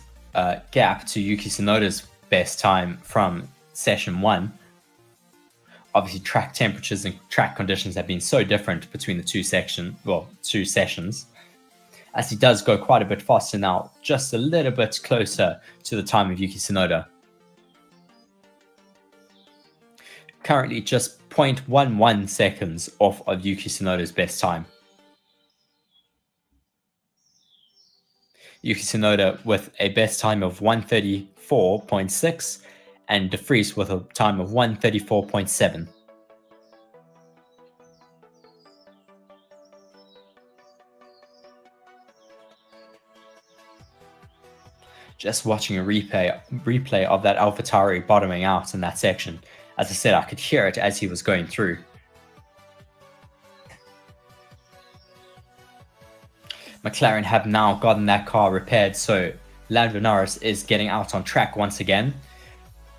gap to Yuki Tsunoda's best time from session 1. Obviously, track temperatures and track conditions have been so different between the two sessions. as he does go quite a bit faster now, just a little bit closer to the time of Yuki Tsunoda. Currently just 0.11 seconds off of Yuki Tsunoda's best time. Yuki Tsunoda with a best time of 1:34.6 and De Vries with a time of 1:34.7. Just watching a replay of that AlphaTauri bottoming out in that section. As I said, I could hear it as he was going through. McLaren have now gotten that car repaired, so Lando Norris is getting out on track once again.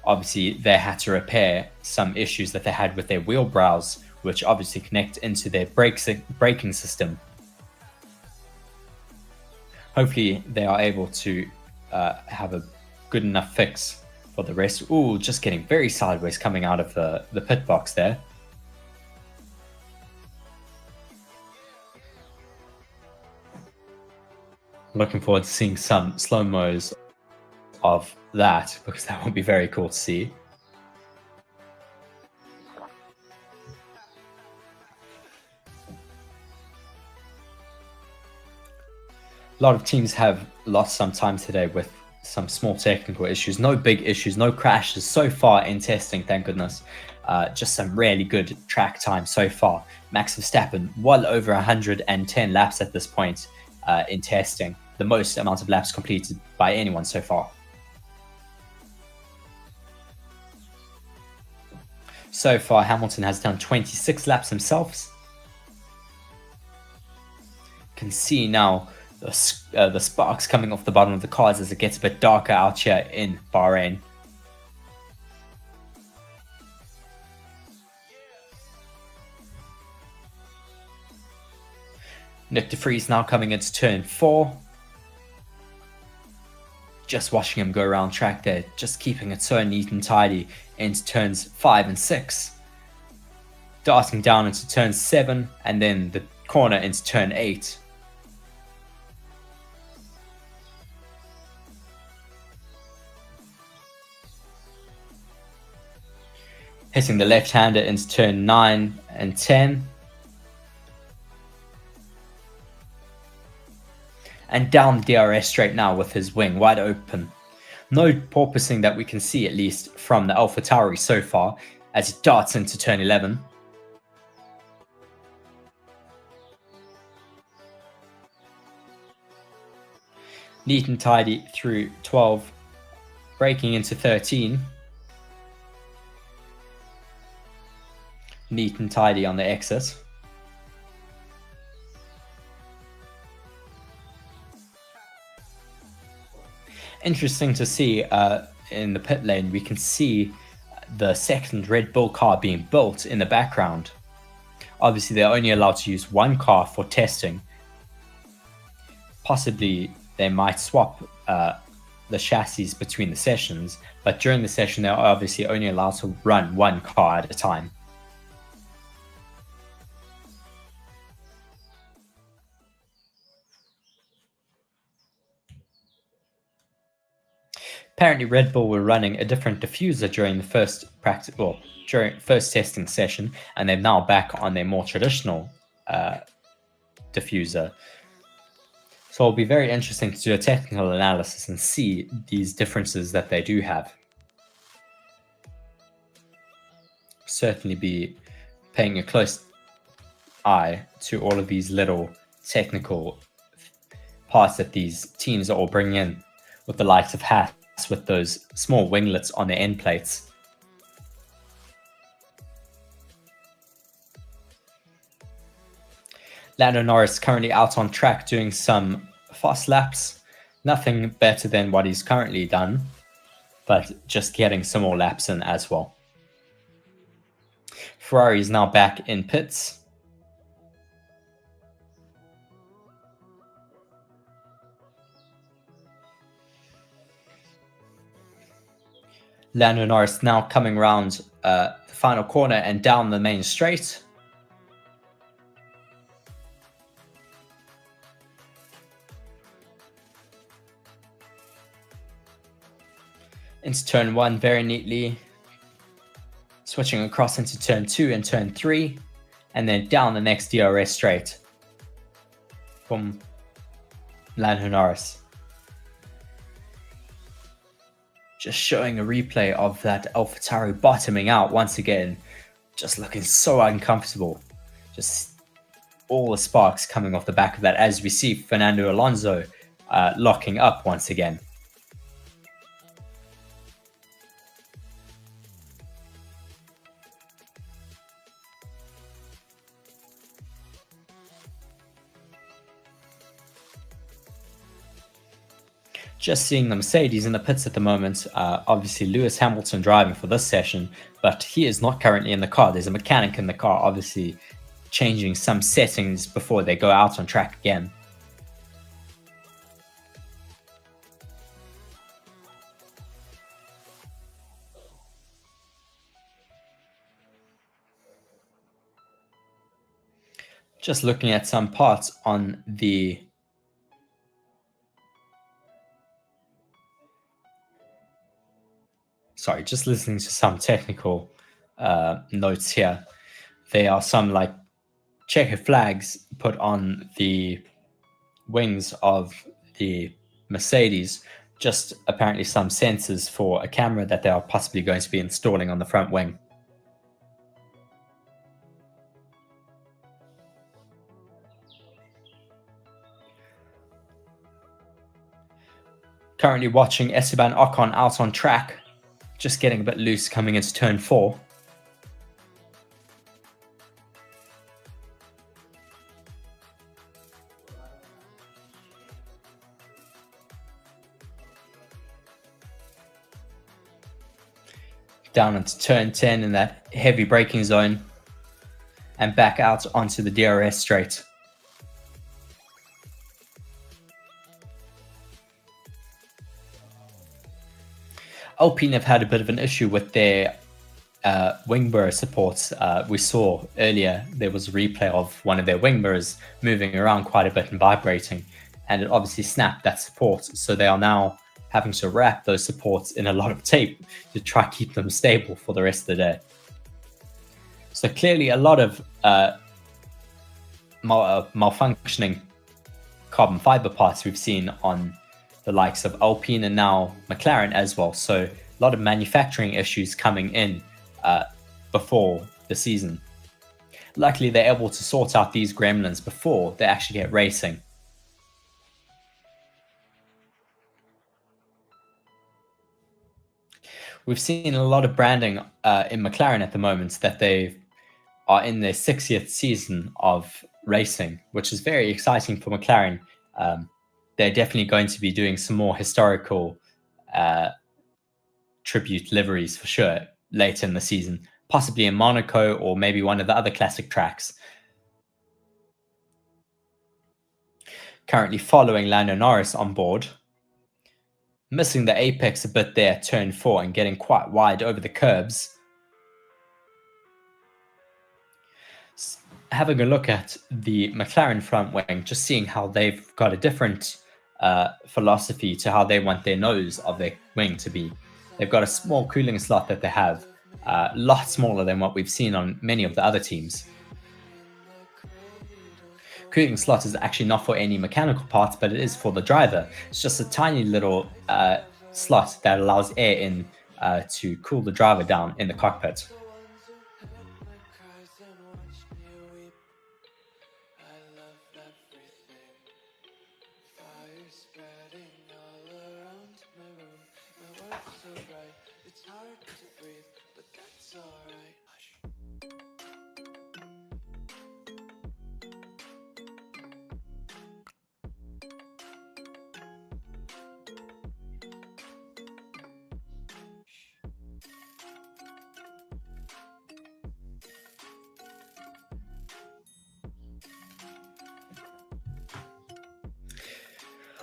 Obviously, they had to repair some issues that they had with their wheel brows, which obviously connect into their braking system. Hopefully, they are able to have a good enough fix for the rest. Ooh, just getting very sideways coming out of the pit box there. Looking forward to seeing some slow-mos of that, because that would be very cool to see. A lot of teams have lost some time today with some small technical issues. No big issues, no crashes so far in testing, thank goodness. Just some really good track time so far. Max Verstappen, well over 110 laps at this point in testing. The most amount of laps completed by anyone so far. So far, Hamilton has done 26 laps himself. You can see now the sparks coming off the bottom of the cars as it gets a bit darker out here in Bahrain. Nick De Vries now coming into turn 4. Just watching him go around track there, just keeping it so neat and tidy into turns 5 and 6. Darting down into turn 7 and then the corner into turn 8. Hitting the left-hander into turn 9 and 10. And down the DRS straight now with his wing wide open. No porpoising that we can see, at least from the AlphaTauri so far, as he darts into turn 11. Neat and tidy through 12, braking into 13. Neat and tidy on the exit. Interesting to see in the pit lane, we can see the second Red Bull car being built in the background. Obviously, they're only allowed to use one car for testing. Possibly, they might swap the chassis between the sessions, but during the session, they're obviously only allowed to run one car at a time. Apparently, Red Bull were running a different diffuser during the first first testing session, and they're now back on their more traditional diffuser. So it'll be very interesting to do a technical analysis and see these differences that they do have. Certainly be paying a close eye to all of these little technical parts that these teams are all bringing in, with the likes of Haas with those small winglets on their end plates. Lando Norris currently out on track doing some fast laps. Nothing better than what he's currently done, but just getting some more laps in as well. Ferrari is now back in pits. Lando Norris now coming around the final corner and down the main straight. into turn 1 very neatly, switching across into turn 2 and turn 3, and then down the next DRS straight. From Lando Norris. Just showing a replay of that AlphaTauri bottoming out once again, just looking so uncomfortable. Just all the sparks coming off the back of that as we see Fernando Alonso locking up once again. Just seeing the Mercedes in the pits at the moment. Obviously Lewis Hamilton driving for this session, but he is not currently in the car. There's a mechanic in the car, obviously changing some settings before they go out on track again. Just looking at some parts on the sorry, just listening to some technical notes here. There are some like checkered flags put on the wings of the Mercedes, just apparently some sensors for a camera that they are possibly going to be installing on the front wing. Currently watching Esteban Ocon out on track, just getting a bit loose coming into turn 4. Down into turn 10 in that heavy braking zone and back out onto the DRS straight. Alpine have had a bit of an issue with their wing mirror supports. We saw earlier there was a replay of one of their wing mirrors moving around quite a bit and vibrating, and it obviously snapped that support. So they are now having to wrap those supports in a lot of tape to try to keep them stable for the rest of the day. So clearly a lot of malfunctioning carbon fiber parts we've seen on the likes of Alpine and now McLaren as well. So a lot of manufacturing issues coming in before the season. Luckily, they're able to sort out these gremlins before they actually get racing. We've seen a lot of branding in McLaren at the moment that they are in their 60th season of racing, which is very exciting for McLaren. They're definitely going to be doing some more historical tribute liveries for sure later in the season, possibly in Monaco or maybe one of the other classic tracks. Currently following Lando Norris on board, missing the apex a bit there, turn 4, and getting quite wide over the curbs. Having a look at the McLaren front wing, just seeing how they've got a different philosophy to how they want their nose of their wing to be. They've got a small cooling slot that they have, a lot smaller than what we've seen on many of the other teams. Cooling slot is actually not for any mechanical parts, but it is for the driver. It's just a tiny little slot that allows air in to cool the driver down in the cockpit.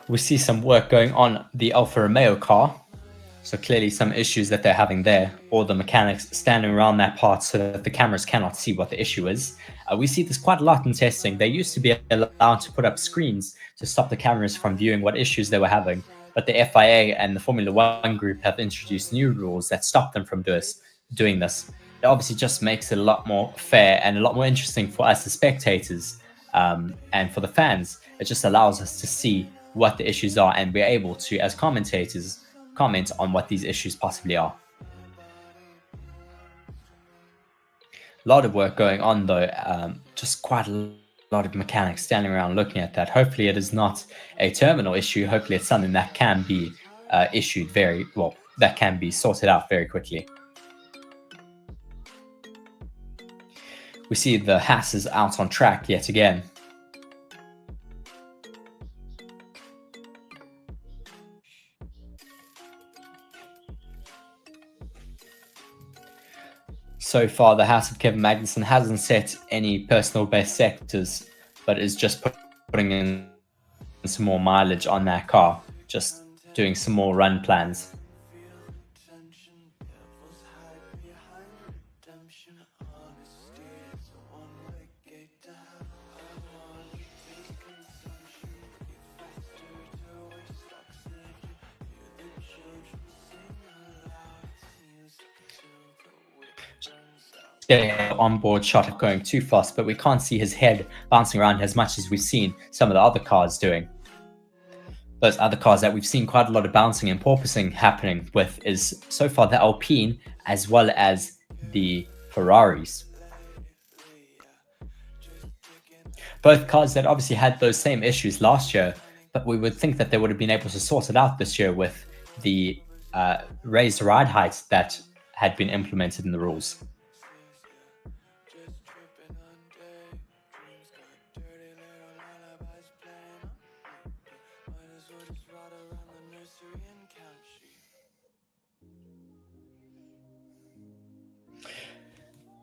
We see some work going on the Alfa Romeo car. So clearly some issues that they're having there, or the mechanics standing around that part so that the cameras cannot see what the issue is. We see this quite a lot in testing. They used to be allowed to put up screens to stop the cameras from viewing what issues they were having. but the FIA and the Formula One group have introduced new rules that stop them from doing this. It obviously just makes it a lot more fair and a lot more interesting for us as spectators, and for the fans. It just allows us to see what the issues are and be able to, as commentators, comment on what these issues possibly are. A lot of work going on though, just quite a lot of mechanics standing around looking at that. Hopefully it is not a terminal issue. Hopefully it's something that can be that can be sorted out very quickly. We see the Haas is out on track yet again. So far, the Haas of Kevin Magnussen hasn't set any personal best sectors, but is just putting in some more mileage on that car, just doing some more run plans. Getting an onboard shot of going too fast, but we can't see his head bouncing around as much as we've seen some of the other cars doing. Those other cars that we've seen quite a lot of bouncing and porpoising happening with is so far the Alpine as well as the Ferraris. Both cars that obviously had those same issues last year, but we would think that they would have been able to sort it out this year with the raised ride heights that had been implemented in the rules.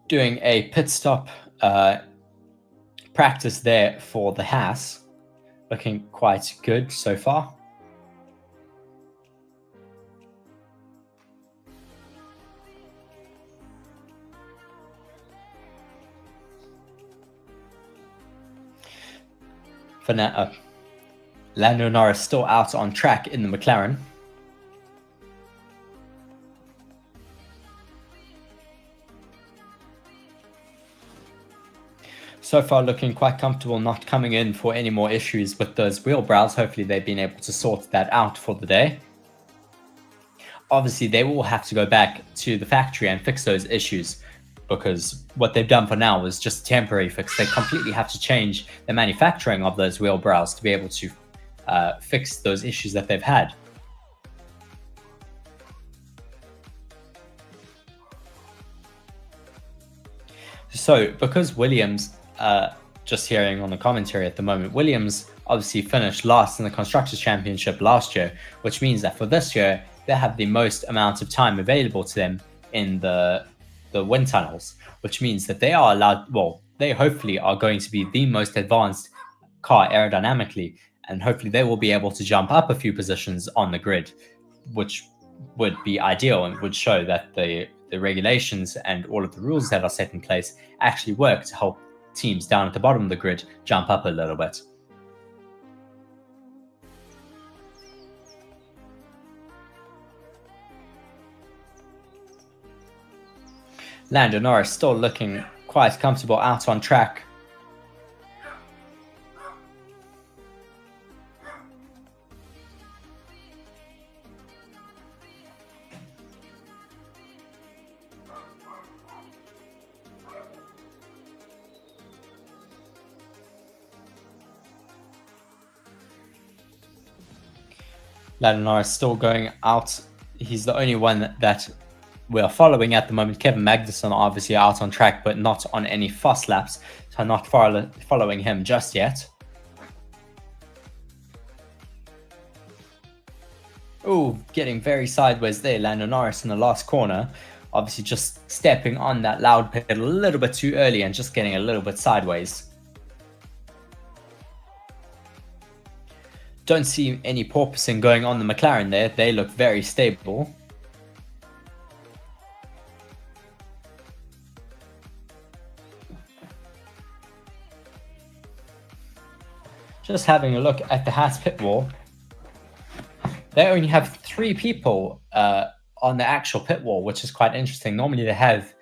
Doing a pit stop practice there for the Haas, looking quite good so far. For now, Lando Norris still out on track in the McLaren. So far looking quite comfortable, not coming in for any more issues with those wheel brows. Hopefully they've been able to sort that out for the day. Obviously they will have to go back to the factory and fix those issues, because what they've done for now is just a temporary fix. They completely have to change the manufacturing of those wheel brows to be able to fix those issues that they've had. So because Williams, just hearing on the commentary at the moment, Williams obviously finished last in the Constructors' Championship last year, which means that for this year, they have the most amount of time available to them in the wind tunnels, which means that they are allowed, well, they hopefully are going to be the most advanced car aerodynamically, and hopefully they will be able to jump up a few positions on the grid, which would be ideal and would show that the regulations and all of the rules that are set in place actually work to help teams down at the bottom of the grid jump up a little bit. Lando Norris still looking quite comfortable out on track. Lando Norris still going out. He's the only one that we are following at the moment. Kevin Magnussen obviously out on track, but not on any fast laps, so I'm not following him just yet. Oh, getting very sideways there, Lando Norris in the last corner. Obviously just stepping on that loud pedal a little bit too early and just getting a little bit sideways. Don't see any porpoising going on the McLaren there. They look very stable. Just having a look at the Haas pit wall. they only have 3 people on the actual pit wall, which is quite interesting. Normally they have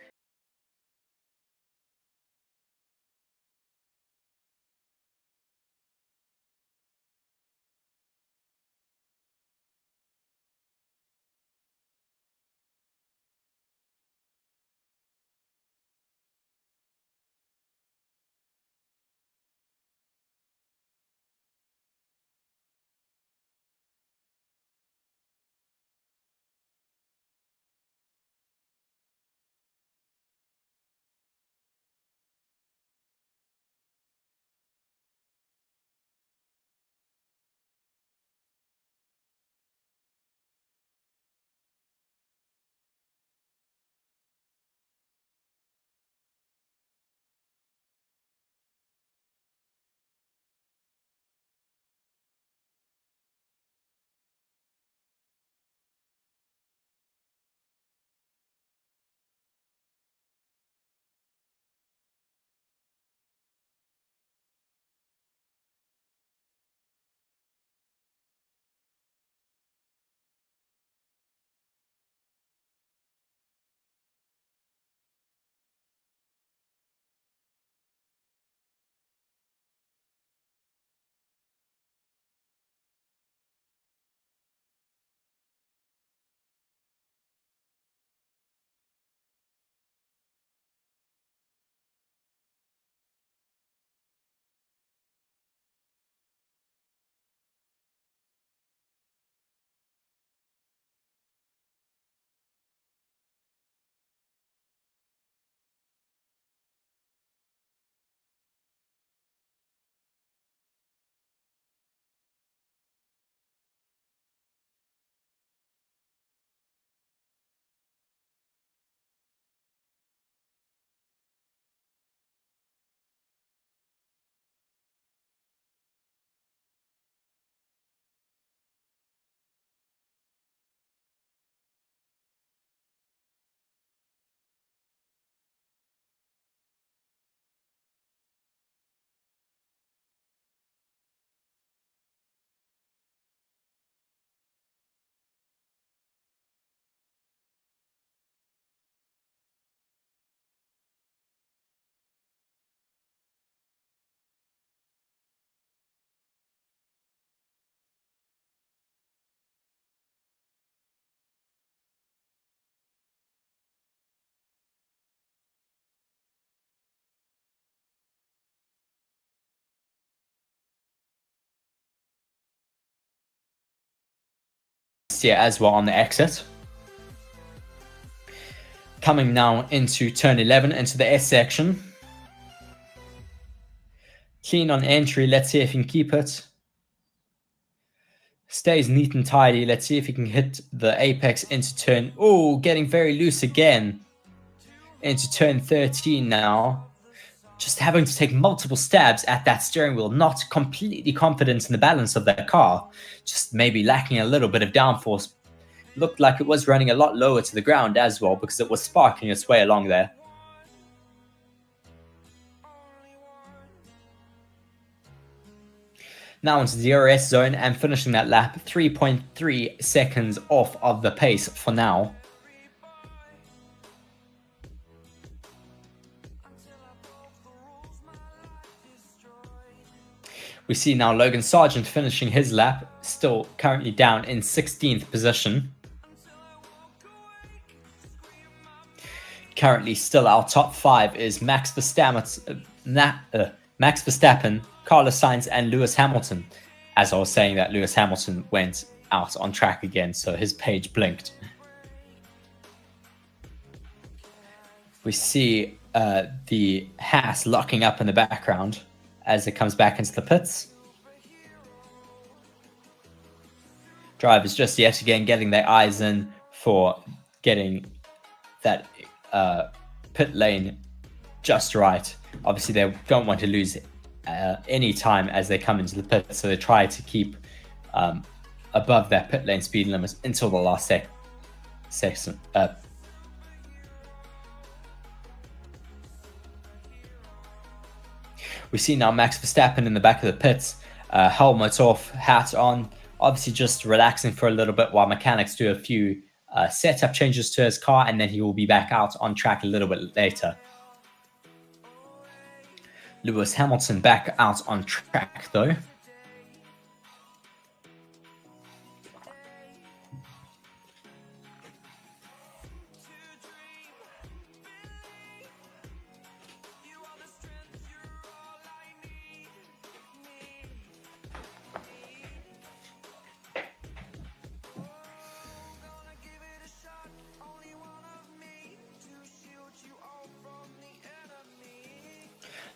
here as well on the exit. Coming now into turn 11, into the S section. Clean on entry. Let's see if he can keep it. Stays neat and tidy. Let's see if he can hit the apex into turn. Oh, getting very loose again. Into turn 13 now. Just having to take multiple stabs at that steering wheel. Not completely confident in the balance of that car. Just maybe lacking a little bit of downforce. Looked like it was running a lot lower to the ground as well, because it was sparking its way along there. Now into the DRS zone and finishing that lap 3.3 seconds off of the pace for now. We see now Logan Sargent finishing his lap, still currently down in 16th position. Currently still our top 5 is Max Verstappen, Carlos Sainz and Lewis Hamilton. As I was saying that, Lewis Hamilton went out on track again, so his page blinked. We see the Haas locking up in the background as it comes back into the pits. Drivers just yet again getting their eyes in for getting that pit lane just right. Obviously, they don't want to lose any time as they come into the pit, so they try to keep above their pit lane speed limit until the last section. We see now Max Verstappen in the back of the pits, helmet off, hat on. Obviously just relaxing for a little bit while mechanics do a few setup changes to his car, and then he will be back out on track a little bit later. Lewis Hamilton back out on track though.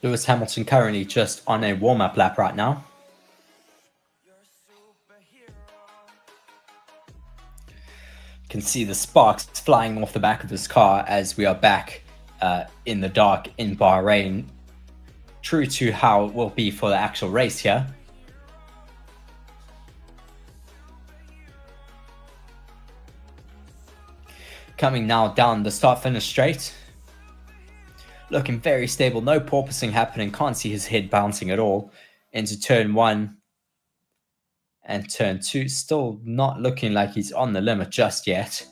Lewis Hamilton currently just on a warm-up lap right now. You can see the sparks flying off the back of his car as we are back in the dark in Bahrain. True to how it will be for the actual race here. Coming now down the start-finish straight. Looking very stable, no porpoising happening, can't see his head bouncing at all. Into turn 1 and turn 2, still not looking like he's on the limit just yet.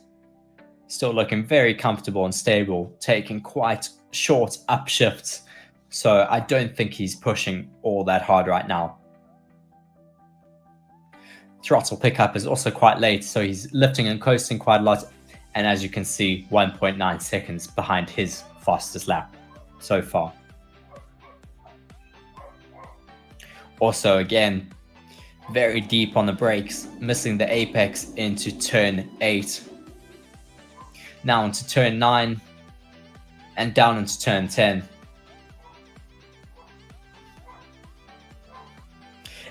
Still looking very comfortable and stable, taking quite short upshifts. So I don't think he's pushing all that hard right now. Throttle pickup is also quite late, so he's lifting and coasting quite a lot. And as you can see, 1.9 seconds behind his fastest lap so far. Also, again, very deep on the brakes, missing the apex into turn 8. Now into turn 9 and down into turn 10.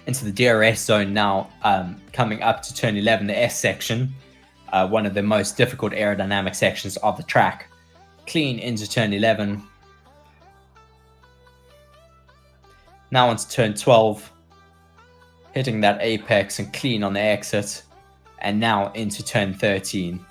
Into the DRS zone now, coming up to turn 11, the S section, one of the most difficult aerodynamic sections of the track. Clean into turn 11. Now onto turn 12, hitting that apex and clean on the exit. And now into turn 13.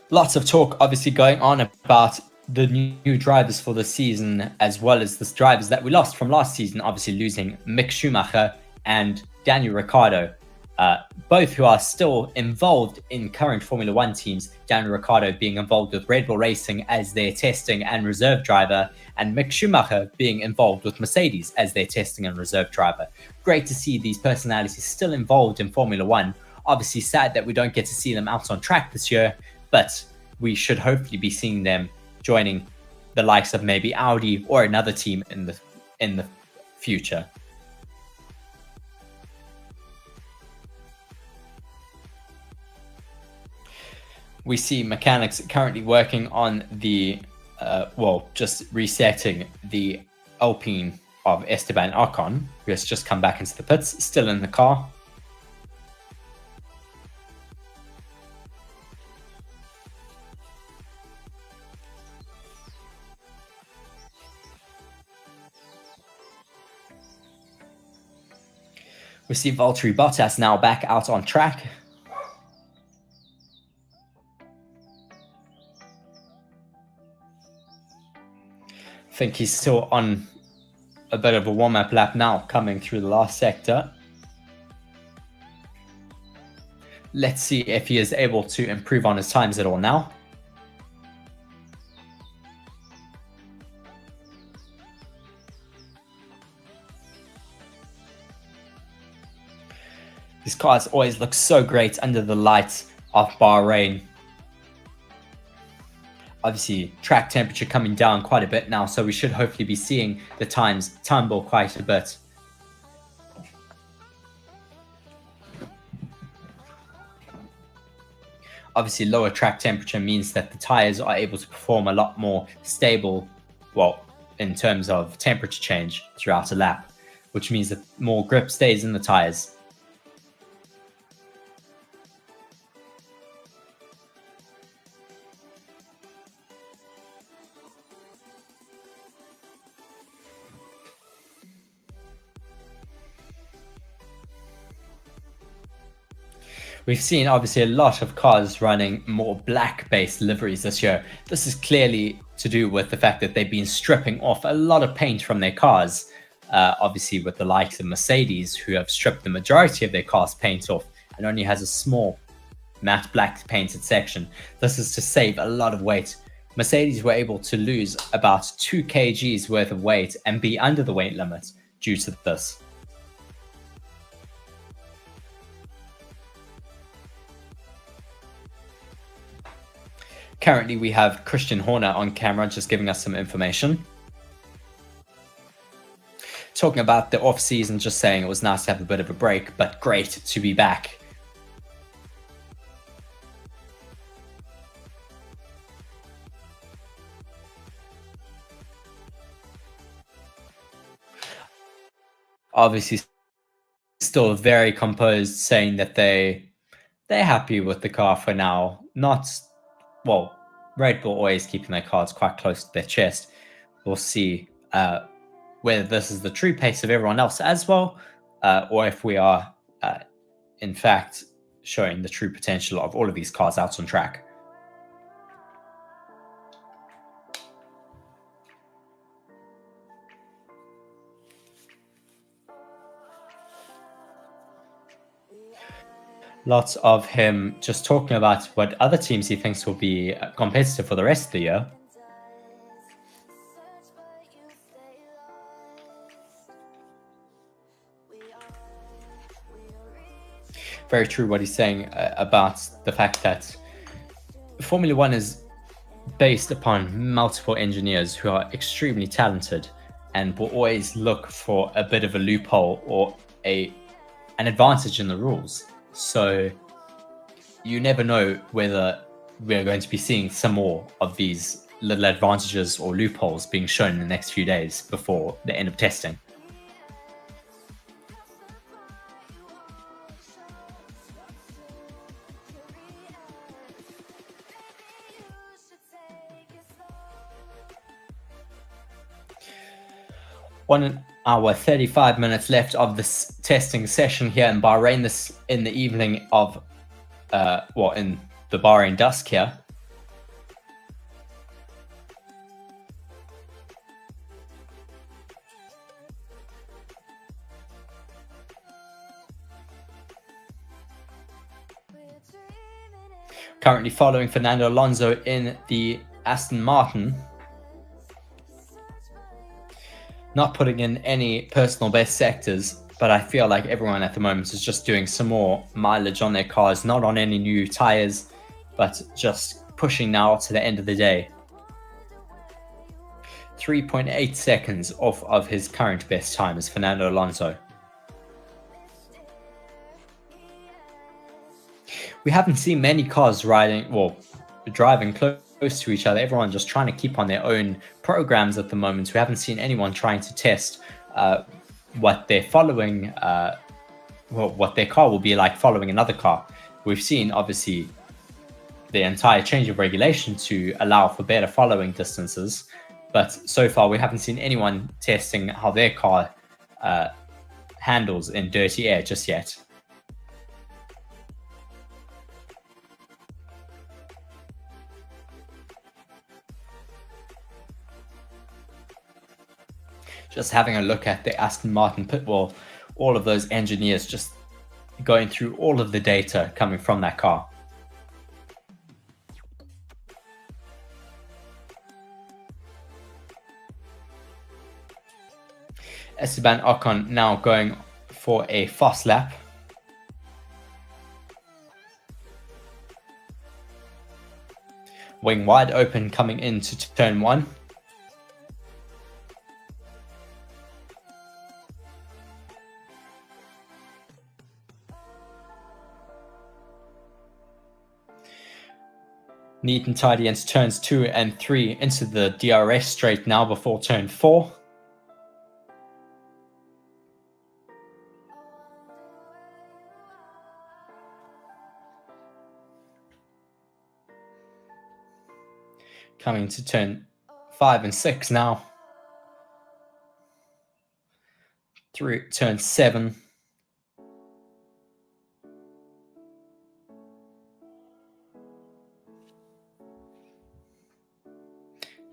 Lots of talk obviously going on about the new drivers for the season, as well as the drivers that we lost from last season, obviously losing Mick Schumacher and Daniel Ricciardo. Both who are still involved in current Formula One teams. Daniel Ricciardo being involved with Red Bull Racing as their testing and reserve driver, and Mick Schumacher being involved with Mercedes as their testing and reserve driver. Great to see these personalities still involved in Formula One. Obviously sad that we don't get to see them out on track this year, but we should hopefully be seeing them joining the likes of maybe Audi or another team in the future. We see mechanics currently working on the, just resetting the Alpine of Esteban Ocon, who has just come back into the pits, still in the car. We see Valtteri Bottas now back out on track. I think he's still on a bit of a warm-up lap now, coming through the last sector. Let's see if he is able to improve on his times at all now. These cars always look so great under the lights of Bahrain. Obviously, track temperature coming down quite a bit now, so we should hopefully be seeing the times tumble quite a bit. Obviously, lower track temperature means that the tires are able to perform a lot more stable, in terms of temperature change throughout a lap, which means that more grip stays in the tires. We've seen obviously a lot of cars running more black-based liveries this year. This is clearly to do with the fact that they've been stripping off a lot of paint from their cars. Obviously with the likes of Mercedes, who have stripped the majority of their cars' paint off and only has a small matte black painted section. This is to save a lot of weight. Mercedes were able to lose about 2 kgs worth of weight and be under the weight limit due to this. Currently, we have Christian Horner on camera just giving us some information. Talking about the off-season, just saying it was nice to have a bit of a break, but great to be back. Obviously, still very composed, saying that they're happy with the car for now. Not, well, Red Bull always keeping their cards quite close to their chest. We'll see whether this is the true pace of everyone else as well, or if we are, in fact, showing the true potential of all of these cars out on track. Lots of him just talking about what other teams he thinks will be competitive for the rest of the year. Very true what he's saying about the fact that Formula One is based upon multiple engineers who are extremely talented and will always look for a bit of a loophole or an advantage in the rules. So you never know whether we're going to be seeing some more of these little advantages or loopholes being shown in the next few days before the end of testing. One hour 35 minutes left of this testing session here in Bahrain. This in the evening of, in the Bahrain dusk here. Currently following Fernando Alonso in the Aston Martin. Not putting in any personal best sectors, but I feel like everyone at the moment is just doing some more mileage on their cars, not on any new tires, but just pushing now to the end of the day. 3.8 seconds off of his current best time is Fernando Alonso. We haven't seen many cars driving close to each other. Everyone just trying to keep on their own programs at the moment. We haven't seen anyone trying to test what they're following, what their car will be like following another car. We've seen obviously the entire change of regulation to allow for better following distances, but so far we haven't seen anyone testing how their car handles in dirty air just yet. Just having a look at the Aston Martin pit wall, all of those engineers just going through all of the data coming from that car. Esteban Ocon now going for a fast lap. Wing wide open coming into turn 1. Neat and tidy into turns 2 and 3 into the DRS straight now before turn 4. Coming to turn 5 and 6 now. Through turn 7.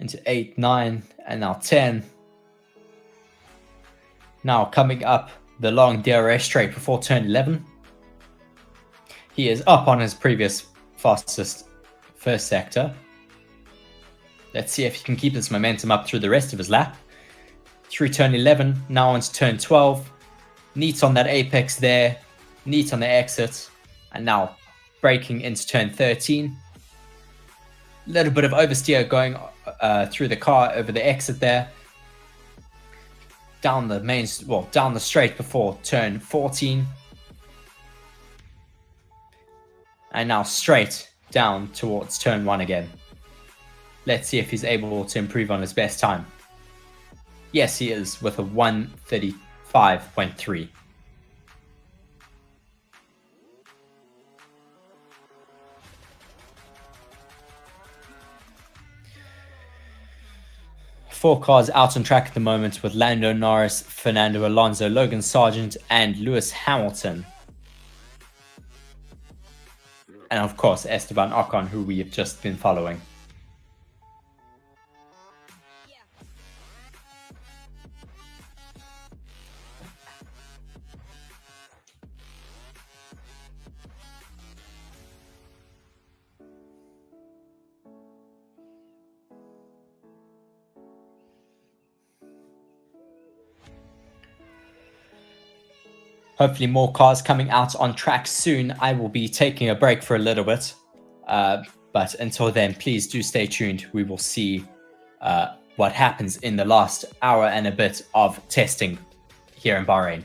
into 8, 9, and now 10. Now coming up the long DRS straight before turn 11. He is up on his previous fastest first sector. Let's see if he can keep this momentum up through the rest of his lap. Through turn 11, now into turn 12. Neat on that apex there. Neat on the exit. And now braking into turn 13. Little bit of oversteer going through the car over the exit there. Down the straight before turn 14. And now straight down towards turn 1 again. Let's see if he's able to improve on his best time. Yes, he is, with a 1:35.3. Four cars out on track at the moment, with Lando Norris, Fernando Alonso, Logan Sargent, and Lewis Hamilton. And of course, Esteban Ocon, who we have just been following. Hopefully more cars coming out on track soon. I will be taking a break for a little bit. But until then, please do stay tuned. We will see what happens in the last hour and a bit of testing here in Bahrain.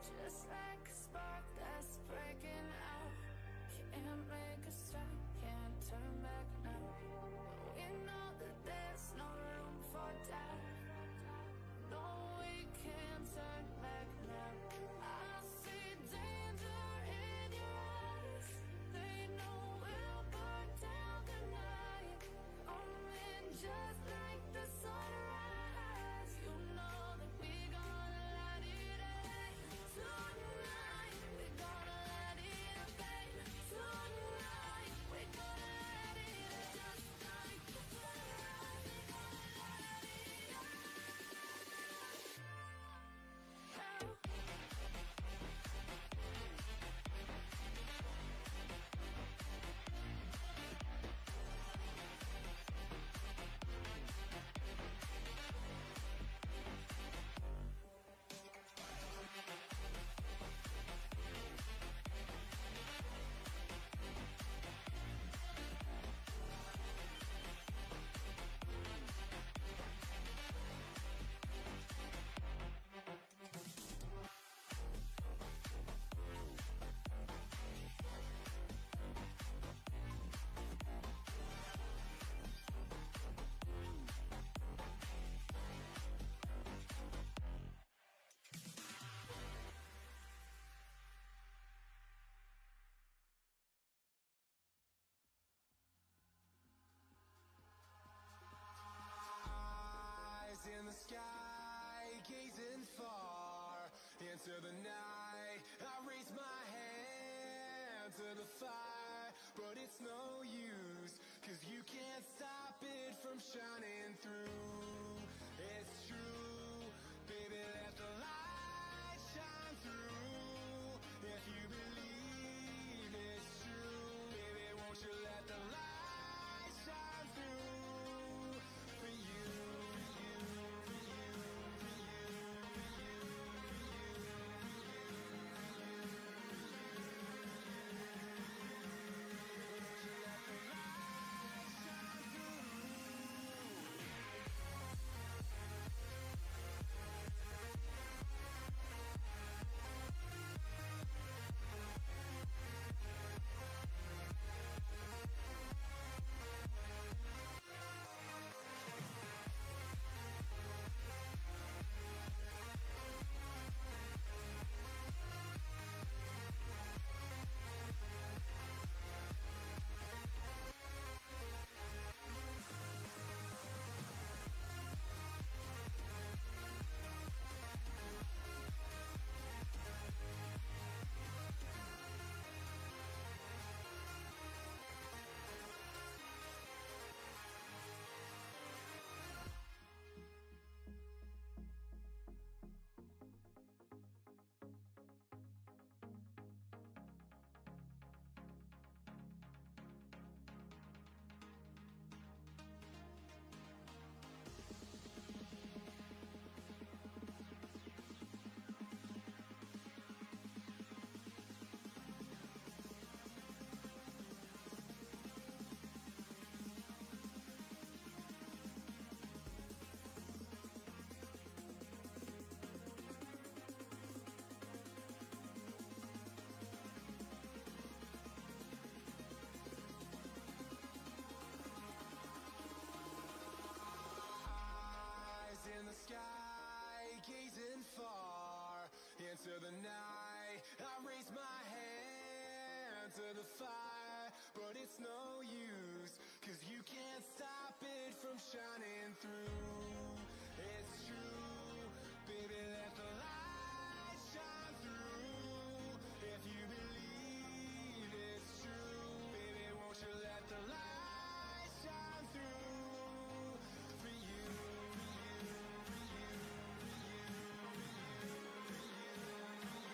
Just like a spark that's breaking out. Can't make a stop, can't turn back now. We know that there's no room for doubt. No, we can't turn back now. I see danger in your eyes. They know we'll burn down the night. Coming just like the sunrise. You know that we gonna light it up tonight. We gonna light it up, babe. Tonight we gonna light it up just like the sunrise. We gonna light it up. Eyes in the sky, gazing far into the night. I raise my hand to the fire, but it's no use, 'cause you can't stop it from shining through. It's true, baby, let the light shine through. If you believe it's true, baby, won't you let the light shine through for you, for you, for you, for you, for you, won't you let the light shine through? In the sky, gazing far into the night. I raise my hand to the fire, but it's no use, 'cause you can't stop it from shining through. It's true, baby, let the light shine through. If you believe it's true, baby, won't you let the light shine through for you, for you, for you, for you, for you, for you, for you.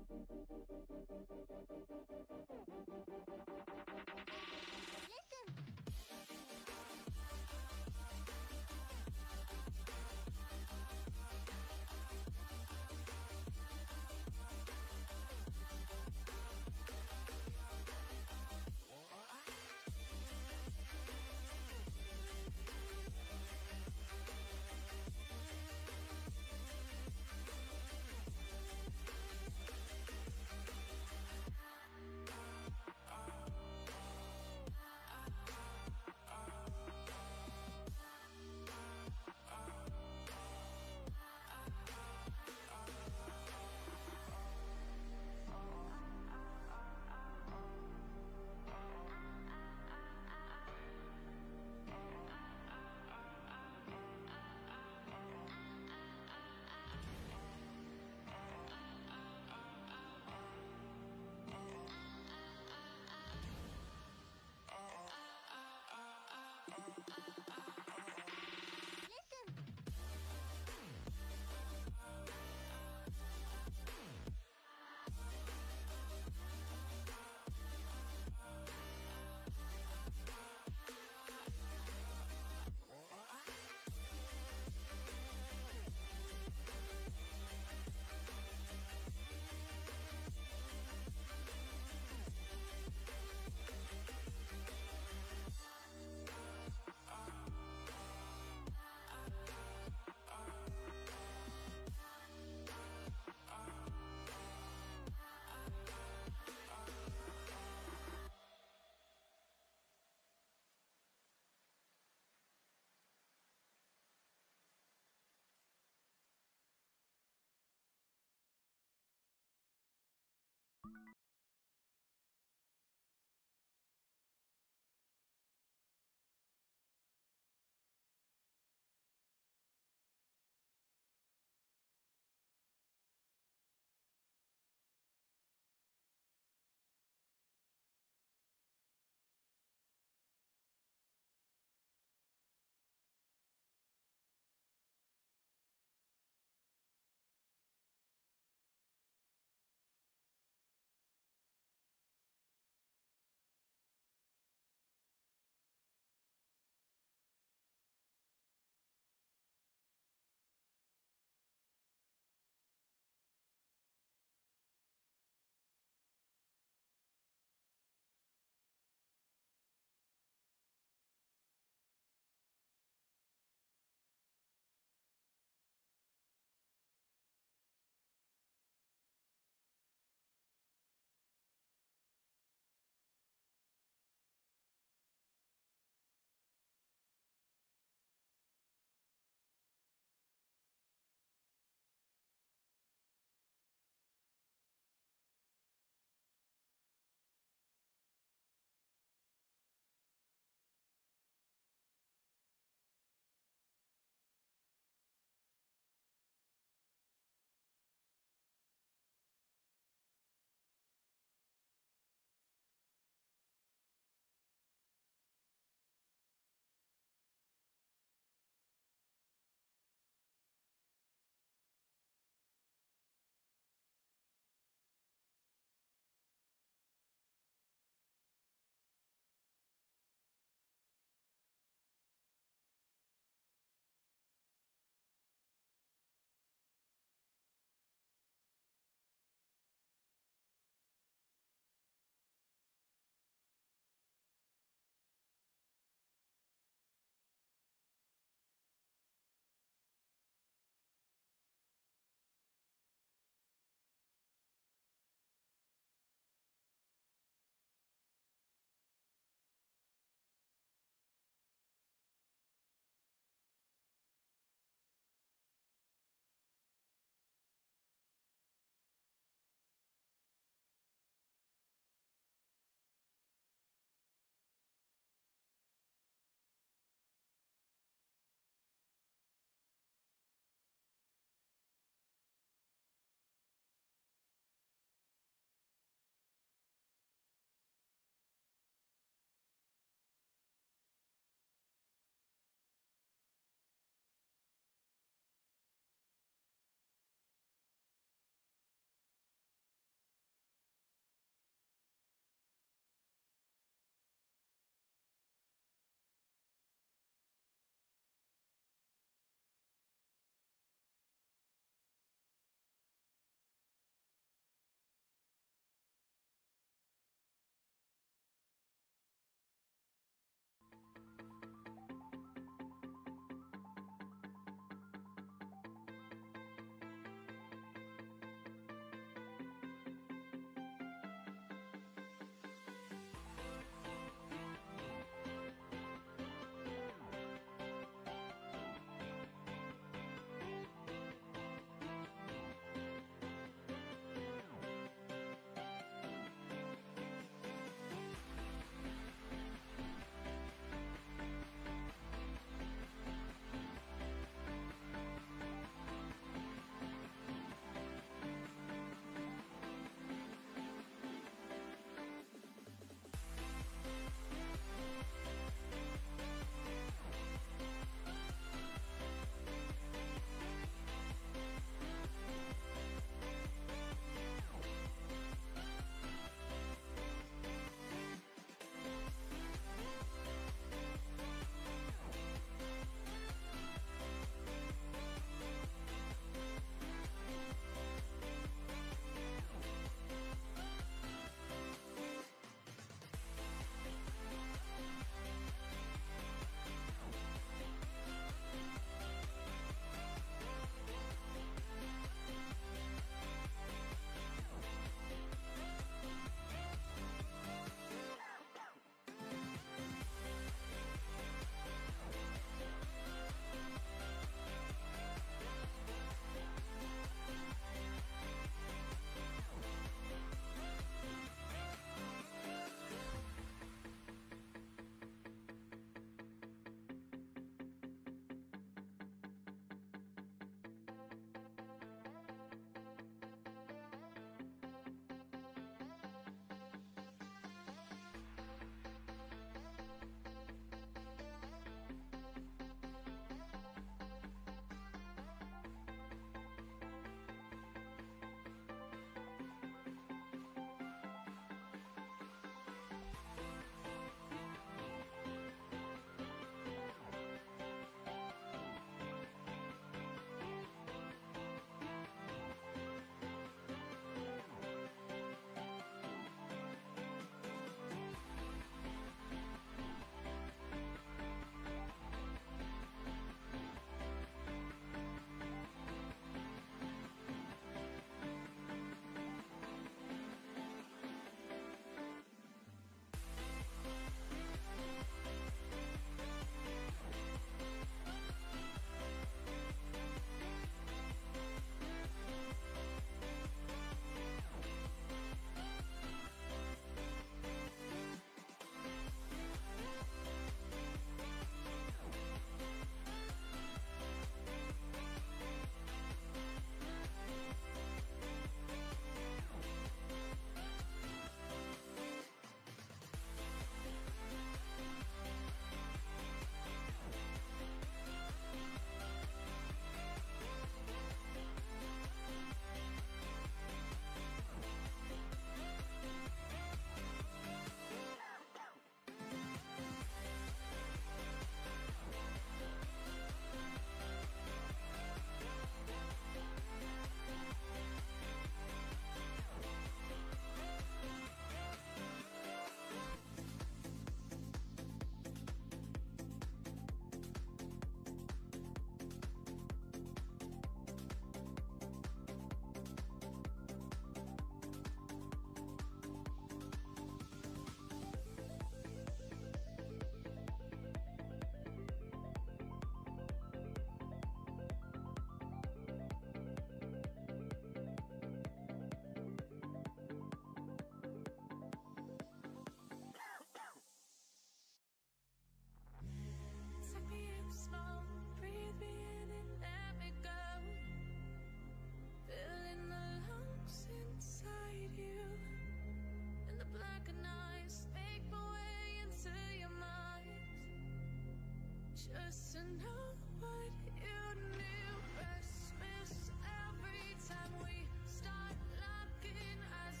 what you knew. Restless every time we start locking eyes.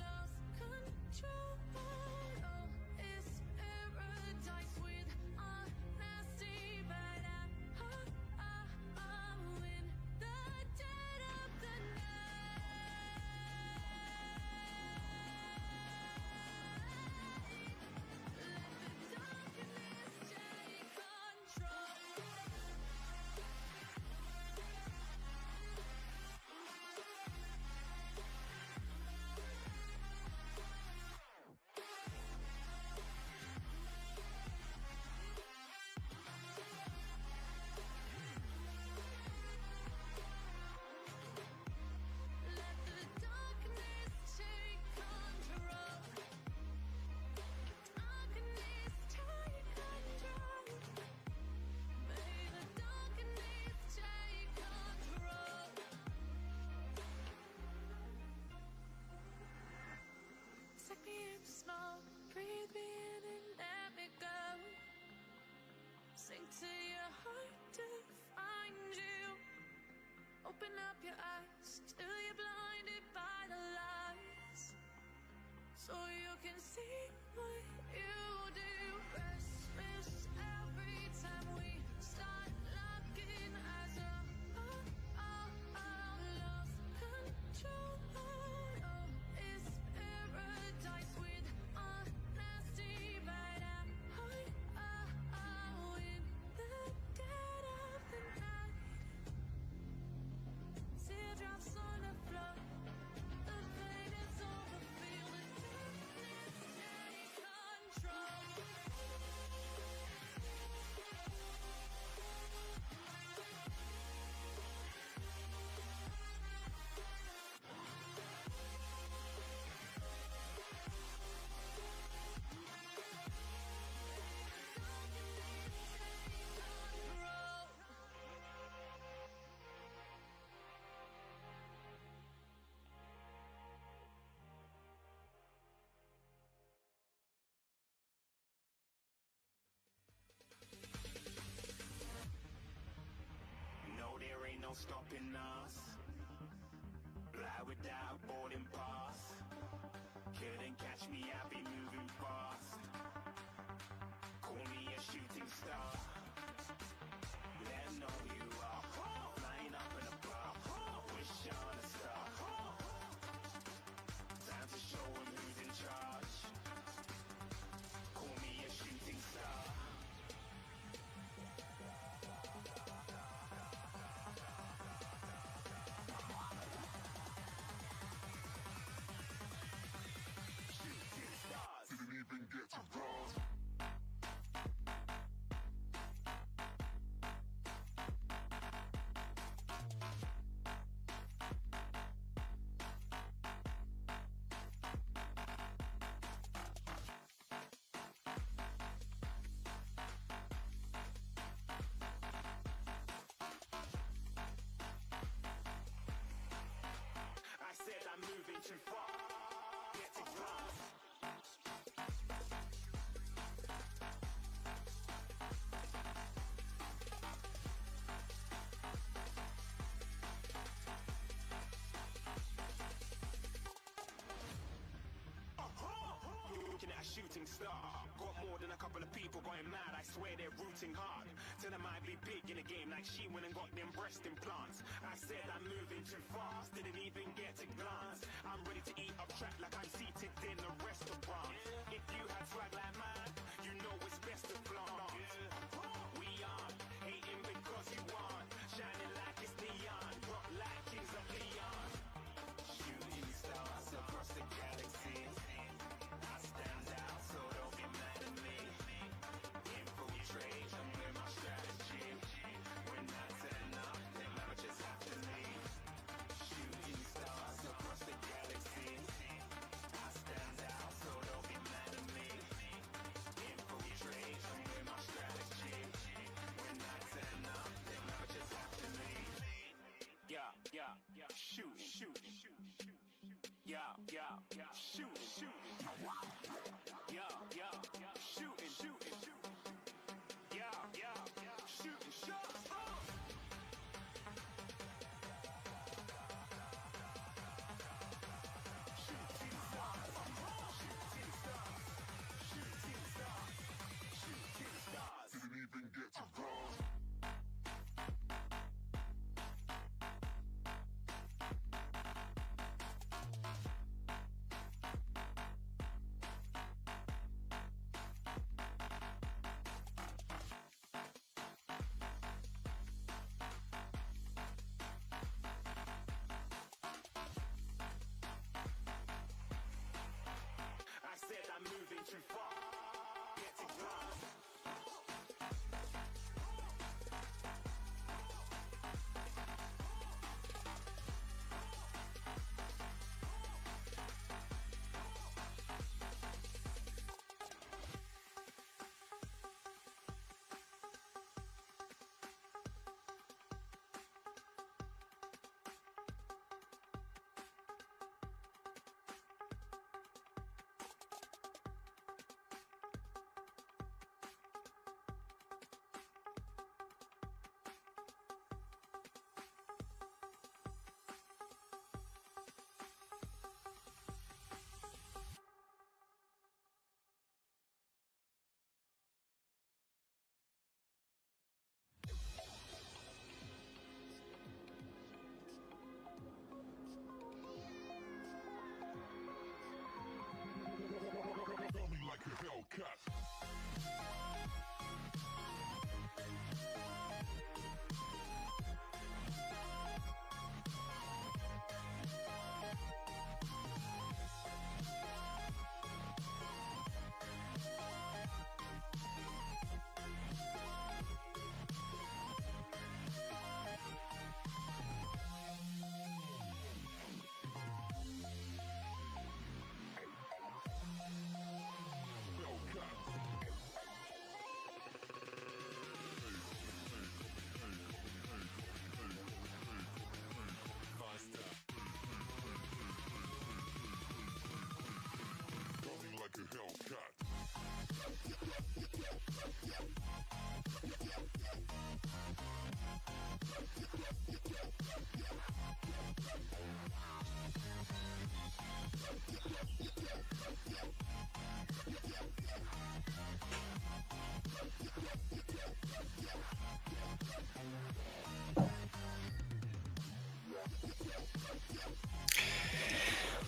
Lost control. Oh, it's paradise with honesty, but I'm in the dead of the night. Let the darkness take control. Let the darkness take control. Darkness take control. May the darkness take control. Suck me in slow, breathe me in and let me go. Sink to your heart to find you. Open up your eyes till you're blinded by the lies, so you can see what you do. Restless every time we start locking eyes. Lost control. Oh, it's paradise with honesty, but I'm in the dead of the night. Teardrops on the floor. The pain is over. Feel the darkness take control. No, there ain't no stopping us. Fly without boarding pass. Couldn't catch me, I be moving fast. Call me a shooting star. Let 'em know who you are. Flying up in a bar. Wish on a star. Time to show 'em who's in charge. Call me a shooting star. Shooting stars. Didn't even get to cross. I said I'm moving too far. Get to glass. Looking at a shooting star. Got more than a couple of people going mad. I swear they're rooting hard. Tell them I'd be big in the game like she went and got them breast implants. I said I'm moving too fast. Didn't even get to glance. I'm ready to eat up track like I'm seated in a restaurant. If you had swag like mine, you know it's best to flaunt. We aren't hating because you aren't. Shining like it's neon. Rock like kings of Leon. Shooting stars across the galaxy. I stand out, so don't be mad at me. Infiltrate, I'm with my strategy. When I turn up, then I just have to leave. Shooting stars across the galaxy. I stand out, so don't be mad at me. Infiltrate, I'm with my strategy.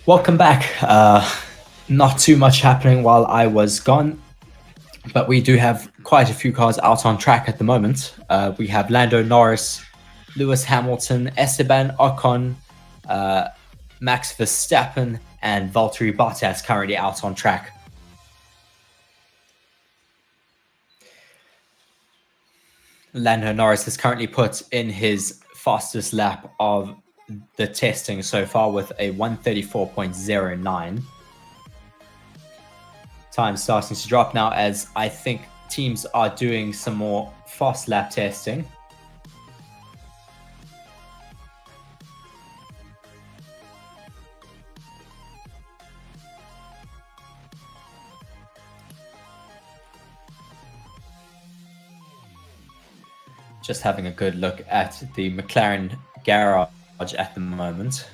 Welcome back. Not too much happening while I was gone, but we do have quite a few cars out on track at the moment. We have Lando Norris, Lewis Hamilton, Esteban Ocon, Max Verstappen, and Valtteri Bottas currently out on track. Lando Norris has currently put in his fastest lap of the testing so far with a 1:34.09. Time starting to drop now as I think teams are doing some more fast lap testing. Just having a good look at the McLaren garage at the moment.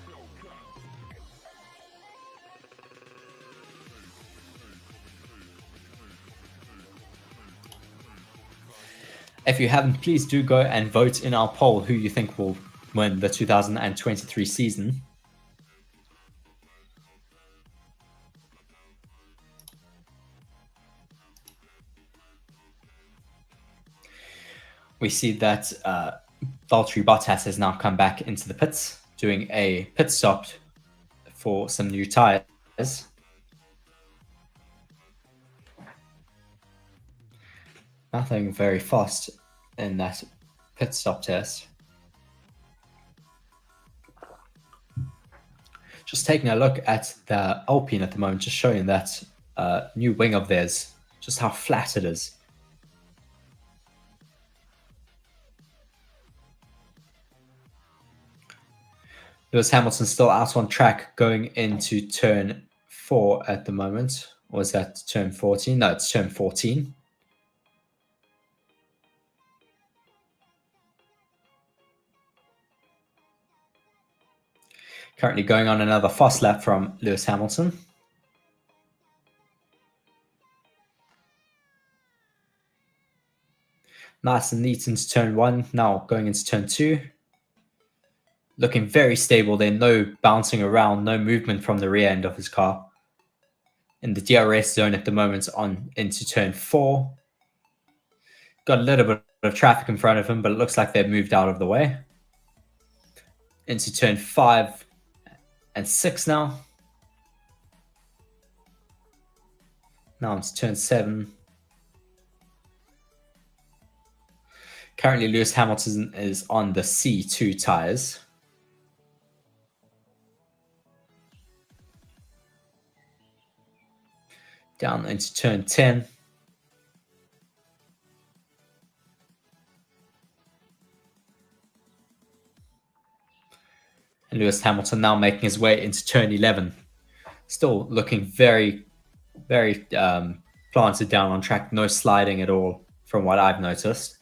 If you haven't, please do go and vote in our poll who you think will win the 2023 season. We see that Valtteri Bottas has now come back into the pits, doing a pit stop for some new tires. Nothing very fast in that pit stop test. Just taking a look at the Alpine at the moment, just showing that new wing of theirs, just how flat it is. Lewis Hamilton still out on track going into turn 4 at the moment. Or is that turn 14? No, it's turn 14. Currently going on another fast lap from Lewis Hamilton. Nice and neat into turn 1. Now going into turn 2. Looking very stable there. No bouncing around. No movement from the rear end of his car. In the DRS zone at the moment on into turn 4. Got a little bit of traffic in front of him, but it looks like they've moved out of the way. Into turn 5 and 6 now. Now it's turn 7. Currently, Lewis Hamilton is on the C2 tires. Down into turn 10. And Lewis Hamilton now making his way into turn 11. Still looking very, very planted down on track. No sliding at all from what I've noticed.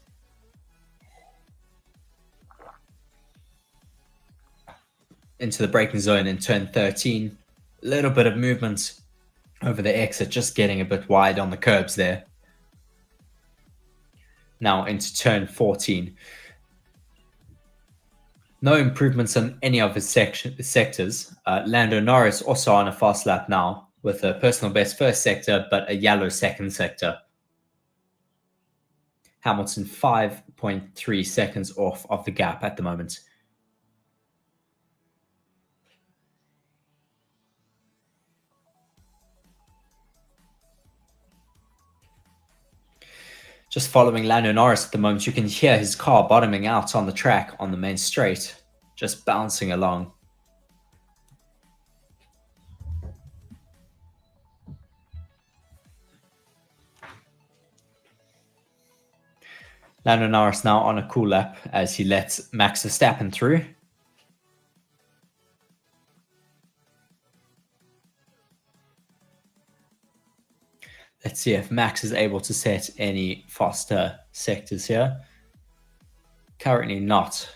Into the braking zone in turn 13. A little bit of movement over the exit, just getting a bit wide on the curbs there. Now into turn 14. No improvements on any of his sectors. Lando Norris also on a fast lap now with a personal best first sector, but a yellow second sector. Hamilton 5.3 seconds off of the gap at the moment. Just following Lando Norris at the moment, you can hear his car bottoming out on the track on the main straight, just bouncing along. Lando Norris now on a cool lap as he lets Max Verstappen through. Let's see if Max is able to set any faster sectors here. Currently not.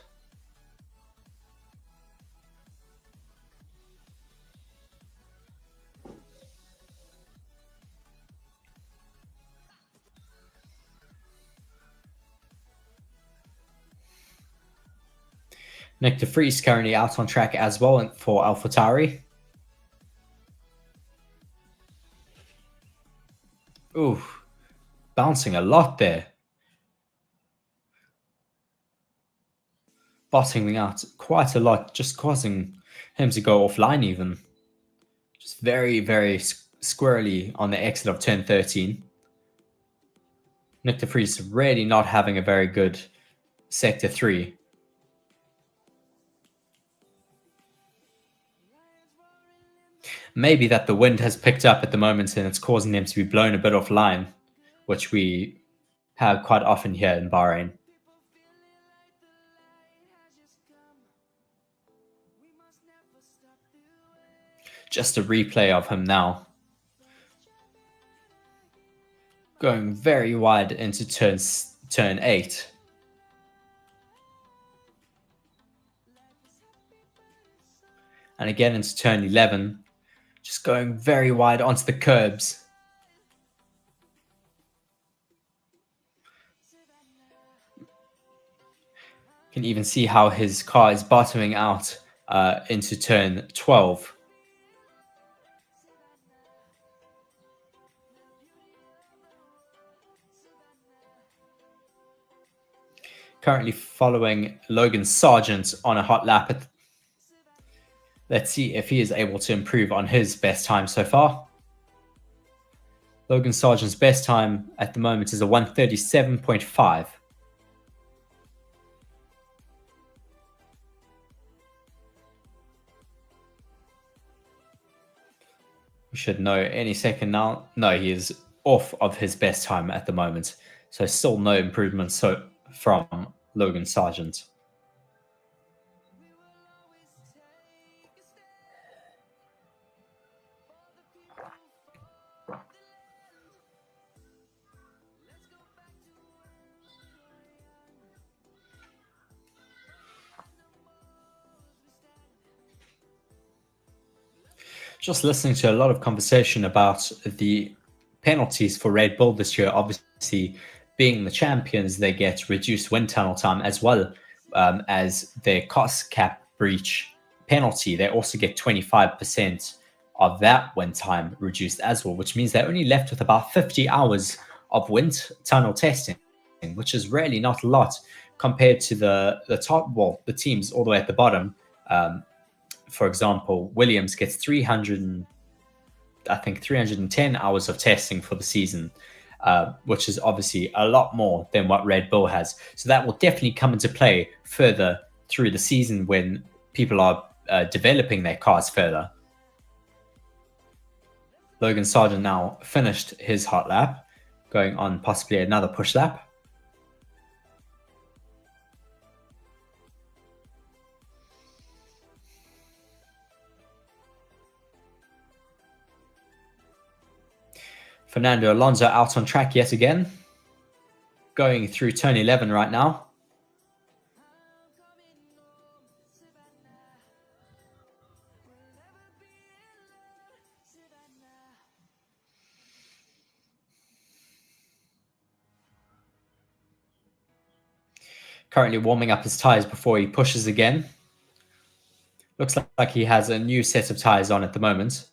Nick de Vries currently out on track as well for AlphaTauri. Ooh, bouncing a lot there. Bottoming out quite a lot, just causing him to go offline even. Just very, very squirrely on the exit of turn 13. Nick de Vries really not having a very good sector 3. Maybe that the wind has picked up at the moment and it's causing them to be blown a bit offline, which we have quite often here in Bahrain. Just a replay of him now. Going very wide into turn 8. And again into turn 11. Just going very wide onto the curbs. Can even see how his car is bottoming out into turn 12. Currently following Logan Sargent on a hot lap. Let's see if he is able to improve on his best time so far. Logan Sargent's best time at the moment is a 1:37.5. We should know any second now. No, he is off of his best time at the moment. So still no improvement from Logan Sargent. Just listening to a lot of conversation about the penalties for Red Bull this year. Obviously, being the champions, they get reduced wind tunnel time as well as their cost cap breach penalty. They also get 25% of that wind time reduced as well, which means they're only left with about 50 hours of wind tunnel testing, which is really not a lot compared to the top, well, the teams all the way at the bottom. For example, Williams gets 310 hours of testing for the season, which is obviously a lot more than what Red Bull has. So that will definitely come into play further through the season when people are developing their cars further. Logan Sargent now finished his hot lap, going on possibly another push lap. Fernando Alonso out on track yet again. Going through turn 11 right now. Currently warming up his tyres before he pushes again. Looks like he has a new set of tyres on at the moment.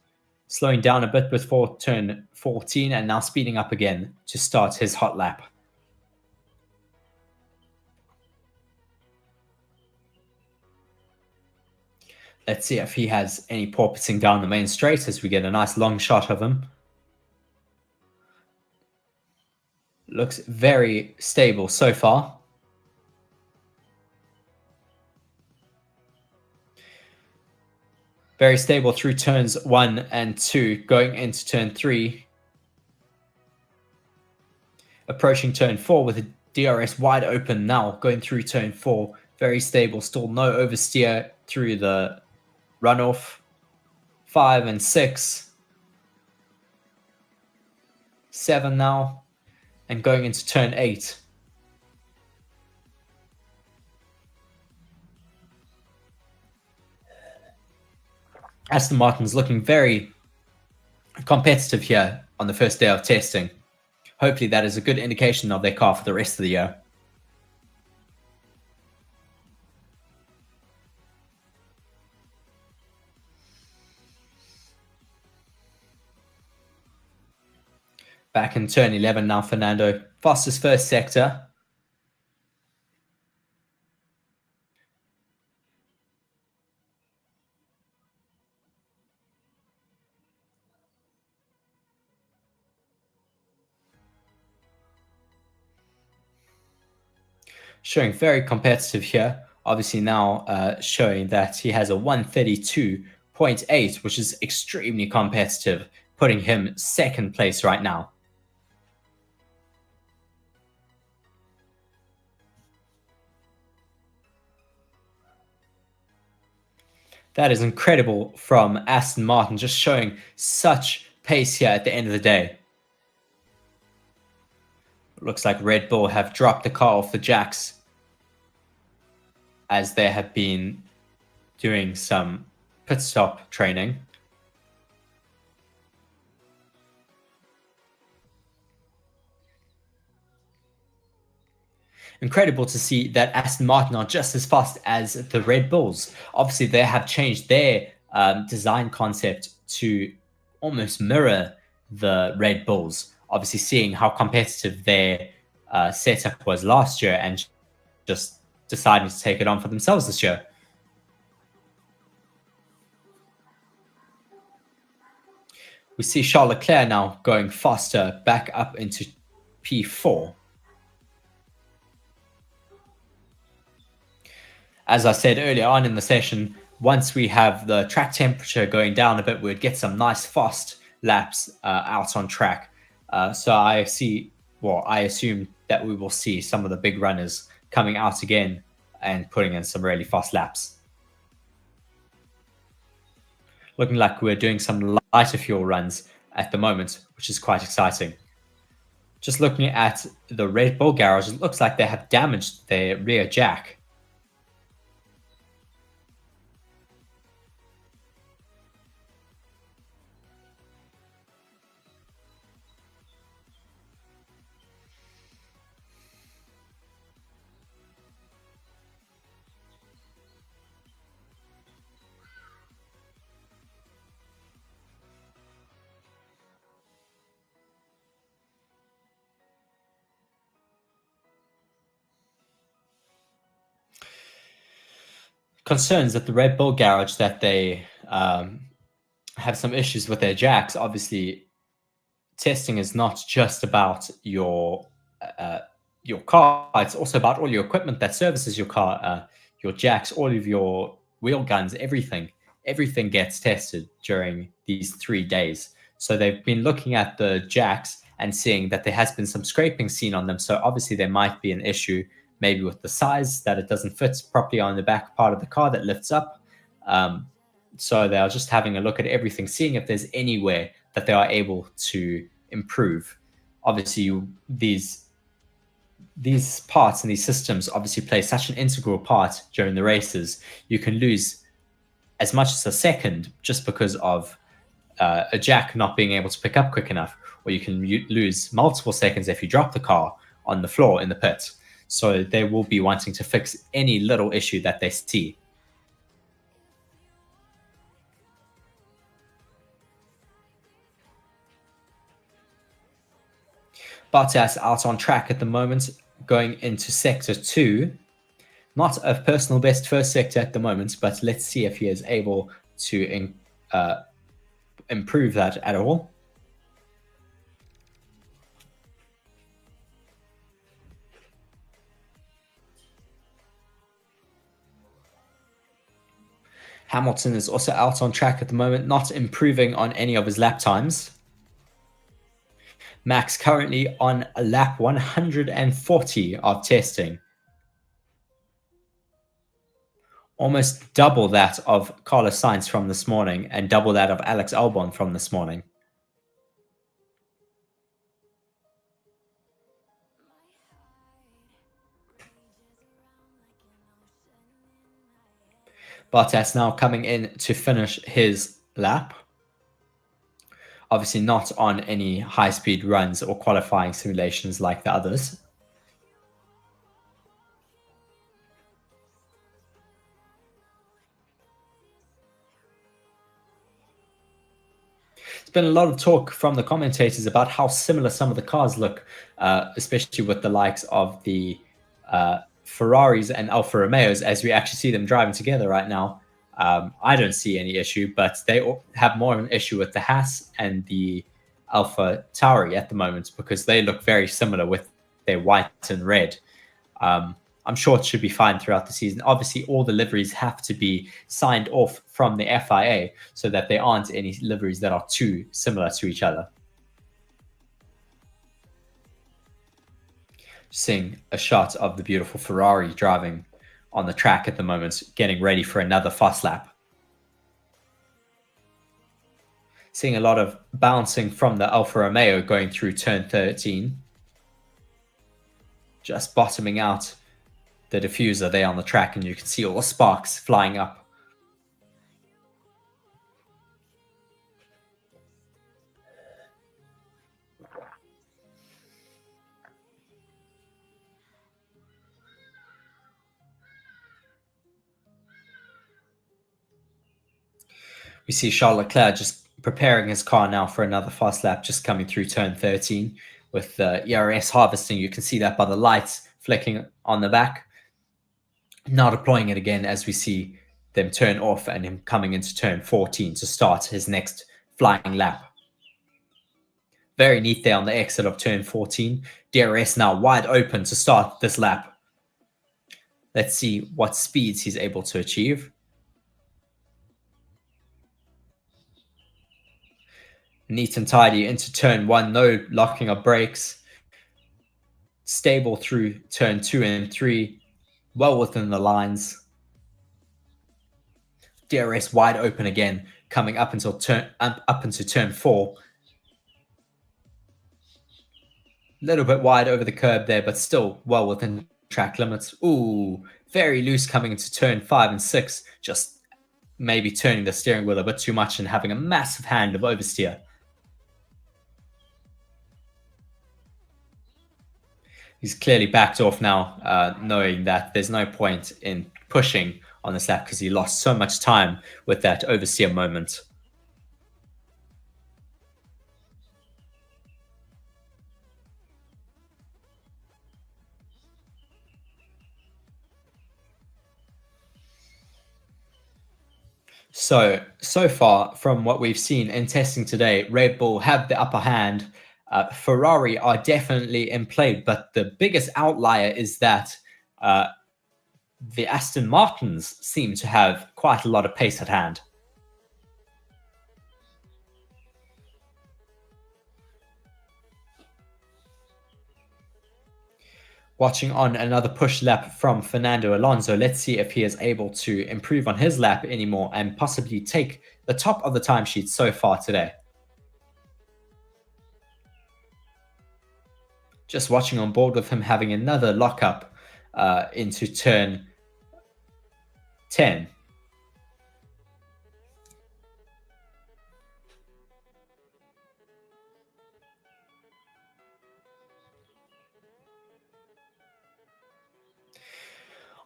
Slowing down a bit before turn 14 and now speeding up again to start his hot lap. Let's see if he has any porpoising down the main straight as we get a nice long shot of him. Looks very stable so far. Very stable through turns 1 and 2, going into turn 3. Approaching turn 4 with the DRS wide open now, going through turn 4. Very stable, still no oversteer through the runoff. 5 and 6. 7 now, and going into turn 8. Aston Martin's looking very competitive here on the first day of testing. Hopefully that is a good indication of their car for the rest of the year. Back in turn 11 now, Fernando. Fastest first sector. Showing very competitive here. Obviously now showing that he has a 132.8, which is extremely competitive, putting him second place right now. That is incredible from Aston Martin, just showing such pace here at the end of the day. Looks like Red Bull have dropped the car off the jacks as they have been doing some pit stop training. Incredible to see that Aston Martin are just as fast as the Red Bulls. Obviously, they have changed their design concept to almost mirror the Red Bulls. Obviously, seeing how competitive their setup was last year and just deciding to take it on for themselves this year. We see Charles Leclerc now going faster back up into P4. As I said earlier on in the session, once we have the track temperature going down a bit, we'd get some nice fast laps out on track. So I assume that we will see some of the big runners coming out again and putting in some really fast laps. Looking like we're doing some lighter fuel runs at the moment, which is quite exciting. Just looking at the Red Bull garage, it looks like they have damaged their rear jack. Concerns at the Red Bull garage that they have some issues with their jacks. Obviously, testing is not just about your car; it's also about all your equipment that services your car, your jacks, all of your wheel guns, everything. Everything gets tested during these 3 days. So they've been looking at the jacks and seeing that there has been some scraping seen on them. So obviously there might be an issue maybe with the size, that it doesn't fit properly on the back part of the car that lifts up. So they are just having a look at everything, seeing if there's anywhere that they are able to improve. Obviously, these parts and these systems obviously play such an integral part during the races. You can lose as much as a second just because of a jack not being able to pick up quick enough, or you can lose multiple seconds if you drop the car on the floor in the pit. So they will be wanting to fix any little issue that they see. Bottas out on track at the moment, going into sector 2. Not a personal best first sector at the moment, but let's see if he is able to improve that at all. Hamilton is also out on track at the moment, not improving on any of his lap times. Max currently on lap 140 of testing. Almost double that of Carlos Sainz from this morning and double that of Alex Albon from this morning. Bottas now coming in to finish his lap. Obviously not on any high-speed runs or qualifying simulations like the others. There's been a lot of talk from the commentators about how similar some of the cars look, especially with the likes of the Ferraris and Alfa Romeos, as we actually see them driving together right now. I don't see any issue, but they have more of an issue with the Haas and the Alpha Tauri at the moment because they look very similar with their white and red. I'm sure it should be fine throughout the season. Obviously, all the liveries have to be signed off from the FIA so that there aren't any liveries that are too similar to each other. Seeing a shot of the beautiful Ferrari driving on the track at the moment, getting ready for another fast lap. Seeing a lot of bouncing from the Alfa Romeo going through turn 13. Just bottoming out the diffuser there on the track, and you can see all the sparks flying up. We see Charles Leclerc just preparing his car now for another fast lap, just coming through turn 13 with the ERS harvesting. You can see that by the lights flicking on the back. Now deploying it again as we see them turn off and him coming into turn 14 to start his next flying lap. Very neat there on the exit of turn 14. DRS now wide open to start this lap. Let's see what speeds he's able to achieve. Neat and tidy into turn 1, no locking of brakes. Stable through turn 2 and 3, well within the lines. DRS wide open again, coming up into turn 4. A little bit wide over the curb there, but still well within track limits. Ooh, very loose coming into turn 5 and 6. Just maybe turning the steering wheel a bit too much and having a massive hand of oversteer. He's clearly backed off now, knowing that there's no point in pushing on this lap because he lost so much time with that oversteer moment. So far from what we've seen in testing today, Red Bull have the upper hand. Ferrari are definitely in play, but the biggest outlier is that the Aston Martins seem to have quite a lot of pace at hand. Watching on another push lap from Fernando Alonso. Let's see if he is able to improve on his lap anymore and possibly take the top of the timesheet so far today. Just watching on board with him having another lockup into turn 10.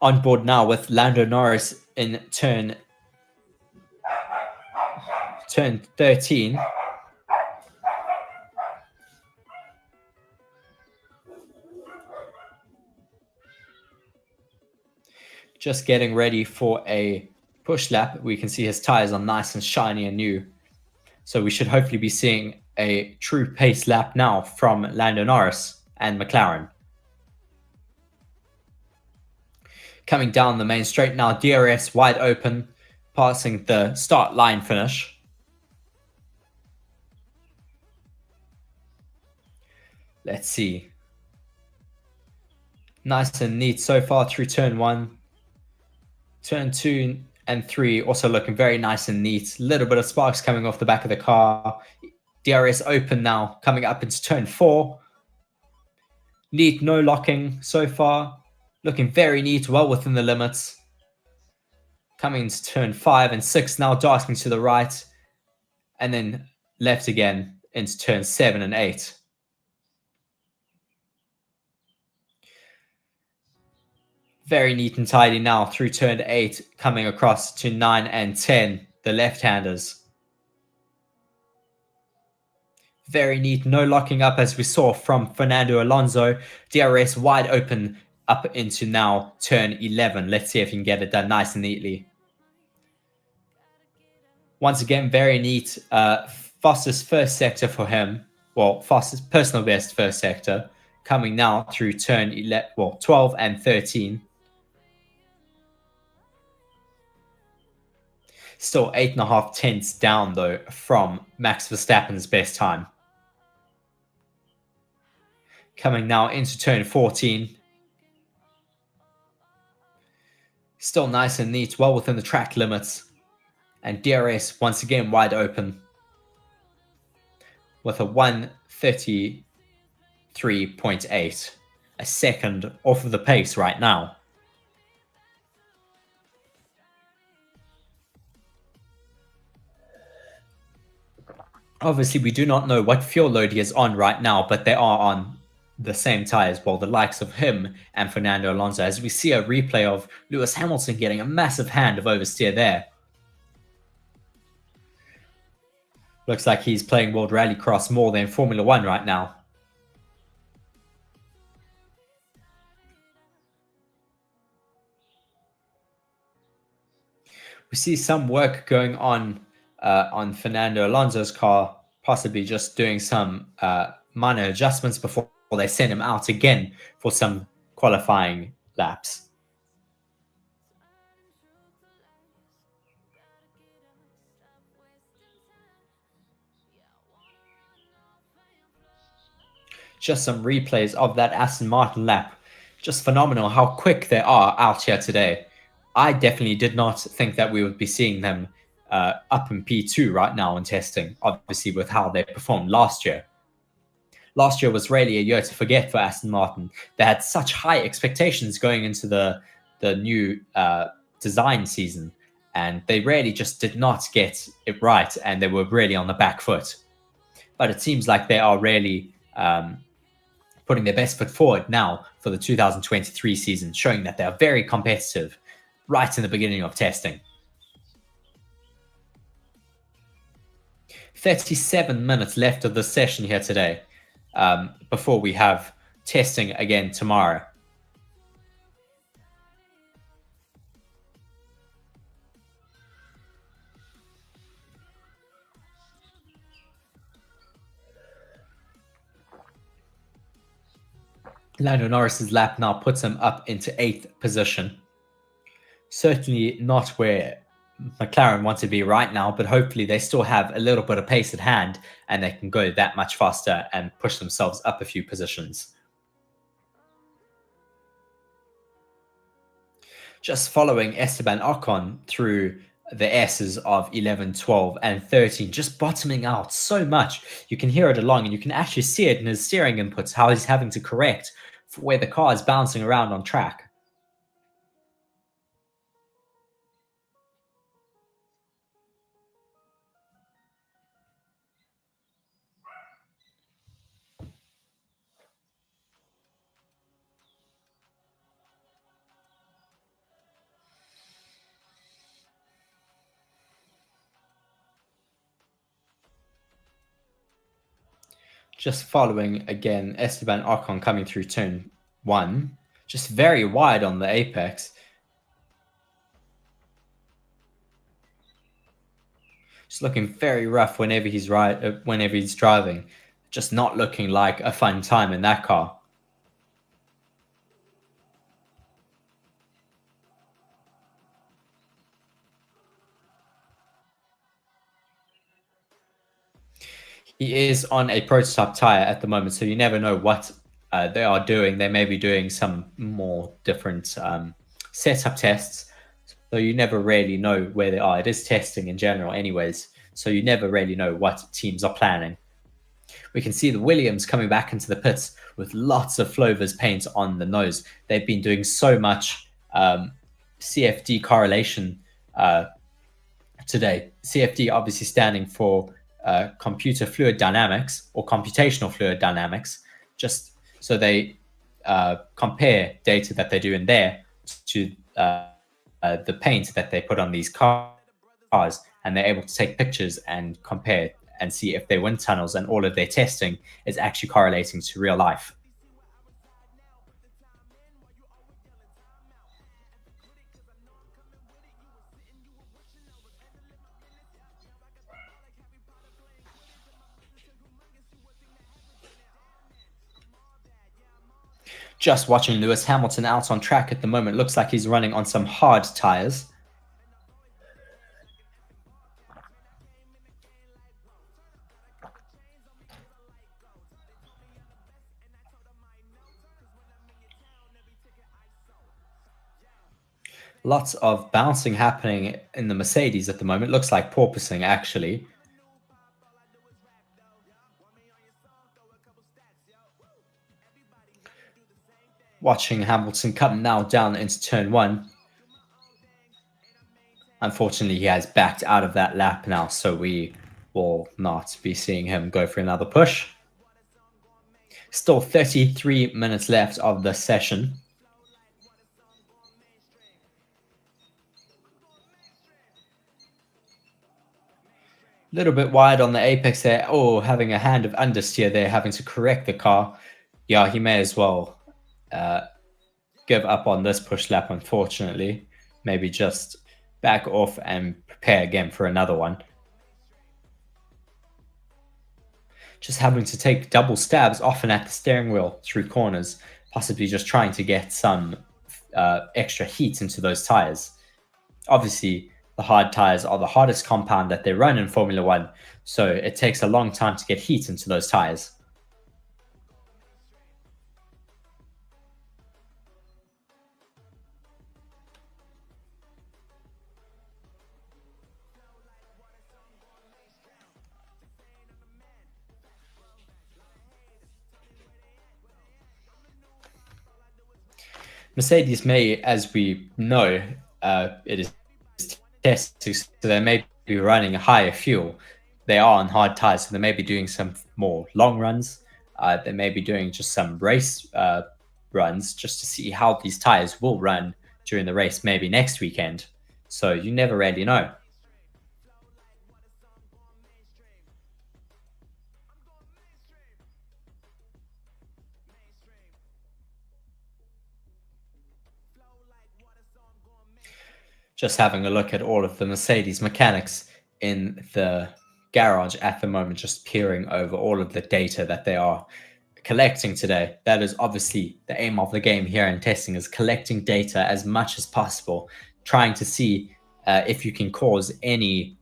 On board now with Lando Norris in turn 13. Just getting ready for a push lap. We can see his tires are nice and shiny and new. So we should hopefully be seeing a true pace lap now from Lando Norris and McLaren. Coming down the main straight now, DRS wide open, passing the start line finish. Let's see. Nice and neat so far through turn 1. Turn 2 and 3 also looking very nice and neat. A little bit of sparks coming off the back of the car. DRS open now, coming up into turn 4. Neat, no locking so far. Looking very neat, well within the limits. Coming into turn 5 and 6, now darting to the right, and then left again into turn 7 and 8. Very neat and tidy now through turn 8, coming across to 9 and 10, the left-handers. Very neat, no locking up as we saw from Fernando Alonso. DRS wide open up into now turn 11. Let's see if he can get it done nice and neatly. Once again, very neat. Fastest first sector for him. Well, fastest personal best first sector. Coming now through turn 12 and 13. Still 8.5 tenths down, though, from Max Verstappen's best time. Coming now into turn 14. Still nice and neat, well within the track limits. And DRS once again wide open with a 1:33.8. A second off of the pace right now. Obviously, we do not know what fuel load he is on right now, but they are on the same tyres, well, the likes of him and Fernando Alonso, as we see a replay of Lewis Hamilton getting a massive hand of oversteer there. Looks like he's playing World Rallycross more than Formula 1 right now. We see some work going on Fernando Alonso's car, possibly just doing some minor adjustments before they send him out again for some qualifying laps. Just some replays of that Aston Martin lap. Just phenomenal how quick they are out here today. I definitely did not think that we would be seeing them up in P2 right now in testing, obviously with how they performed last year. Last year was really a year to forget for Aston Martin. They had such high expectations going into the new design season, and they really just did not get it right, and they were really on the back foot. But it seems like they are really putting their best foot forward now for the 2023 season, showing that they are very competitive right in the beginning of testing. 37 minutes left of the session here today, before we have testing again tomorrow. Lando Norris's lap now puts him up into 8th position. Certainly not where McLaren want to be right now, but hopefully they still have a little bit of pace at hand and they can go that much faster and push themselves up a few positions. Just following Esteban Ocon through the S's of 11, 12, and 13, just bottoming out so much. You can hear it along and you can actually see it in his steering inputs, how he's having to correct for where the car is bouncing around on track. Just following again, Esteban Ocon coming through turn 1, just very wide on the apex. Just looking very rough whenever he's driving. Just not looking like a fun time in that car. He is on a prototype tire at the moment, so you never know what they are doing. They may be doing some more different setup tests, so you never really know where they are. It is testing in general anyways, so you never really know what teams are planning. We can see the Williams coming back into the pits with lots of Flovers paint on the nose. They've been doing so much CFD correlation today. CFD obviously standing for computer fluid dynamics or computational fluid dynamics, just so they compare data that they do in there to the paint that they put on these cars, and they're able to take pictures and compare and see if their wind tunnels and all of their testing is actually correlating to real life. Just watching Lewis Hamilton out on track at the moment. Looks like he's running on some hard tires. Lots of bouncing happening in the Mercedes at the moment. Looks like porpoising, actually. Watching Hamilton come now down into turn one. Unfortunately, he has backed out of that lap now, so we will not be seeing him go for another push. Still 33 minutes left of the session. A little bit wide on the apex there. Oh, having a hand of understeer there, having to correct the car. Yeah, he may as well give up on this push lap, unfortunately. Maybe just back off and prepare again for another one. Just having to take double stabs often at the steering wheel through corners, possibly just trying to get some extra heat into those tires. Obviously, the hard tires are the hardest compound that they run in Formula One, so it takes a long time to get heat into those tires. Mercedes may, as we know, it is testing, so they may be running a higher fuel. They are on hard tires, so they may be doing some more long runs. They may be doing just some race runs just to see how these tires will run during the race, maybe next weekend. So you never really know. Just having a look at all of the Mercedes mechanics in the garage at the moment, just peering over all of the data that they are collecting today. That is obviously the aim of the game here in testing, is collecting data as much as possible, trying to see if you can cause any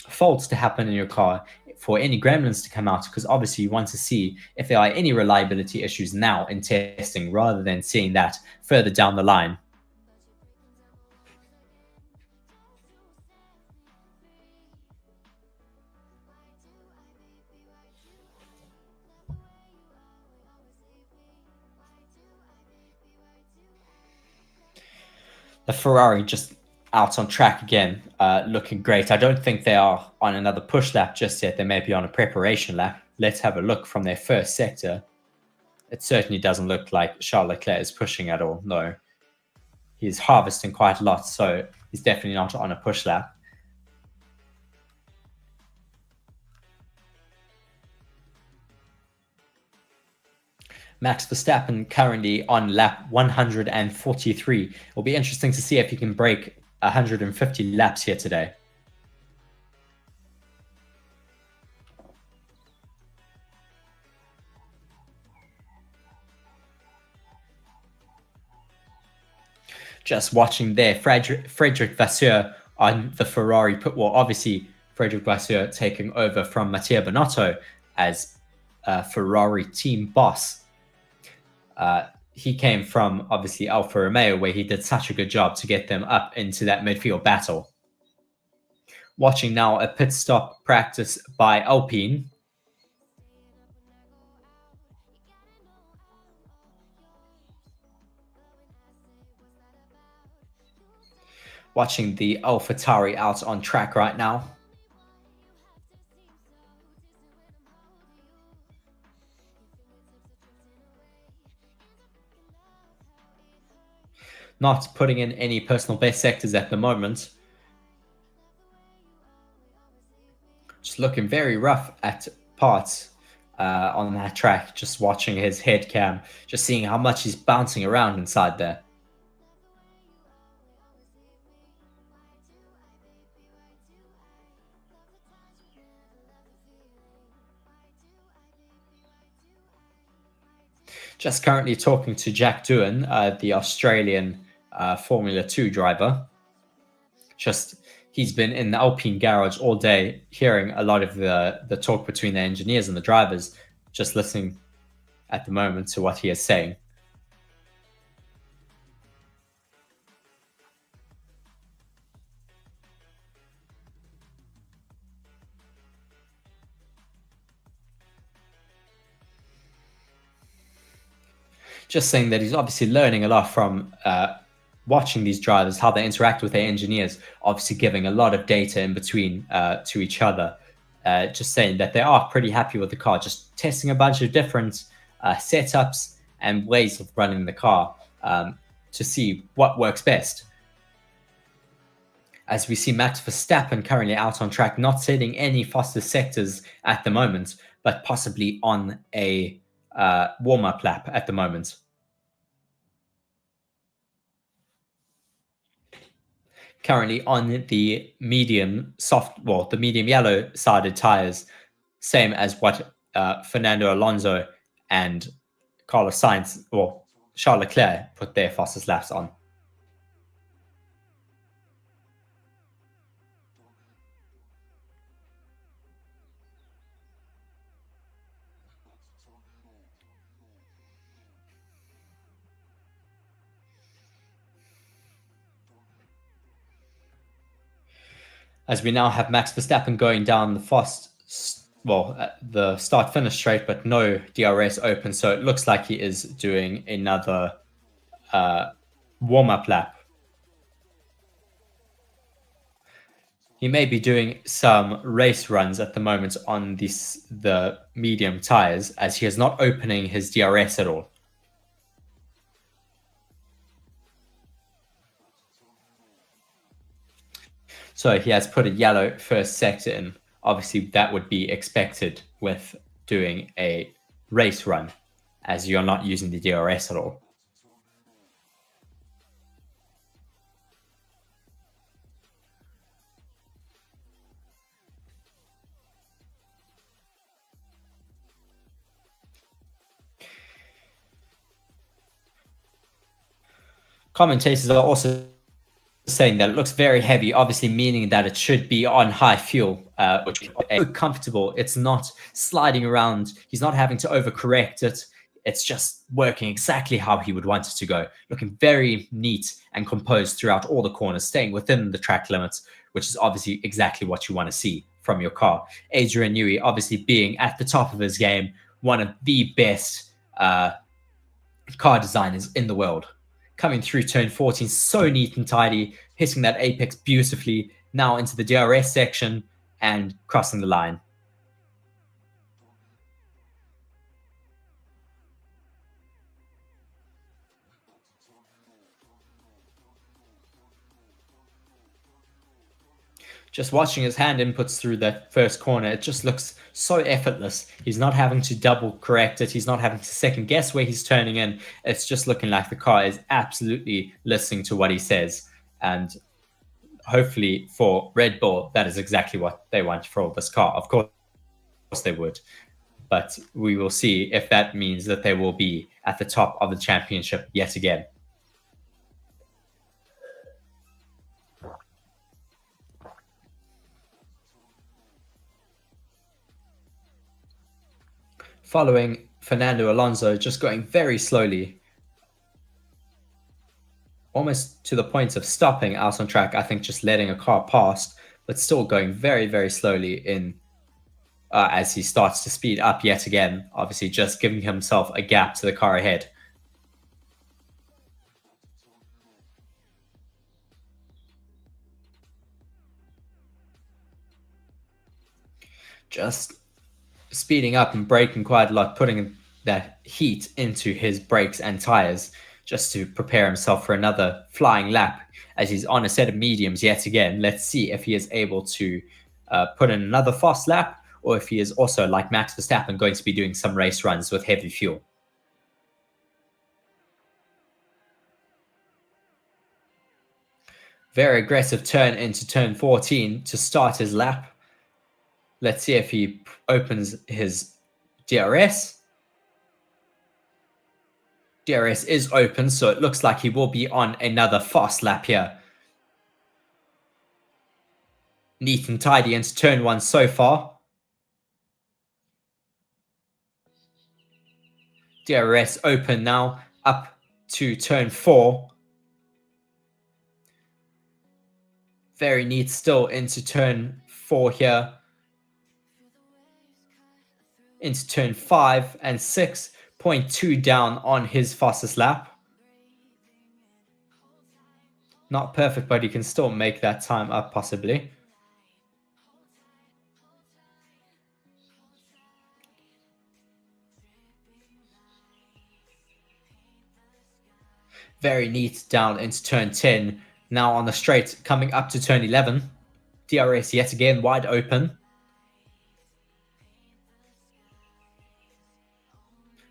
faults to happen in your car, for any gremlins to come out, because obviously you want to see if there are any reliability issues now in testing rather than seeing that further down the line. The Ferrari just out on track again, looking great. I don't think they are on another push lap just yet. They may be on a preparation lap. Let's have a look from their first sector. It certainly doesn't look like Charles Leclerc is pushing at all. No, he's harvesting quite a lot, so he's definitely not on a push lap. Max Verstappen currently on lap 143. It'll be interesting to see if he can break 150 laps here today. Just watching there, Frederic Vasseur on the Ferrari pit wall. Obviously, Frederic Vasseur taking over from Mattia Binotto as Ferrari team boss. He came from, obviously, Alfa Romeo, where he did such a good job to get them up into that midfield battle. Watching now a pit stop practice by Alpine. watching the AlphaTauri out on track right now. Not putting in any personal best sectors at the moment. Just looking very rough at parts on that track. Just watching his head cam, just seeing how much he's bouncing around inside there. Just currently talking to Jack Doohan, the Australian Formula 2 driver. He's been in the Alpine garage all day, hearing a lot of the talk between the engineers and the drivers, just listening at the moment to what he is saying. Just saying that he's obviously learning a lot from watching these drivers, how they interact with their engineers, obviously giving a lot of data in between to each other. Just saying that they are pretty happy with the car, just testing a bunch of different setups and ways of running the car to see what works best. As we see Max Verstappen currently out on track, not setting any faster sectors at the moment, but possibly on a warm-up lap at the moment. Currently on the medium yellow sided tires, same as what Fernando Alonso and Carlos Sainz or Charles Leclerc put their fastest laps on. As we now have Max Verstappen going down the start-finish straight, but no DRS open, so it looks like he is doing another warm-up lap. He may be doing some race runs at the moment on the medium tires, as he is not opening his DRS at all. So he has put a yellow first sector in. Obviously, that would be expected with doing a race run, as you're not using the DRS at all. Commentators are also saying that it looks very heavy, obviously meaning that it should be on high fuel, which is comfortable. It's not sliding around. He's not having to overcorrect it. It's just working exactly how he would want it to go. Looking very neat and composed throughout all the corners, staying within the track limits, which is obviously exactly what you want to see from your car. Adrian Newey obviously being at the top of his game, one of the best car designers in the world. Coming through turn 14, so neat and tidy, hitting that apex beautifully, now into the DRS section and crossing the line. Just watching his hand inputs through that first corner, it just looks so effortless. He's not having to double correct it. He's not having to second guess where he's turning in. It's just looking like the car is absolutely listening to what he says. And hopefully for Red Bull, that is exactly what they want for this car. Of course they would. But we will see if that means that they will be at the top of the championship yet again. Following Fernando Alonso, just going very slowly, almost to the point of stopping out on track. I think just letting a car past, but still going very, very slowly in as he starts to speed up yet again, obviously just giving himself a gap to the car ahead. just speeding up and braking quite a lot, putting that heat into his brakes and tires just to prepare himself for another flying lap as he's on a set of mediums yet again. Let's see if he is able to put in another fast lap, or if he is also, like Max Verstappen, going to be doing some race runs with heavy fuel. Very aggressive turn into turn 14 to start his lap. Let's see if he opens his DRS. DRS is open, so it looks like he will be on another fast lap here. Neat and tidy into turn 1 so far. DRS open now, up to turn 4. Very neat still into turn 4 here. Into turn 5 and 6. 0.2 down on his fastest lap. Not perfect, but he can still make that time up possibly. Very neat down into turn 10. Now on the straight, coming up to turn 11. DRS yet again wide open.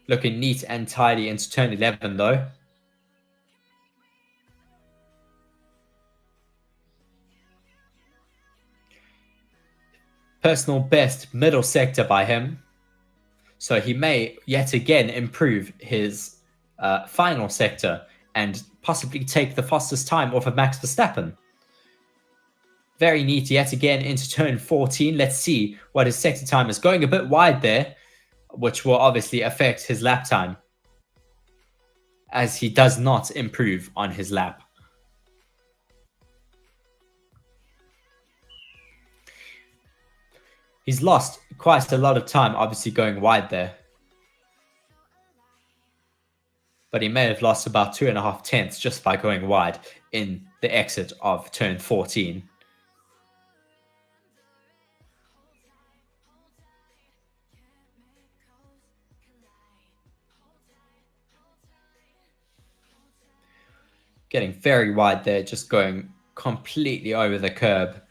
Looking neat and tidy into turn 11 though. Personal best middle sector by him. So he may yet again improve his final sector and possibly take the fastest time off of Max Verstappen. Very neat yet again into turn 14. Let's see what his sector time is. Going a bit wide there, which will obviously affect his lap time, as he does not improve on his lap. He's lost quite a lot of time, obviously going wide there. But he may have lost about 2.5 tenths just by going wide in the exit of turn 14. Getting very wide there, just going completely over the curb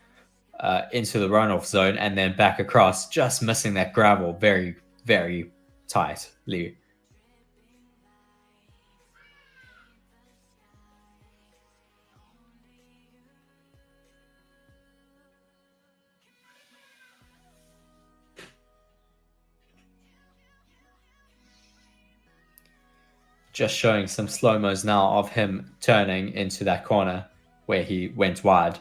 into the runoff zone and then back across, just missing that gravel very, very tightly. Just showing some slow-mos now of him turning into that corner where he went wide.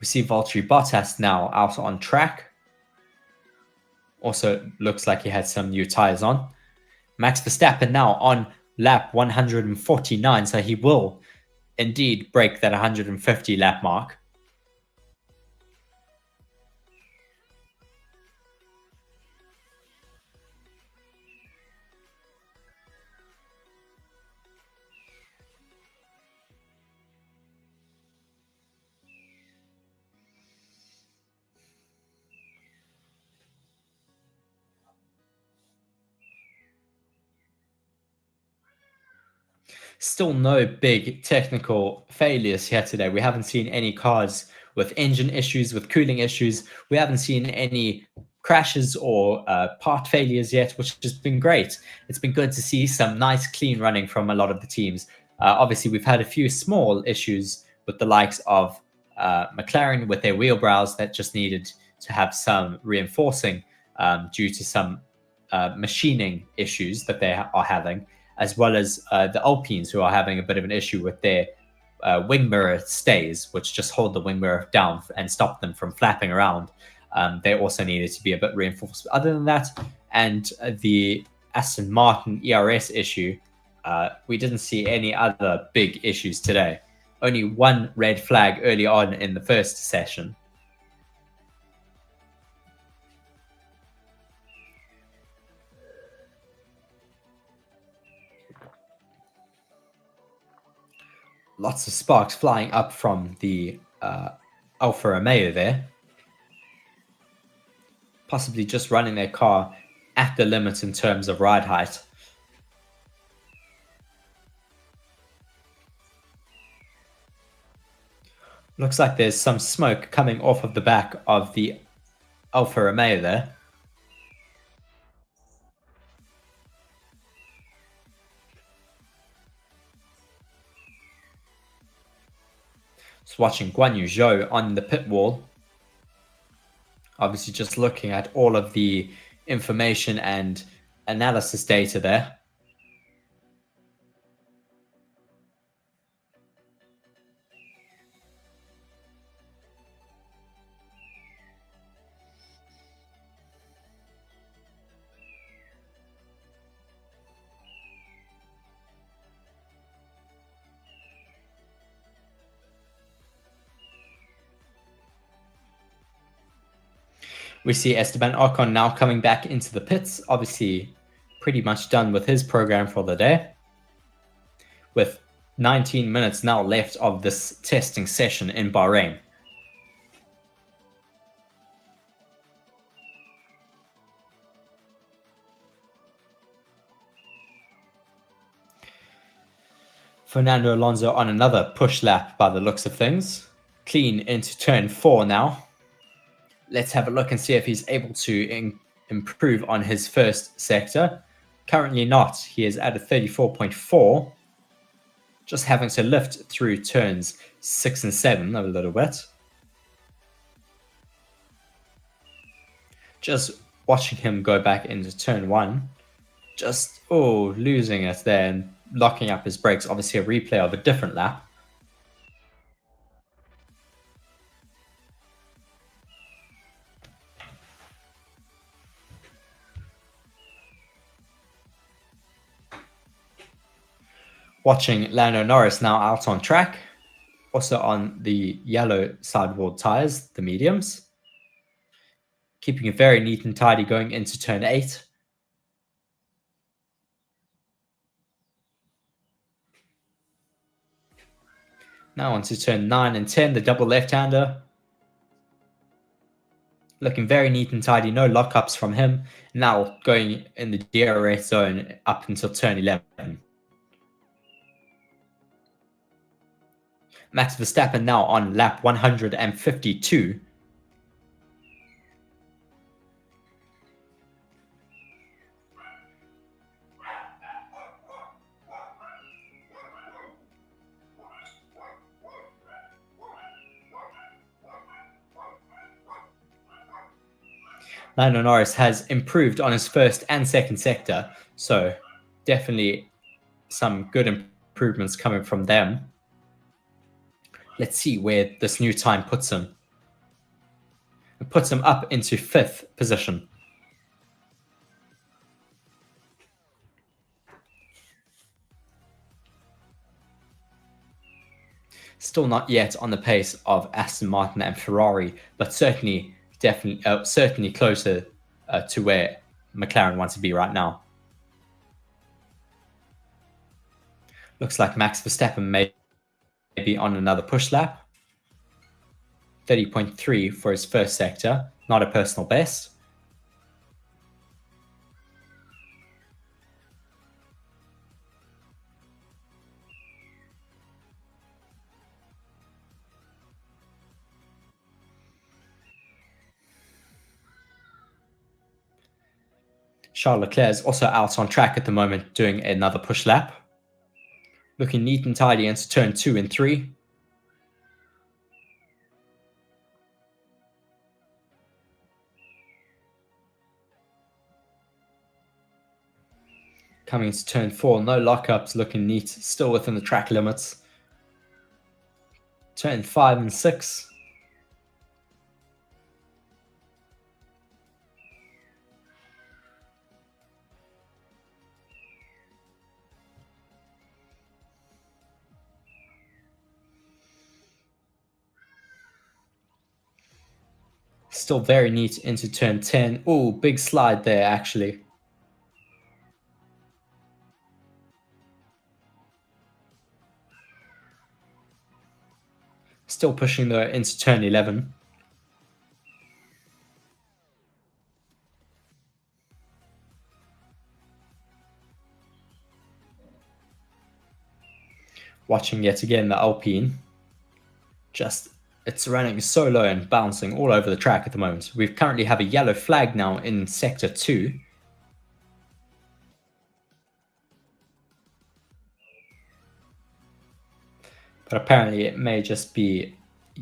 We see Valtteri Bottas now out on track. Also looks like he had some new tires on. Max Verstappen now on lap 149, so he will indeed break that 150 lap mark. Still no big technical failures here today. We haven't seen any cars with engine issues, with cooling issues. We haven't seen any crashes or part failures yet, which has been great. It's been good to see some nice clean running from a lot of the teams. Obviously, we've had a few small issues with the likes of McLaren with their wheel brows that just needed to have some reinforcing due to some machining issues that they are having, as well as the Alpines, who are having a bit of an issue with their wing mirror stays, which just hold the wing mirror down and stop them from flapping around. They also needed to be a bit reinforced. Other than that, and the Aston Martin ERS issue, we didn't see any other big issues today. Only one red flag early on in the first session. Lots of sparks flying up from the Alfa Romeo there. possibly just running their car at the limit in terms of ride height. Looks like there's some smoke coming off of the back of the Alfa Romeo there. Just watching Guan Yu Zhou on the pit wall. Obviously just looking at all of the information and analysis data there. We see Esteban Ocon now coming back into the pits, obviously pretty much done with his program for the day. With 19 minutes now left of this testing session in Bahrain. Fernando Alonso on another push lap by the looks of things. Clean into turn 4 now. Let's have a look and see if he's able to improve on his first sector. Currently not. He is at a 34.4. Just having to lift through turns 6 and 7 a little bit. Just watching him go back into turn 1. Just, losing it there and locking up his brakes. Obviously a replay of a different lap. Watching Lando Norris now out on track, also on the yellow sidewall tyres, the mediums. Keeping it very neat and tidy going into turn 8. Now onto turn 9 and 10, the double left-hander. Looking very neat and tidy, no lockups from him. Now going in the DRS zone up until turn 11. Max Verstappen now on lap 152. Lando Norris has improved on his first and second sector, so definitely some good improvements coming from them. Let's see where this new time puts him. It puts him up into 5th position. Still not yet on the pace of Aston Martin and Ferrari, but certainly closer to where McLaren wants to be right now. Looks like Max Verstappen may be on another push lap. 30.3 for his first sector, not a personal best. Charles Leclerc is also out on track at the moment, doing another push lap. Looking neat and tidy into turn 2 and 3. Coming into turn 4, no lockups, looking neat, still within the track limits. Turn 5 and 6. Still very neat into turn 10. Oh, big slide there, actually. Still pushing though into turn 11. watching yet again the Alpine. Just, it's running so low and bouncing all over the track at the moment. We currently have a yellow flag now in Sector 2. But apparently it may just be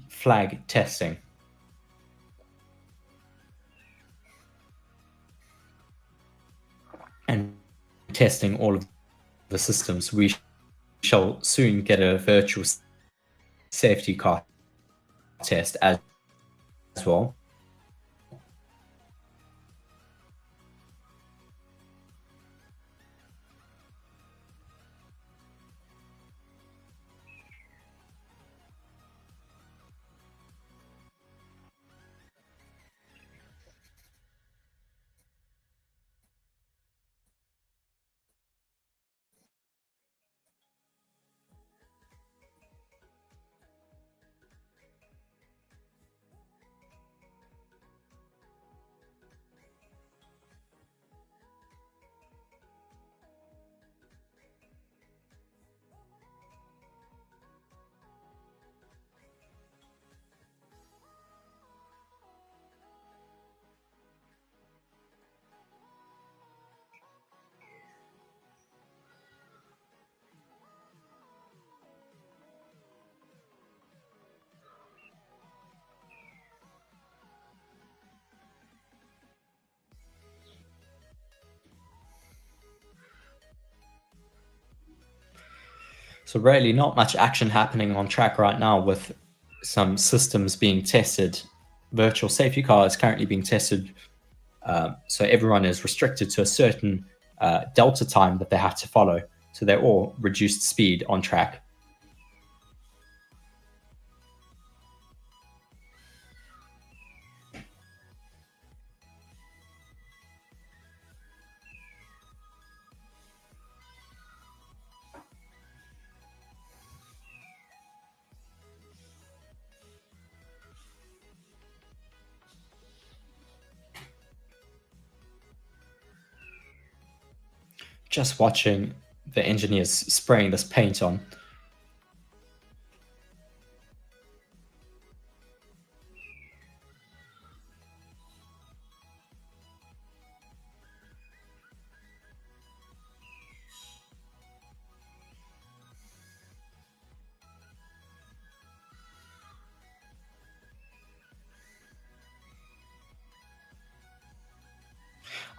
flag testing. And testing all of the systems. We shall soon get a virtual safety car test as well. So really not much action happening on track right now with some systems being tested. Virtual safety car is currently being tested. So everyone is restricted to a certain delta time that they have to follow. So they're all reduced speed on track. Just watching the engineers spraying this paint on.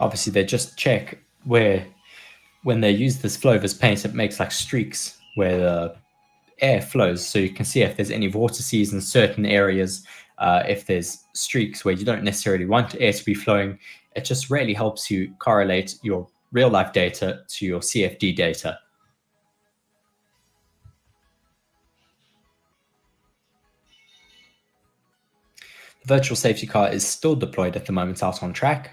Obviously, they just check where, when they use this flow-vis paint, it makes like streaks where the air flows. So you can see if there's any vortices in certain areas, if there's streaks where you don't necessarily want air to be flowing. It just really helps you correlate your real-life data to your CFD data. The virtual safety car is still deployed at the moment out on track.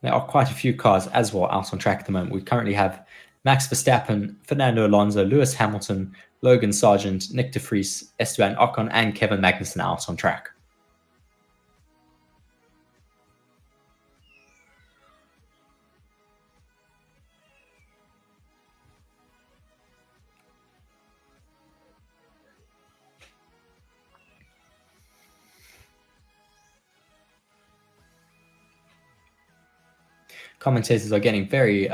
There are quite a few cars as well out on track at the moment. We currently have Max Verstappen, Fernando Alonso, Lewis Hamilton, Logan Sargent, Nick de Vries, Esteban Ocon, and Kevin Magnussen out on track. Commentators are getting very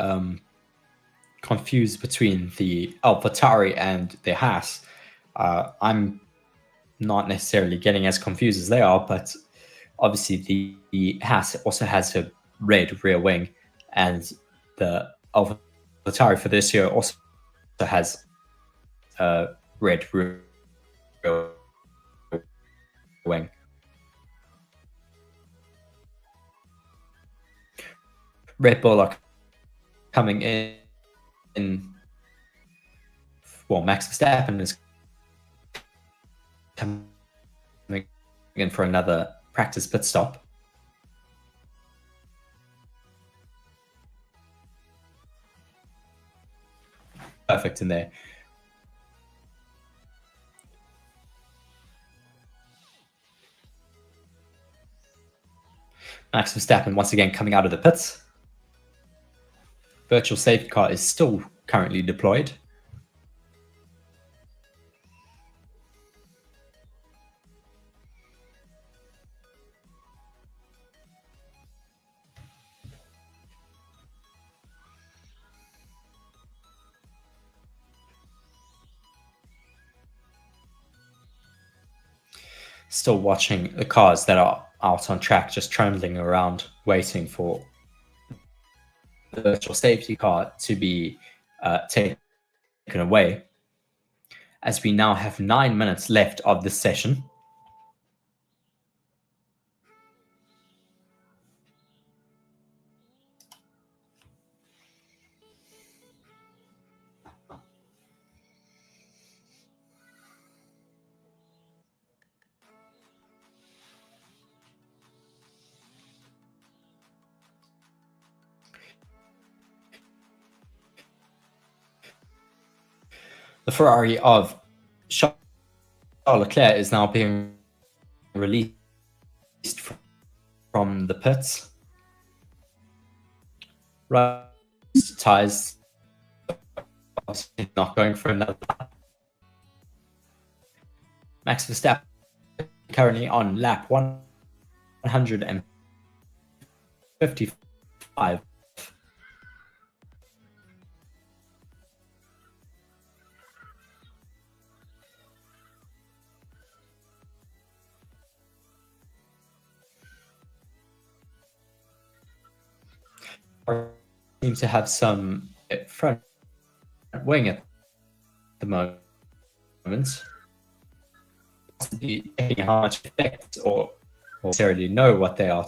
confused between the AlphaTauri and the Haas. I'm not necessarily getting as confused as they are, but obviously the Haas also has a red rear wing, and the AlphaTauri for this year also has a red rear wing. Red Bull are coming in. Well, Max Verstappen is coming in for another practice pit stop. Perfect in there. Max Verstappen once again coming out of the pits. Virtual safety car is still currently deployed. still watching the cars that are out on track, just trundling around, waiting for the virtual safety car to be taken away, as we now have 9 minutes left of this session. The Ferrari of Charles Leclerc is now being released from the pits. Right, tires not going for another. Max Verstappen currently on lap 155. Seems to have some front wing at the moment. How much effect or necessarily know what they are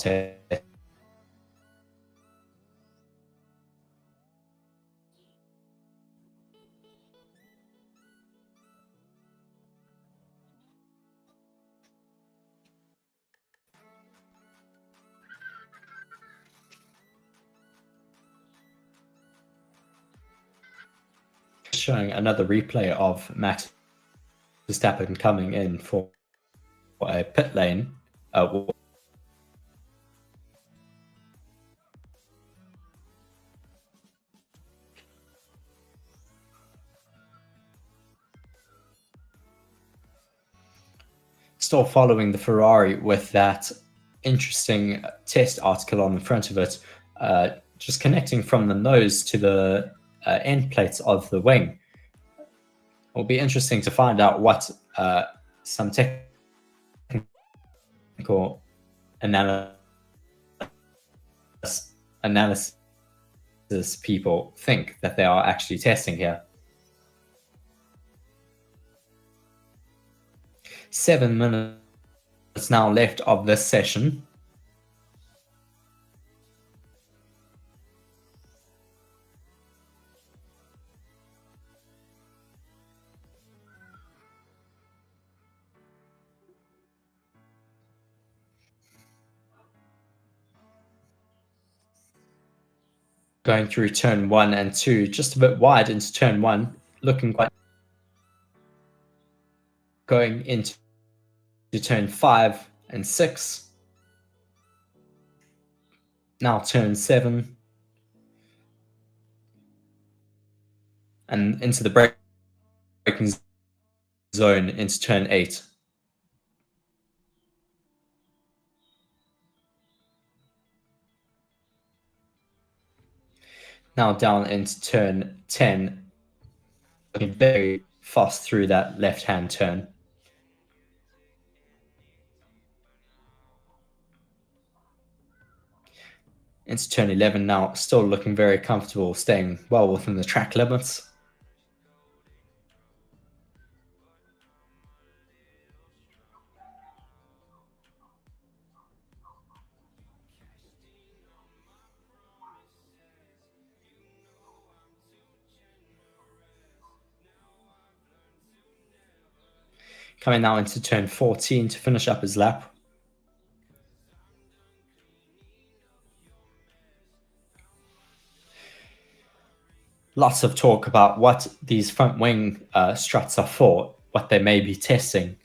showing another replay of Max Verstappen coming in for a pit lane. Still following the Ferrari with that interesting test article on the front of it, just connecting from the nose to the end plates of the wing. It'll be interesting to find out what some technical analysis people think that they are actually testing here. 7 minutes now left of this session. Going through turn 1 and 2, just a bit wide into turn 1, looking quite. Going into turn 5 and 6. Now turn 7. And into the braking zone into turn 8. Now down into turn 10. Looking very fast through that left-hand turn. Into turn 11 now, still looking very comfortable, staying well within the track limits. Coming now into turn 14 to finish up his lap. Lots of talk about what these front wing struts are for, what they may be testing.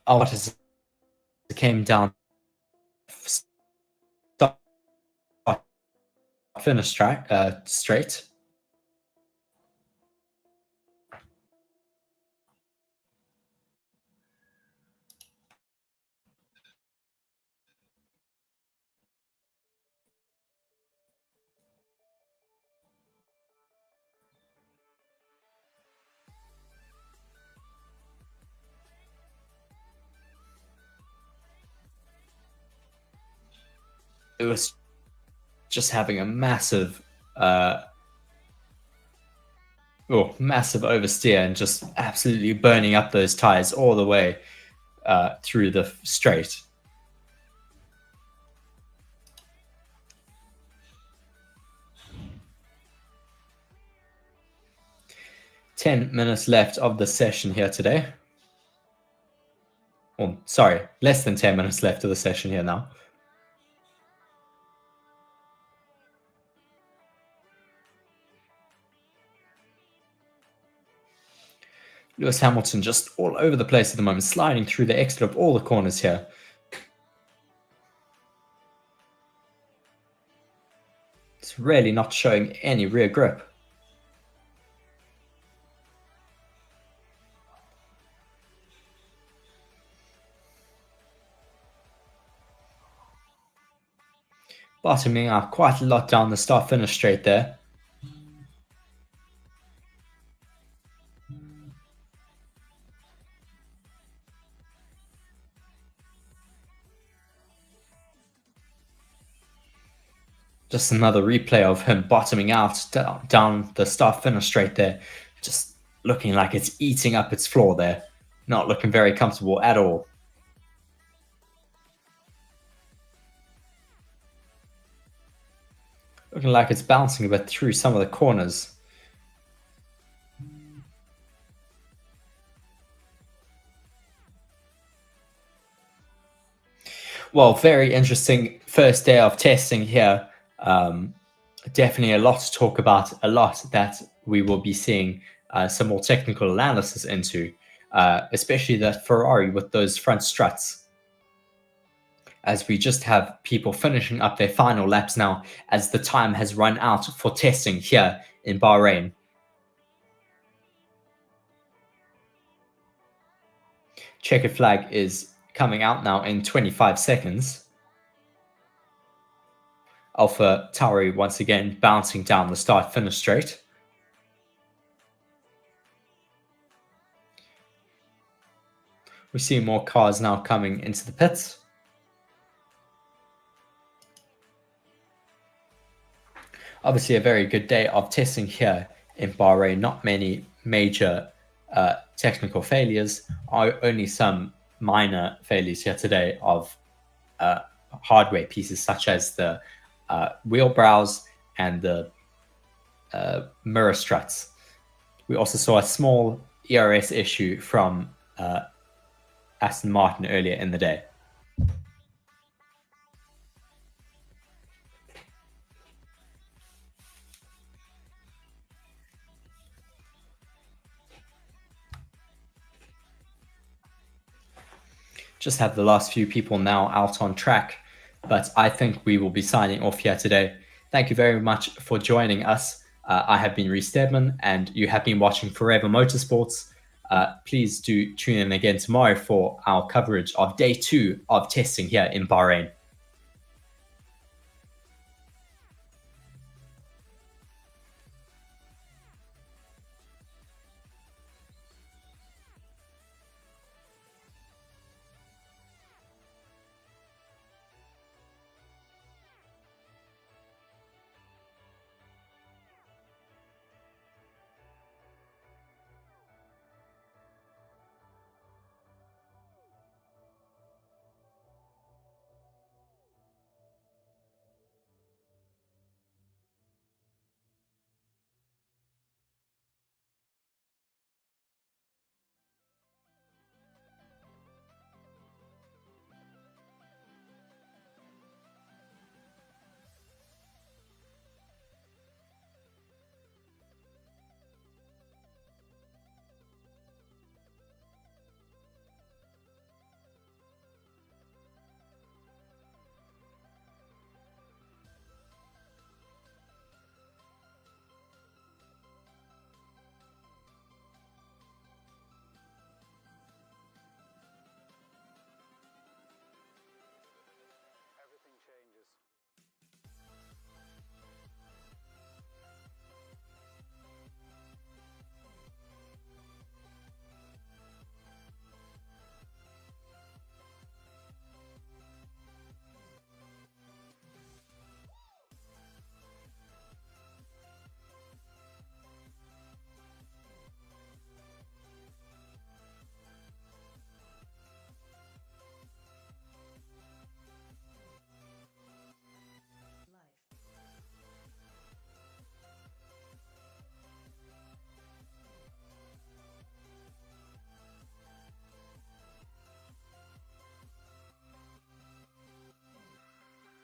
Bottas came down start, finish track straight. It was just having a massive massive oversteer and just absolutely burning up those tires all the way through the straight. "10 minutes left of the session here today. Oh, sorry, less than 10 minutes left of the session here now. Lewis Hamilton just all over the place at the moment, sliding through the exit of all the corners here. It's really not showing any rear grip. Bottoming out quite a lot down the start-finish straight there. Just another replay of him bottoming out down the start-finish straight there. Just looking like it's eating up its floor there. Not looking very comfortable at all. Looking like it's bouncing a bit through some of the corners. Well, very interesting first day of testing here. Definitely a lot to talk about, a lot that we will be seeing some more technical analysis into, especially that Ferrari with those front struts. As we just have people finishing up their final laps now as the time has run out for testing here in Bahrain. Checkered flag is coming out now in 25 seconds. Alpha Tauri once again bouncing down the start-finish straight. We see more cars now coming into the pits. Obviously a very good day of testing here in Bahrain. Not many major technical failures, only some minor failures here today of hardware pieces such as the wheel brows and the mirror struts. We also saw a small ERS issue from Aston Martin earlier in the day. Just have the last few people now out on track, but I think we will be signing off here today. Thank you very much for joining us. I have been Rhys Stedman, and you have been watching Forever Motorsports. Please do tune in again tomorrow for our coverage of day 2 of testing here in Bahrain.